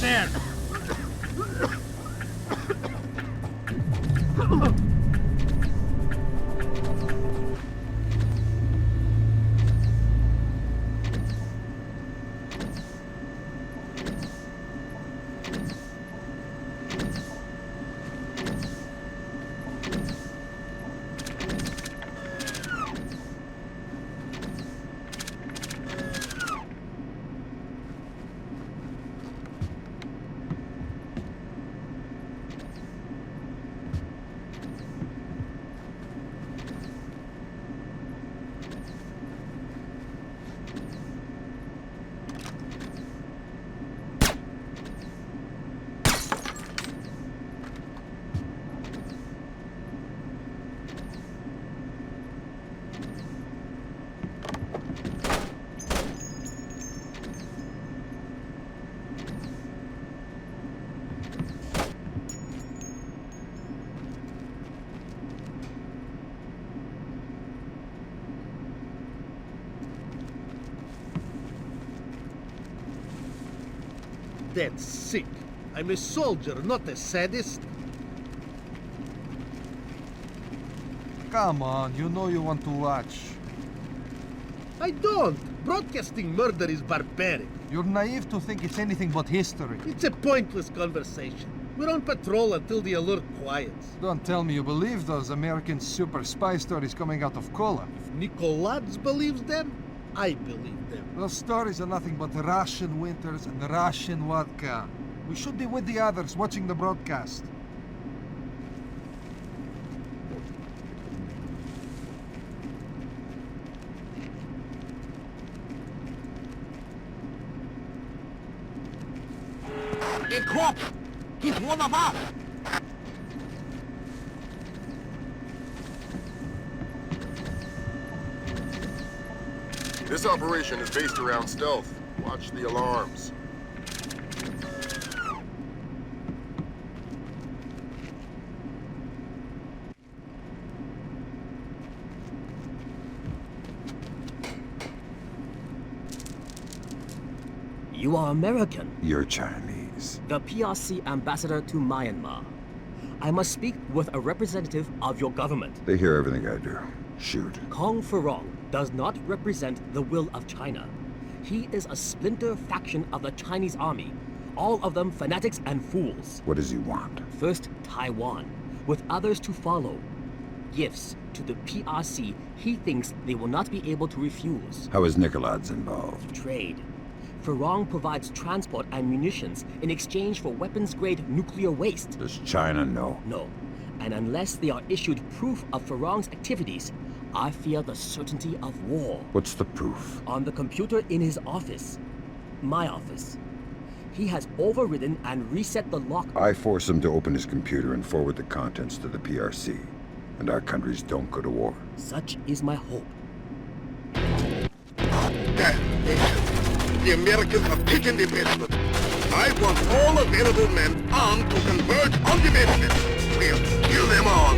There! That's sick. I'm a soldier, not a sadist. Come on, you know you want to watch. I don't. Broadcasting murder is barbaric. You're naive to think it's anything but history. It's a pointless conversation. We're on patrol until the alert quiets. Don't tell me you believe those American super spy stories coming out of Kola. If Nikolaj believes them, I believe them. Those stories are nothing but Russian winters and Russian vodka. We should be with the others watching the broadcast. Den Kopf! He's one of us! This operation is based around stealth. Watch the alarms. You are American. You're Chinese. The PRC ambassador to Myanmar. I must speak with a representative of your government. They hear everything I do. Shoot. Kong Ferong does not represent the will of China. He is a splinter faction of the Chinese army, all of them fanatics and fools. What does he want? First, Taiwan, with others to follow. Gifts to the PRC he thinks they will not be able to refuse. How is Nikolaj involved? Trade. Ferong provides transport and munitions in exchange for weapons-grade nuclear waste. Does China know? No. And unless they are issued proof of Ferong's activities, I fear the certainty of war. What's the proof? On the computer in his office. My office. He has overridden and reset the lock. I force him to open his computer and forward the contents to the PRC. And our countries don't go to war. Such is my hope. The Americans have taken the basement. I want all available men armed to converge on the basement. We'll kill them all.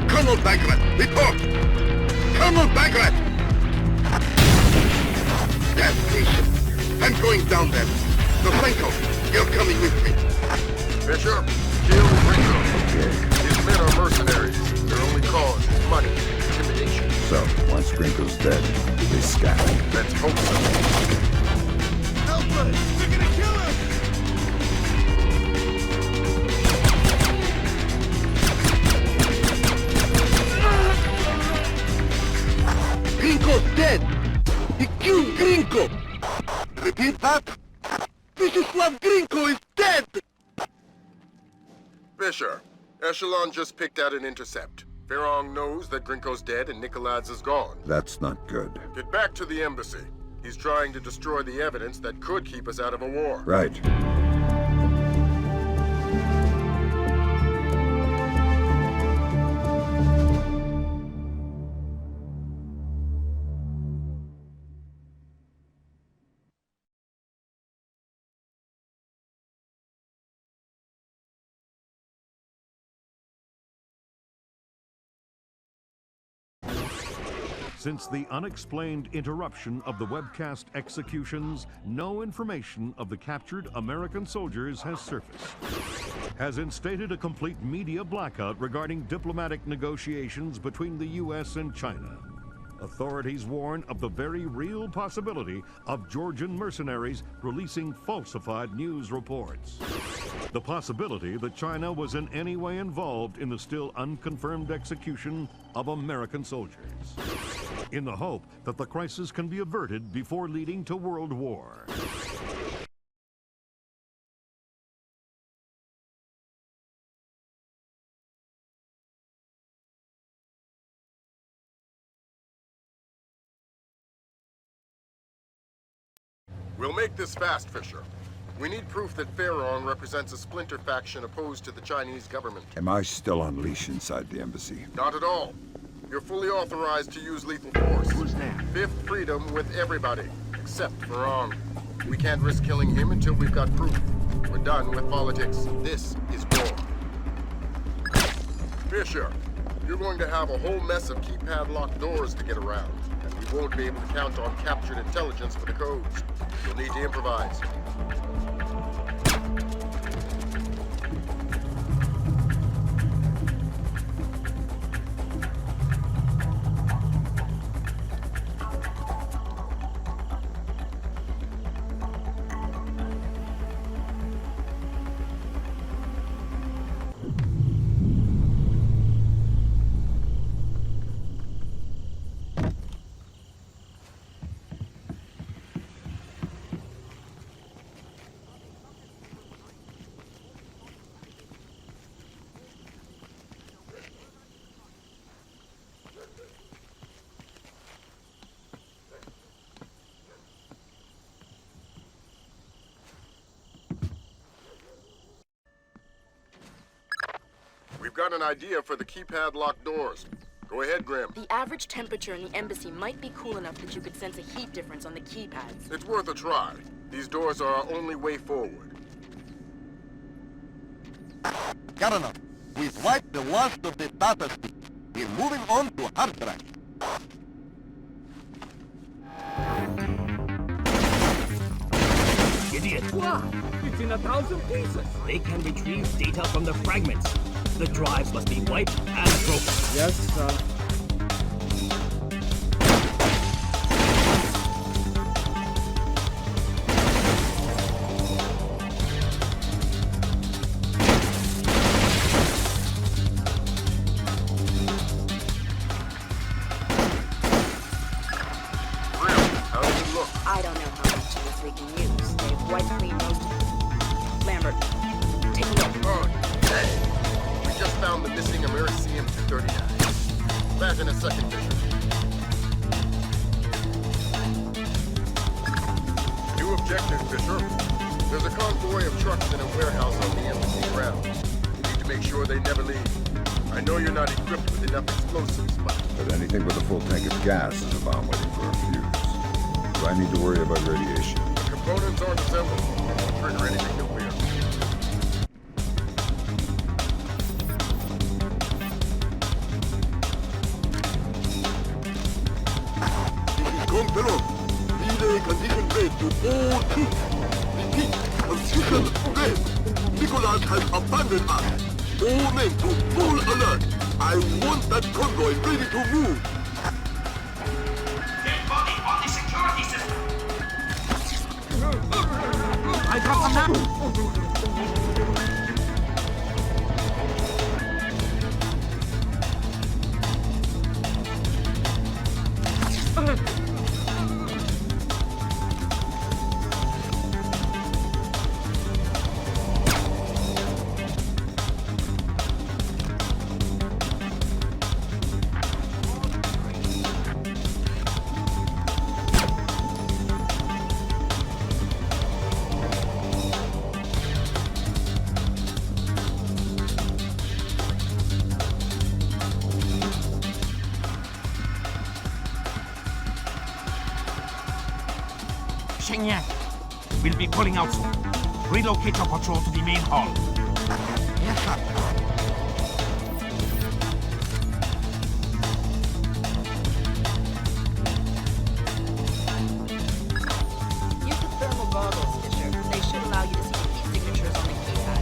Colonel Bagrat, report! Colonel Bagrat! Damn patient. I'm going down there. Nosenko, you're coming with me. Fisher, kill Gringo. His men are mercenaries. Their only cause is money and intimidation. So, once Gringo's dead, they scatter. Let's hope so. Help us! They're gonna kill us! Gringo's dead! He killed Gringo! Repeat that? Mrs. Gringo is dead! Fisher, Echelon just picked out an intercept. Ferrong knows that Gringo's dead and Nicoladze is gone. That's not good. Get back to the embassy. He's trying to destroy the evidence that could keep us out of a war. Right. Since the unexplained interruption of the webcast executions, no information of the captured American soldiers has surfaced. Has instated a complete media blackout regarding diplomatic negotiations between the U.S. and China. Authorities warn of the very real possibility of Georgian mercenaries releasing falsified news reports. The possibility that China was in any way involved in the still unconfirmed execution of American soldiers, in the hope that the crisis can be averted before leading to World War. We'll make this fast, Fisher. We need proof that Ferrong represents a Splinter faction opposed to the Chinese government. Am I still on leash inside the embassy? Not at all. You're fully authorized to use lethal force. Who's that? Fifth freedom with everybody, except Ferrong. We can't risk killing him until we've got proof. We're done with politics. This is war. Fisher, you're going to have a whole mess of keypad locked doors to get around, and we won't be able to count on captured intelligence for the codes. You'll need to improvise. We've got an idea for the keypad locked doors. Go ahead, Grim. The average temperature in the embassy might be cool enough that you could sense a heat difference on the keypads. It's worth a try. These doors are our only way forward. Governor, we've wiped the last of the data stick. We're moving on to hard drive. Idiot! What? It's in 1,000 pieces. They can retrieve data from the fragments. The drives must be wiped and broken. Yes, sir. I don't know how much of this we can use. They've wiped clean most of it. Lambert, take a look. Oh, hey. We just found the missing Americium 239. Back in a second, Fisher. New objective, Fisher. There's a convoy of trucks in a warehouse on the embassy grounds. You need to make sure they never leave. I know you're not equipped with enough explosives, but anything with a full tank of gas is a bomb waiting for a fuse. Do I need to worry about radiation? the components aren't assembled. Won't trigger anything nuclear. Control. Relay condition red to all troops. Repeat, position red. Nikolai Nicolas has abandoned us. All men to full alert. I want that convoy ready to move. Dead body on the security system. I got a map. We'll be pulling out soon. Relocate your patrol to the main hall. Yes, sir. Use the thermal goggles, Fisher. They should allow you to see the key signatures on the keypad.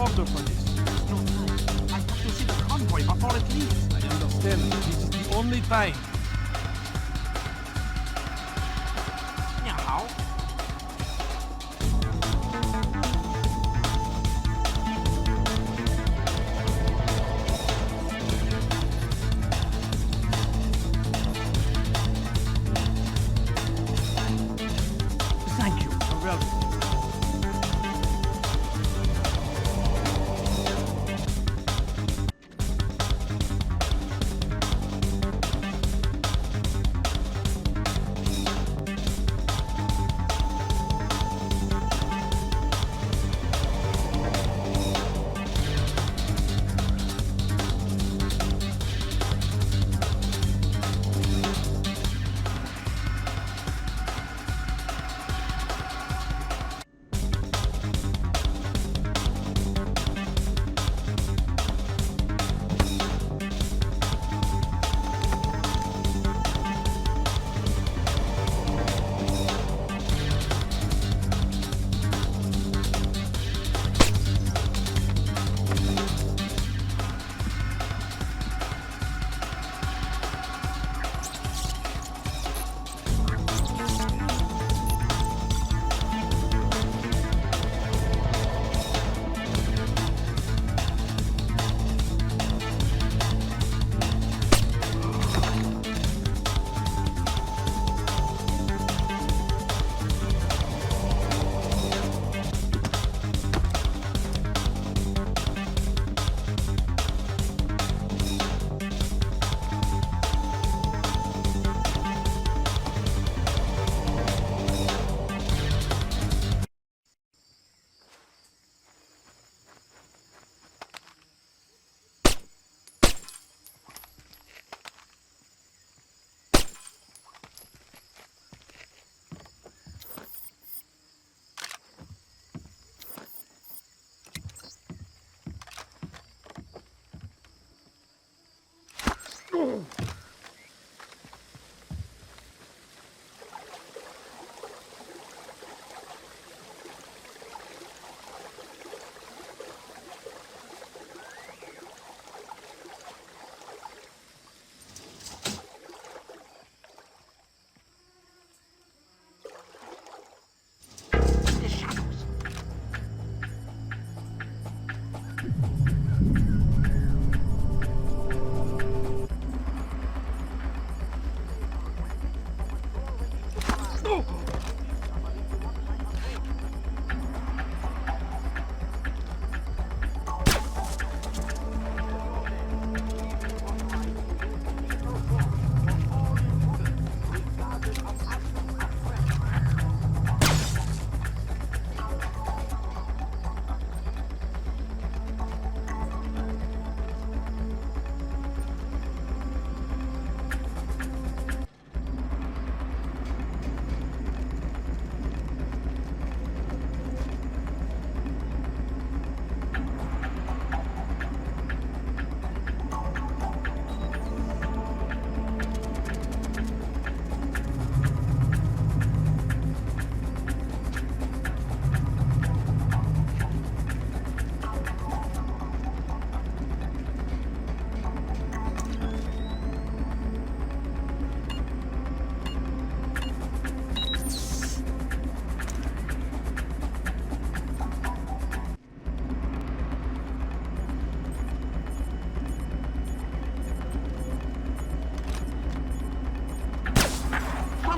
order for this. There's no time. I have to see the convoy before it leaves. I understand. This is the only time. Now. Thank you. You're welcome.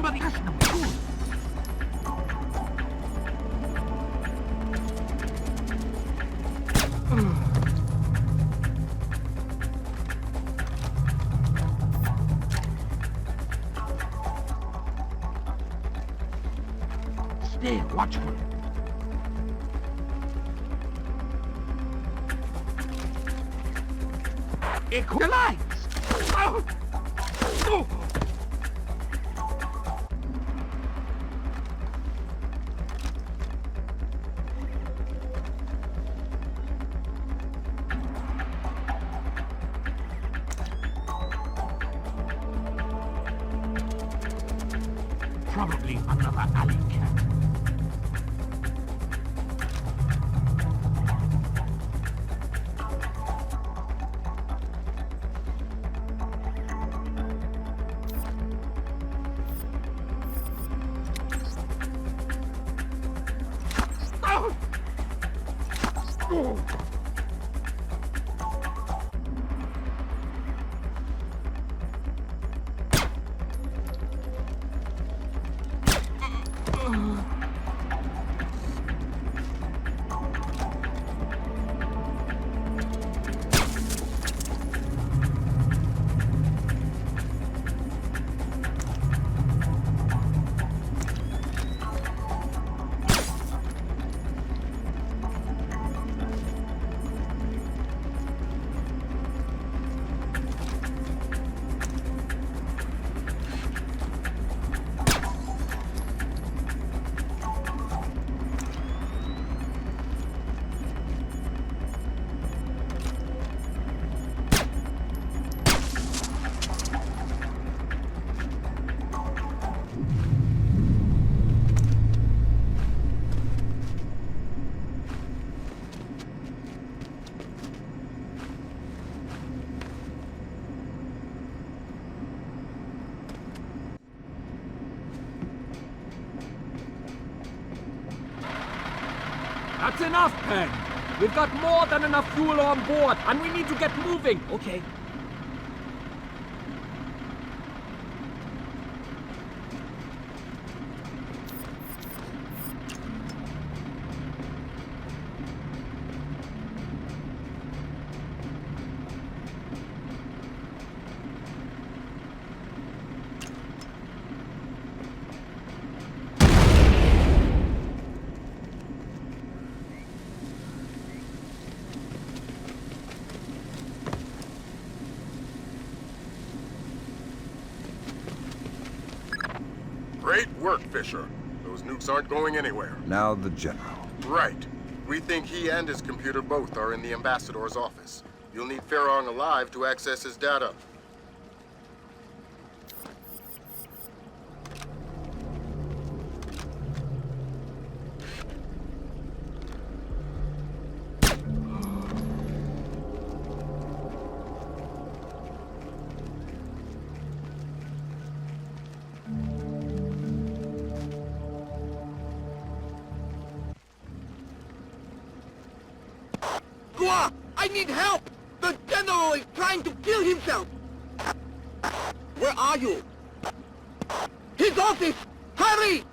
Somebody ask them too. Stay watchful. Equalize! Oh! Oh! Probably another alley cat. That's enough, Pen. We've got more than enough fuel on board, and we need to get moving. Okay. Great work, Fisher. Those nukes aren't going anywhere. Now the General. Right. We think he and his computer both are in the Ambassador's office. You'll need Farong alive to access his data. I need help! The General is trying to kill himself! Where are you? His office! Hurry!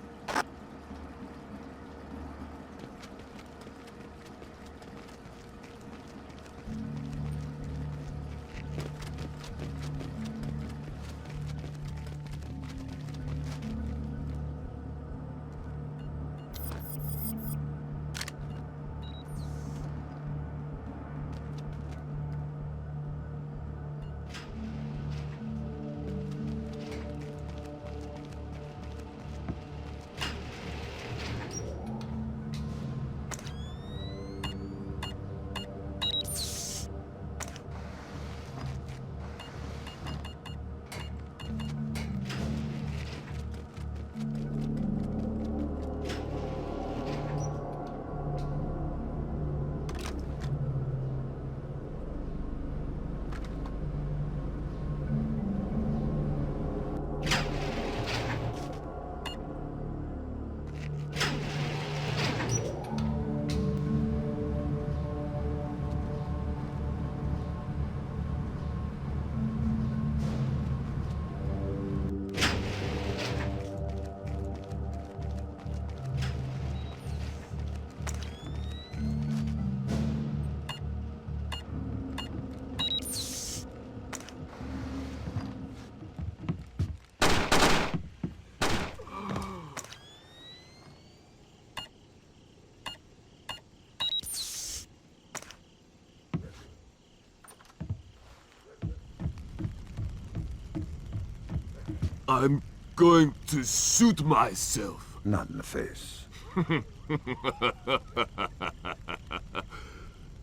I'm going to shoot myself. Not in the face.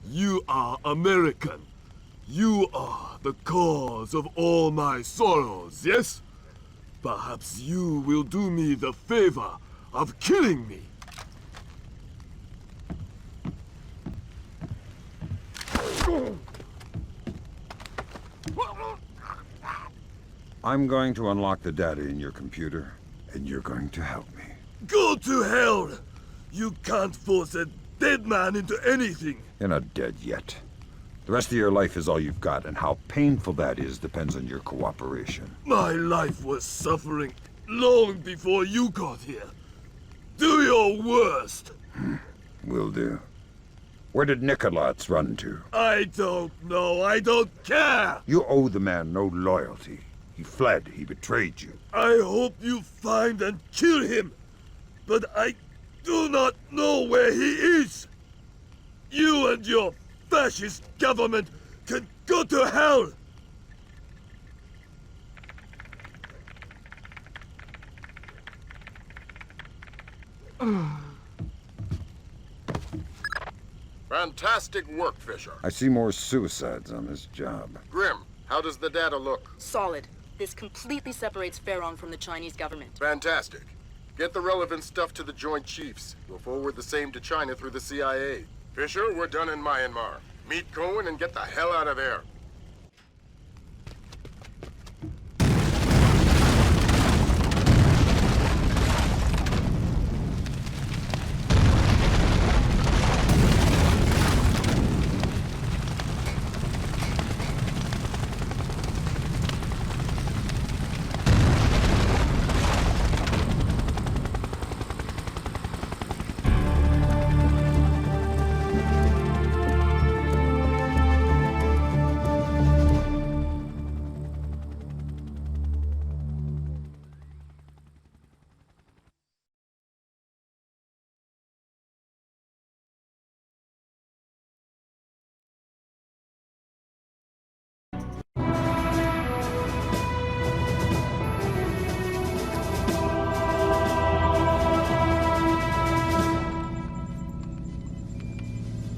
You are American. You are the cause of all my sorrows, yes? Perhaps you will do me the favor of killing me. I'm going to unlock the data in your computer, and you're going to help me. Go to hell! You can't force a dead man into anything. You're not dead yet. The rest of your life is all you've got, and how painful that is depends on your cooperation. My life was suffering long before you got here. Do your worst. Will do. Where did Nikolats run to? I don't know. I don't care. You owe the man no loyalty. He fled. He betrayed you. I hope you find and kill him. But I do not know where he is. You and your fascist government can go to hell. Fantastic work, Fisher. I see more suicides on this job. Grim, how does the data look? Solid. This completely separates Fairong from the Chinese government. Fantastic. Get the relevant stuff to the Joint Chiefs. We'll forward the same to China through the CIA. Fisher, we're done in Myanmar. Meet Cohen and get the hell out of there.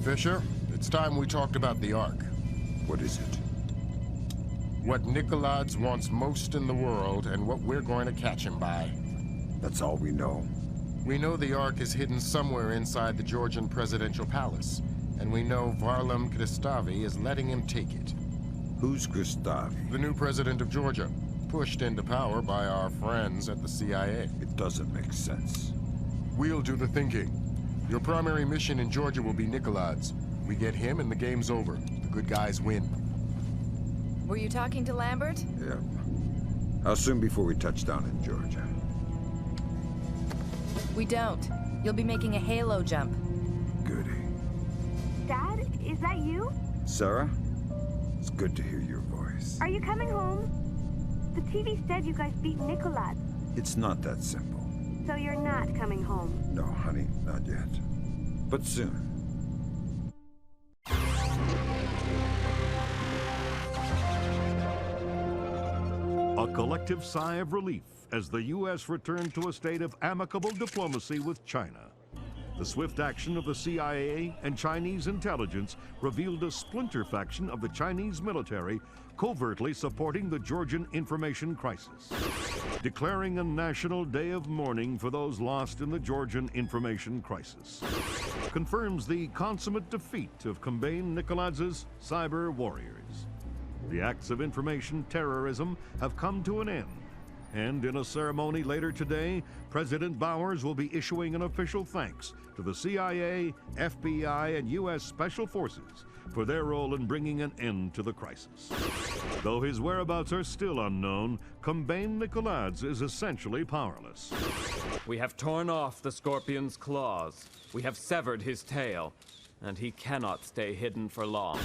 Fisher, it's time we talked about the Ark. What is it? What Nikolaj wants most in the world and what we're going to catch him by. That's all we know. We know the Ark is hidden somewhere inside the Georgian presidential palace, and we know Varlam Kristavi is letting him take it. Who's Kristavi? The new president of Georgia, pushed into power by our friends at the CIA. It doesn't make sense. We'll do the thinking. Your primary mission in Georgia will be Nikolaj. We get him and the game's over. The good guys win. Were you talking to Lambert? Yeah. How soon before we touch down in Georgia? We don't. You'll be making a halo jump. Goody. Dad, is that you? Sarah? It's good to hear your voice. Are you coming home? The TV said you guys beat Nikolaj. It's not that simple. So you're not coming home? No, honey, not yet. But soon. A collective sigh of relief as the U.S. returned to a state of amicable diplomacy with China. The swift action of the CIA and Chinese intelligence revealed a splinter faction of the Chinese military covertly supporting the Georgian information crisis, declaring a national day of mourning for those lost in the Georgian information crisis. Confirms the consummate defeat of Kombain Nikolaj's cyber warriors. The acts of information terrorism have come to an end, and in a ceremony later today, President Bowers will be issuing an official thanks to the CIA, FBI, and U.S. Special Forces for their role in bringing an end to the crisis. Though his whereabouts are still unknown, Kombain Nikolaj is essentially powerless. We have torn off the Scorpion's claws. We have severed his tail, and he cannot stay hidden for long.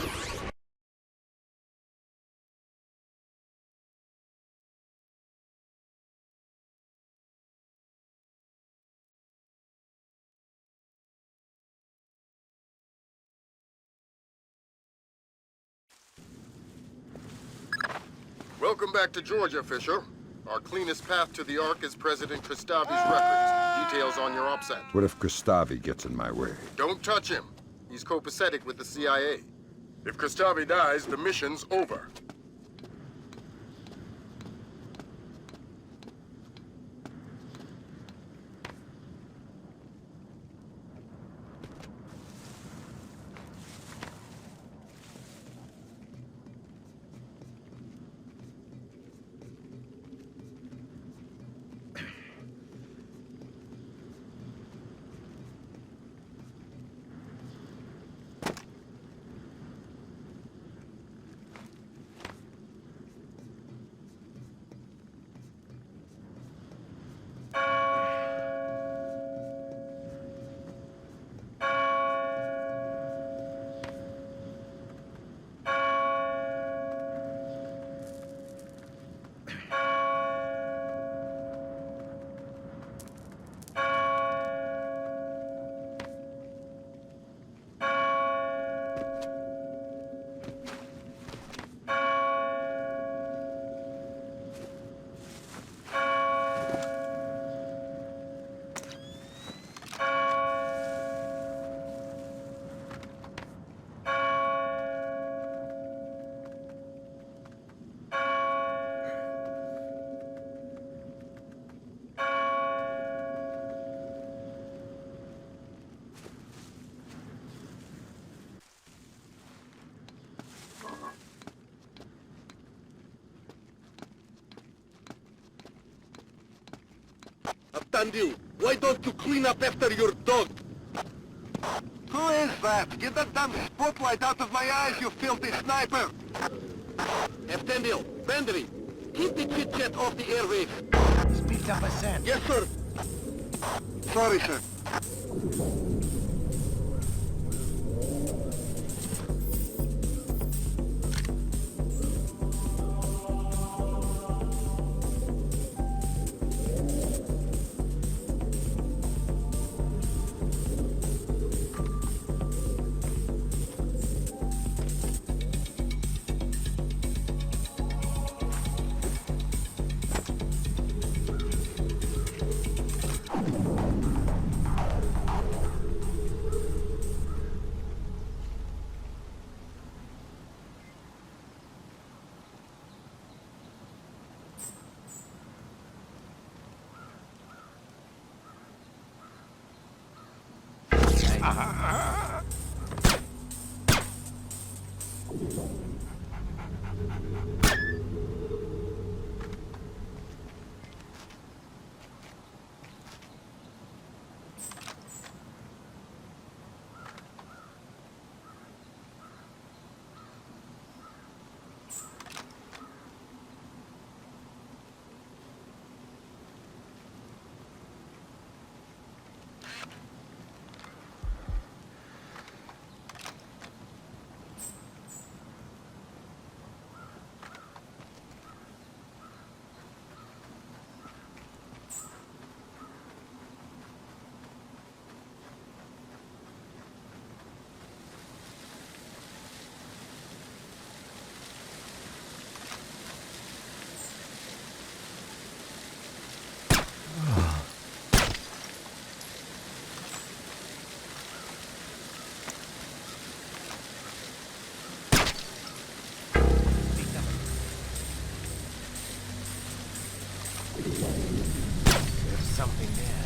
Welcome back to Georgia, Fisher. Our cleanest path to the Ark is President Kristavi's records. Details on your OPSAT. What if Kristavi gets in my way? Don't touch him. He's copacetic with the CIA. If Kristavi dies, the mission's over. Tandil, why don't you clean up after your dog? Who is that? Get that damn spotlight out of my eyes, you filthy sniper! Tandil, Bandri, keep the chit-chat off the airwaves. Speak up, Hassan. Yes, sir. Sorry, sir. Something there.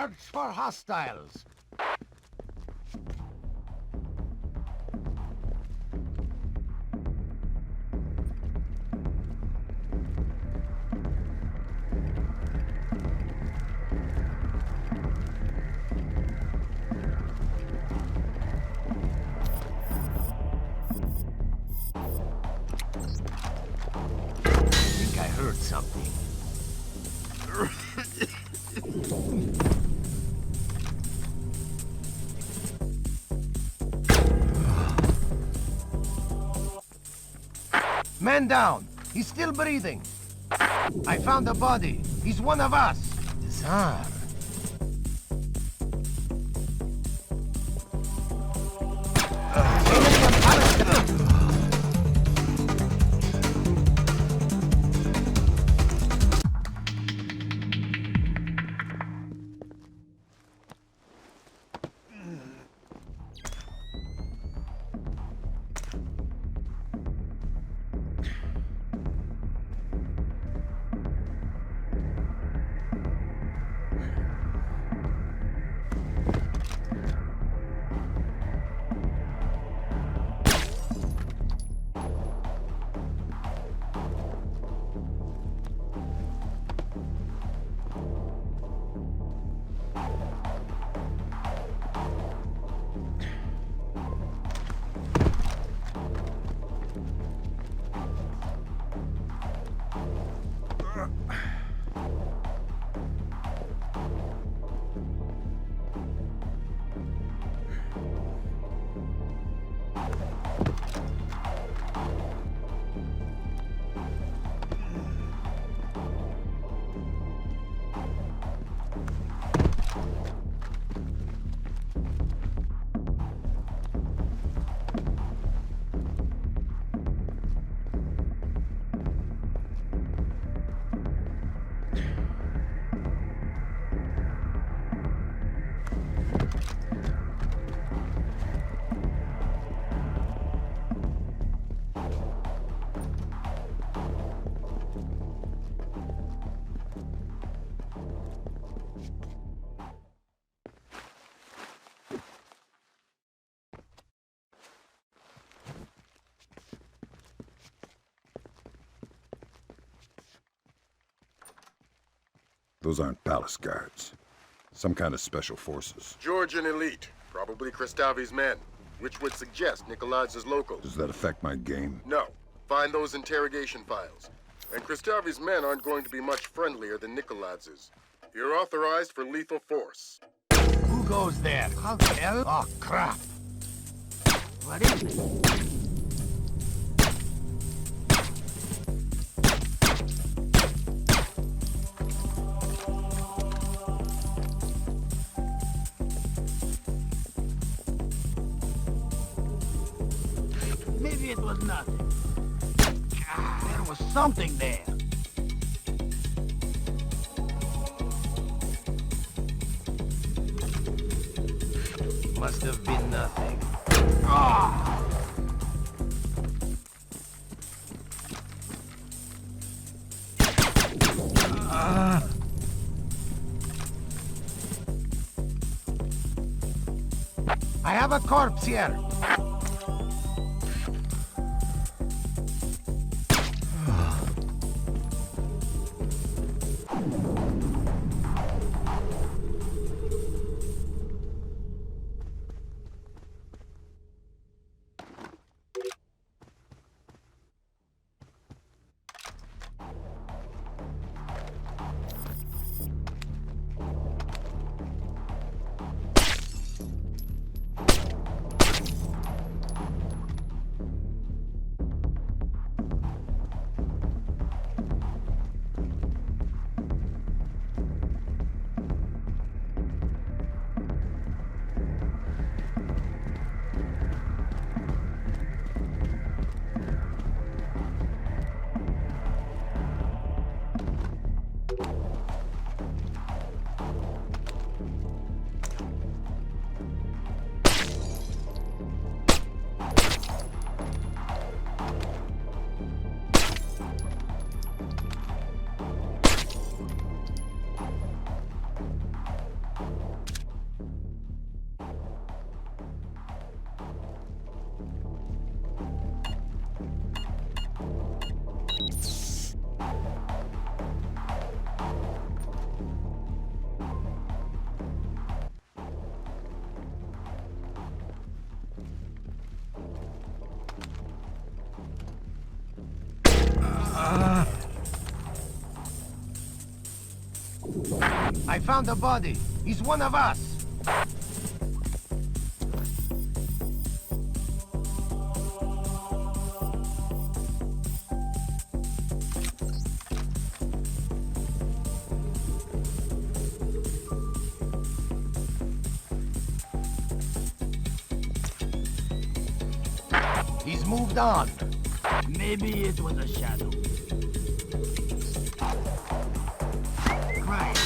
Search for hostiles. I heard something. Man down! He's still breathing! I found a body. He's one of us! Tsar. Those aren't palace guards. Some kind of special forces. Georgian elite, probably Kristavi's men, which would suggest Nikoladze's locals. Does that affect my game? No. Find those interrogation files. And Kristavi's men aren't going to be much friendlier than Nikoladze's. You're authorized for lethal force. Who goes there? How the hell? Oh, crap. What is it? Maybe it was nothing. There was something there. Must have been nothing. Ah! I have a corpse here. found a body. He's one of us. He's moved on. Maybe it was a shadow. Right.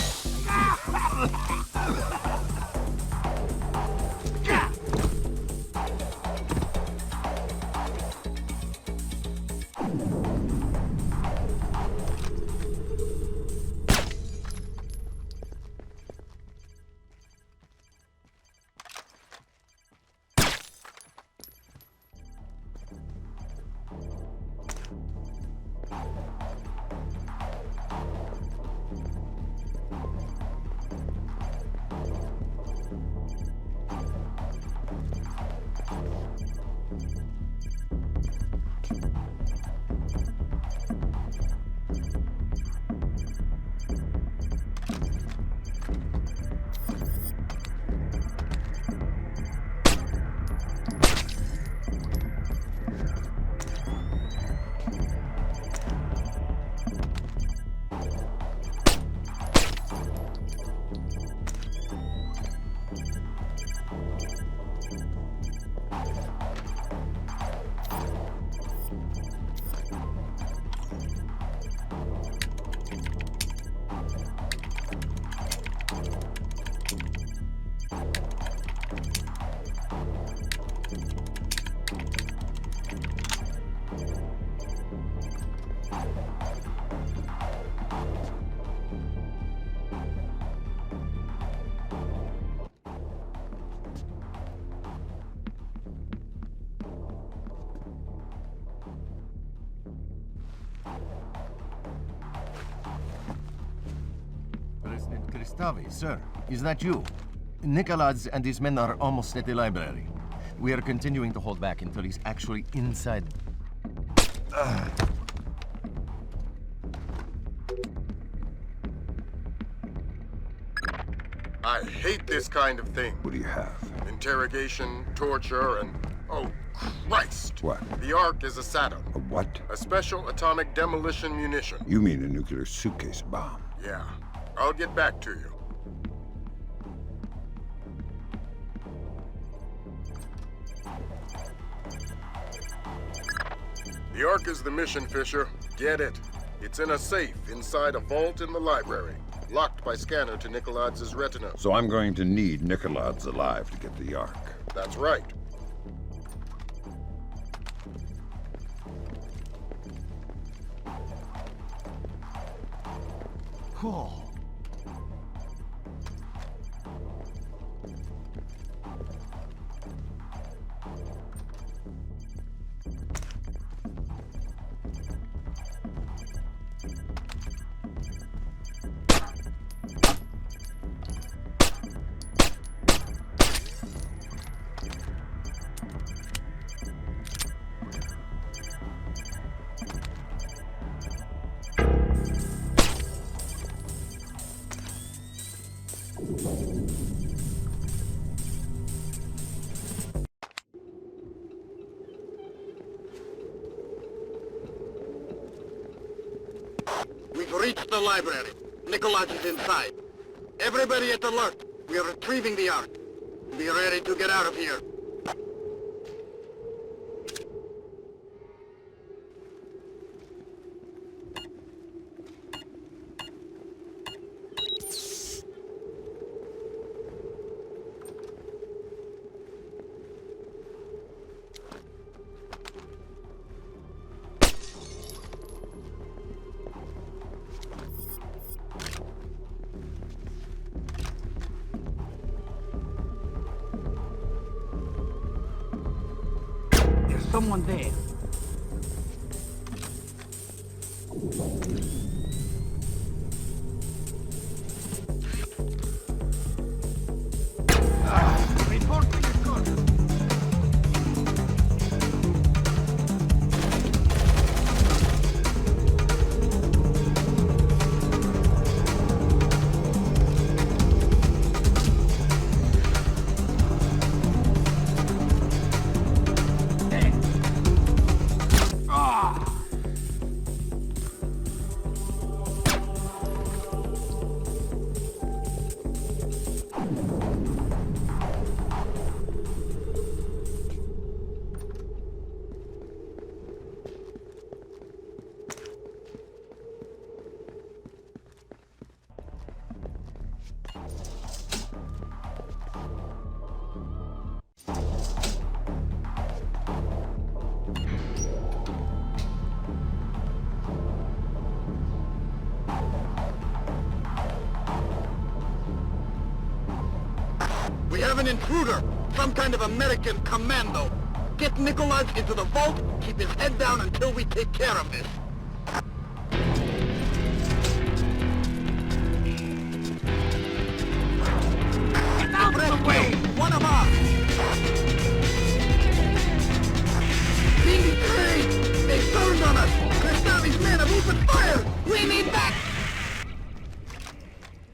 Kristavi, sir, is that you? Nikolaz and his men are almost at the library. We are continuing to hold back until he's actually inside. I hate this kind of thing. What do you have? Interrogation, torture, and... oh, Christ! What? The Ark is a SATM. A what? A special atomic demolition munition. You mean a nuclear suitcase bomb? Yeah. I'll get back to you. The Ark is the mission, Fisher. Get it. It's in a safe inside a vault in the library. Locked by scanner to Nikolaz's retina. So I'm going to need Nikolaz alive to get the Ark. That's right. Cool. We've reached the library. Nikolaz is inside. Everybody at alert. We are retrieving the Ark. Be ready to get out of here. Someone there. Reporting a corner. an intruder. Some kind of American commando. Get Nicholas into the vault, keep his head down until we take care of this. Get out of the way! One of us! Being betrayed! They turned on us! Kristavi's men have opened fire! We need back!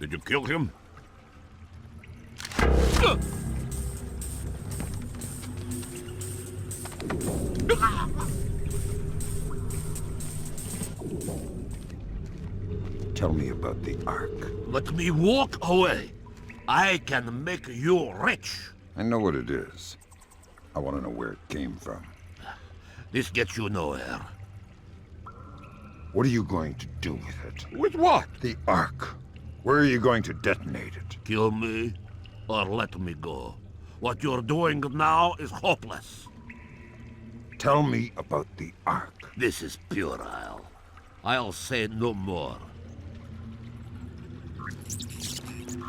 Did you kill him? Tell me about the Ark. Let me walk away. I can make you rich. I know what it is. I want to know where it came from. This gets you nowhere. What are you going to do with it? With what? The Ark. Where are you going to detonate it? Kill me, or let me go. What you're doing now is hopeless. Tell me about the Ark. This is puerile. I'll say no more.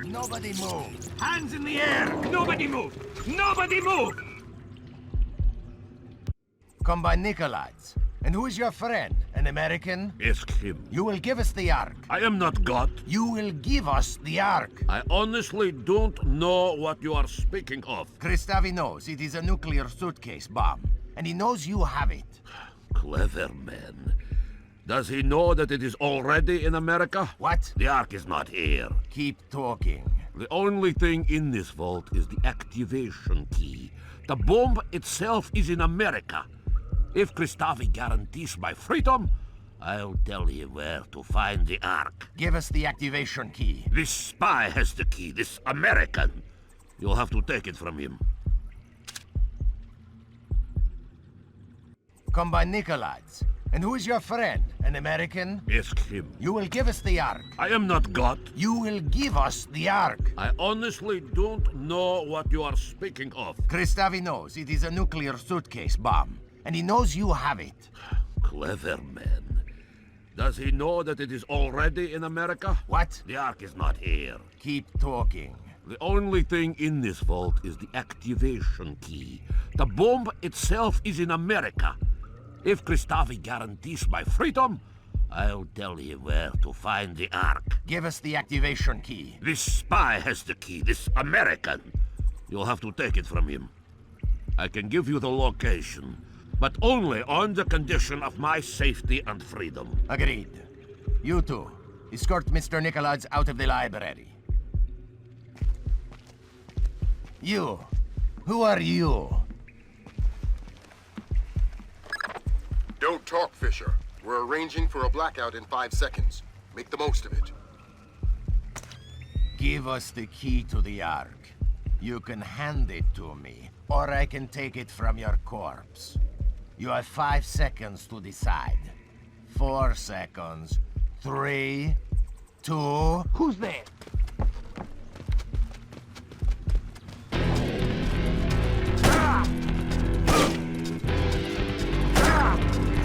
Nobody move. Hands in the air! Nobody move! Nobody move! Come by Nicholas. And who is your friend? An American? Ask him. You will give us the Ark. I am not God. You will give us the Ark. I honestly don't know what you are speaking of. Kristavi knows it is a nuclear suitcase bomb. And he knows you have it. Clever man. Does he know that it is already in America? What? The Ark is not here. Keep talking. The only thing in this vault is the activation key. The bomb itself is in America. If Kristavi guarantees my freedom, I'll tell you where to find the Ark. Give us the activation key. This spy has the key, this American. You'll have to take it from him. Come by Nicholas. And who is your friend? An American? Ask him. You will give us the Ark. I am not God. You will give us the Ark. I honestly don't know what you are speaking of. Kristavi knows it is a nuclear suitcase bomb. And he knows you have it. Clever man. Does he know that it is already in America? What? The Ark is not here. Keep talking. The only thing in this vault is the activation key. The bomb itself is in America. If Kristavi guarantees my freedom, I'll tell you where to find the Ark. Give us the activation key. This spy has the key, this American. You'll have to take it from him. I can give you the location, but only on the condition of my safety and freedom. Agreed. You two, escort Mr. Nicholas out of the library. You, who are you? Don't talk, Fisher. We're arranging for a blackout in 5 seconds. Make the most of it. Give us the key to the Ark. You can hand it to me, or I can take it from your corpse. You have 5 seconds to decide. 4 seconds. 3, 2... Who's there?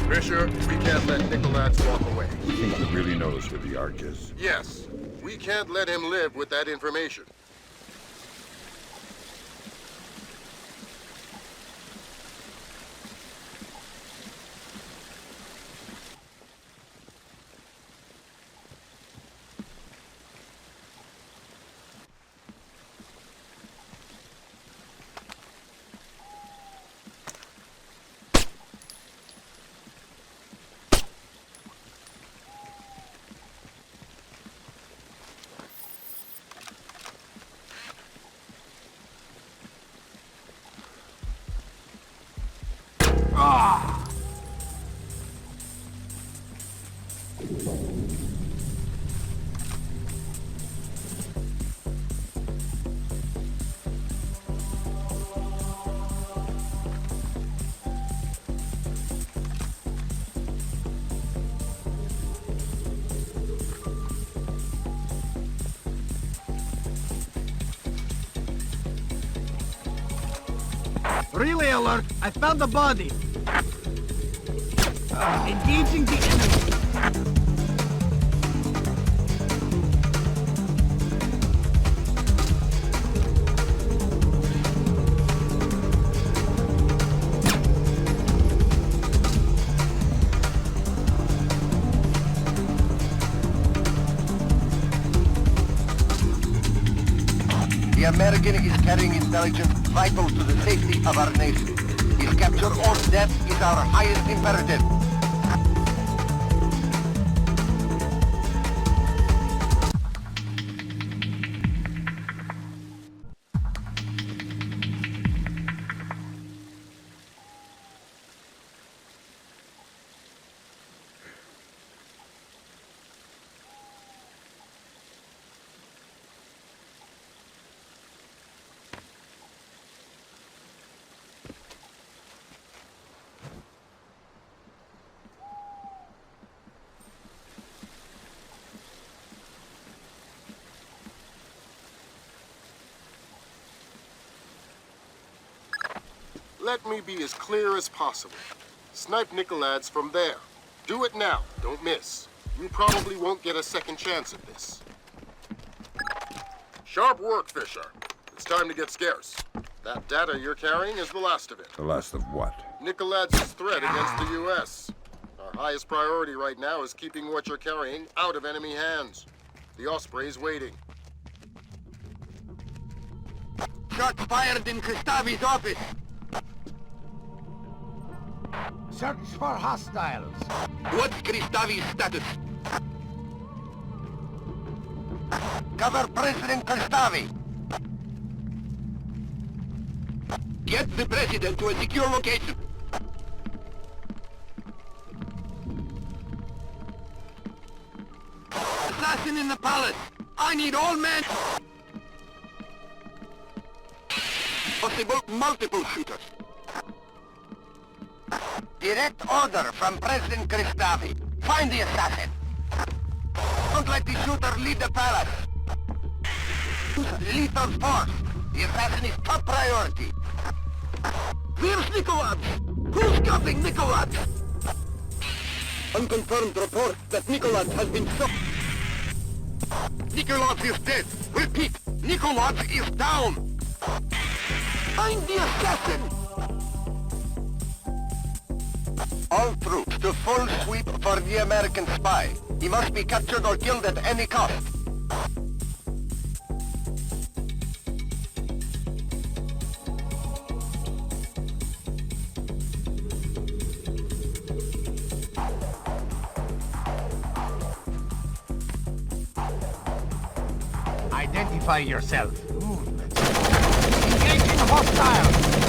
Fisher, we can't let Nicholas walk away. You think he really knows where the Ark is? Yes. We can't let him live with that information. Relay alert! I found the body! Engaging the enemy! American is carrying intelligence vital to the safety of our nation. His capture or death is our highest imperative. Let me be as clear as possible. Snipe Nikolads from there. Do it now. Don't miss. You probably won't get a second chance at this. Sharp work, Fisher. It's time to get scarce. That data you're carrying is the last of it. The last of what? Nikolads' threat against the U.S. Our highest priority right now is keeping what you're carrying out of enemy hands. The Osprey's waiting. Shots fired in Kristavi's office. Search for hostiles. What's Kristavi's status? Cover President Kristavi. Get the president to a secure location. Assassin in the palace. I need all men. Possible multiple shooters. Direct order from President Kristavi. Find the assassin. Don't let the shooter leave the palace. Lethal force. The assassin is top priority. Where's Nikolads? Who's cutting Nikolads? Unconfirmed report that Nikolads has been shot. Nikolads is dead. Repeat, Nikolads is down. Find the assassin. All troops to full sweep for the American spy. He must be captured or killed at any cost. Identify yourself. Engaging hostile.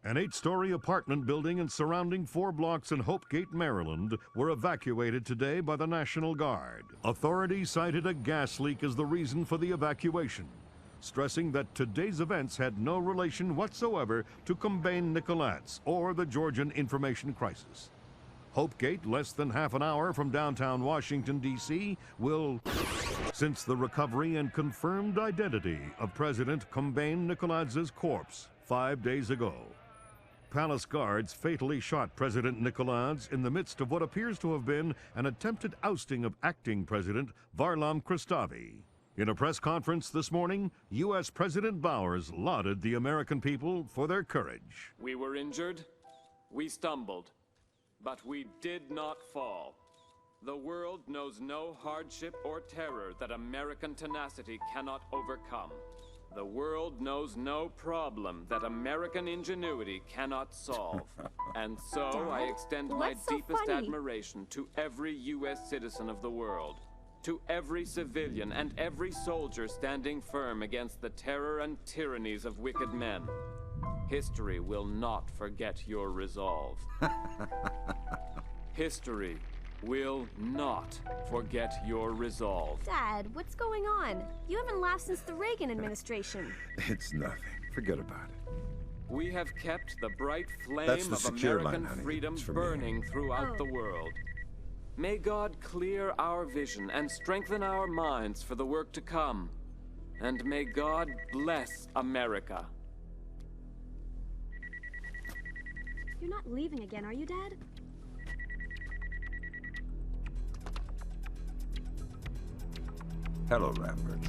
An 8-story apartment building and surrounding 4 blocks in Hopegate, Maryland, were evacuated today by the National Guard. Authorities cited a gas leak as the reason for the evacuation, stressing that today's events had no relation whatsoever to Combine Nicolats or the Georgian information crisis. Hopegate, less than half an hour from downtown Washington, D.C., will, since the recovery and confirmed identity of President Combine Nicolats' corpse 5 days ago. Palace guards fatally shot President Nicolats in the midst of what appears to have been an attempted ousting of acting President Varlam Kristavi. In a press conference this morning, U.S. President Bowers lauded the American people for their courage. We were injured, we stumbled, but we did not fall. The world knows no hardship or terror that American tenacity cannot overcome. The world knows no problem that American ingenuity cannot solve. And so I extend my deepest admiration to every U.S. citizen of the world, to every civilian and every soldier standing firm against the terror and tyrannies of wicked men. History will not forget your resolve. History will not forget your resolve. Dad, what's going on? You haven't laughed since the Reagan administration. It's nothing. Forget about it. We have kept the bright flame That's the of secure American line, honey. freedom It's for me. burning throughout the world. May God clear our vision and strengthen our minds for the work to come. And may God bless America. You're not leaving again, are you, Dad? Hello, Lambert.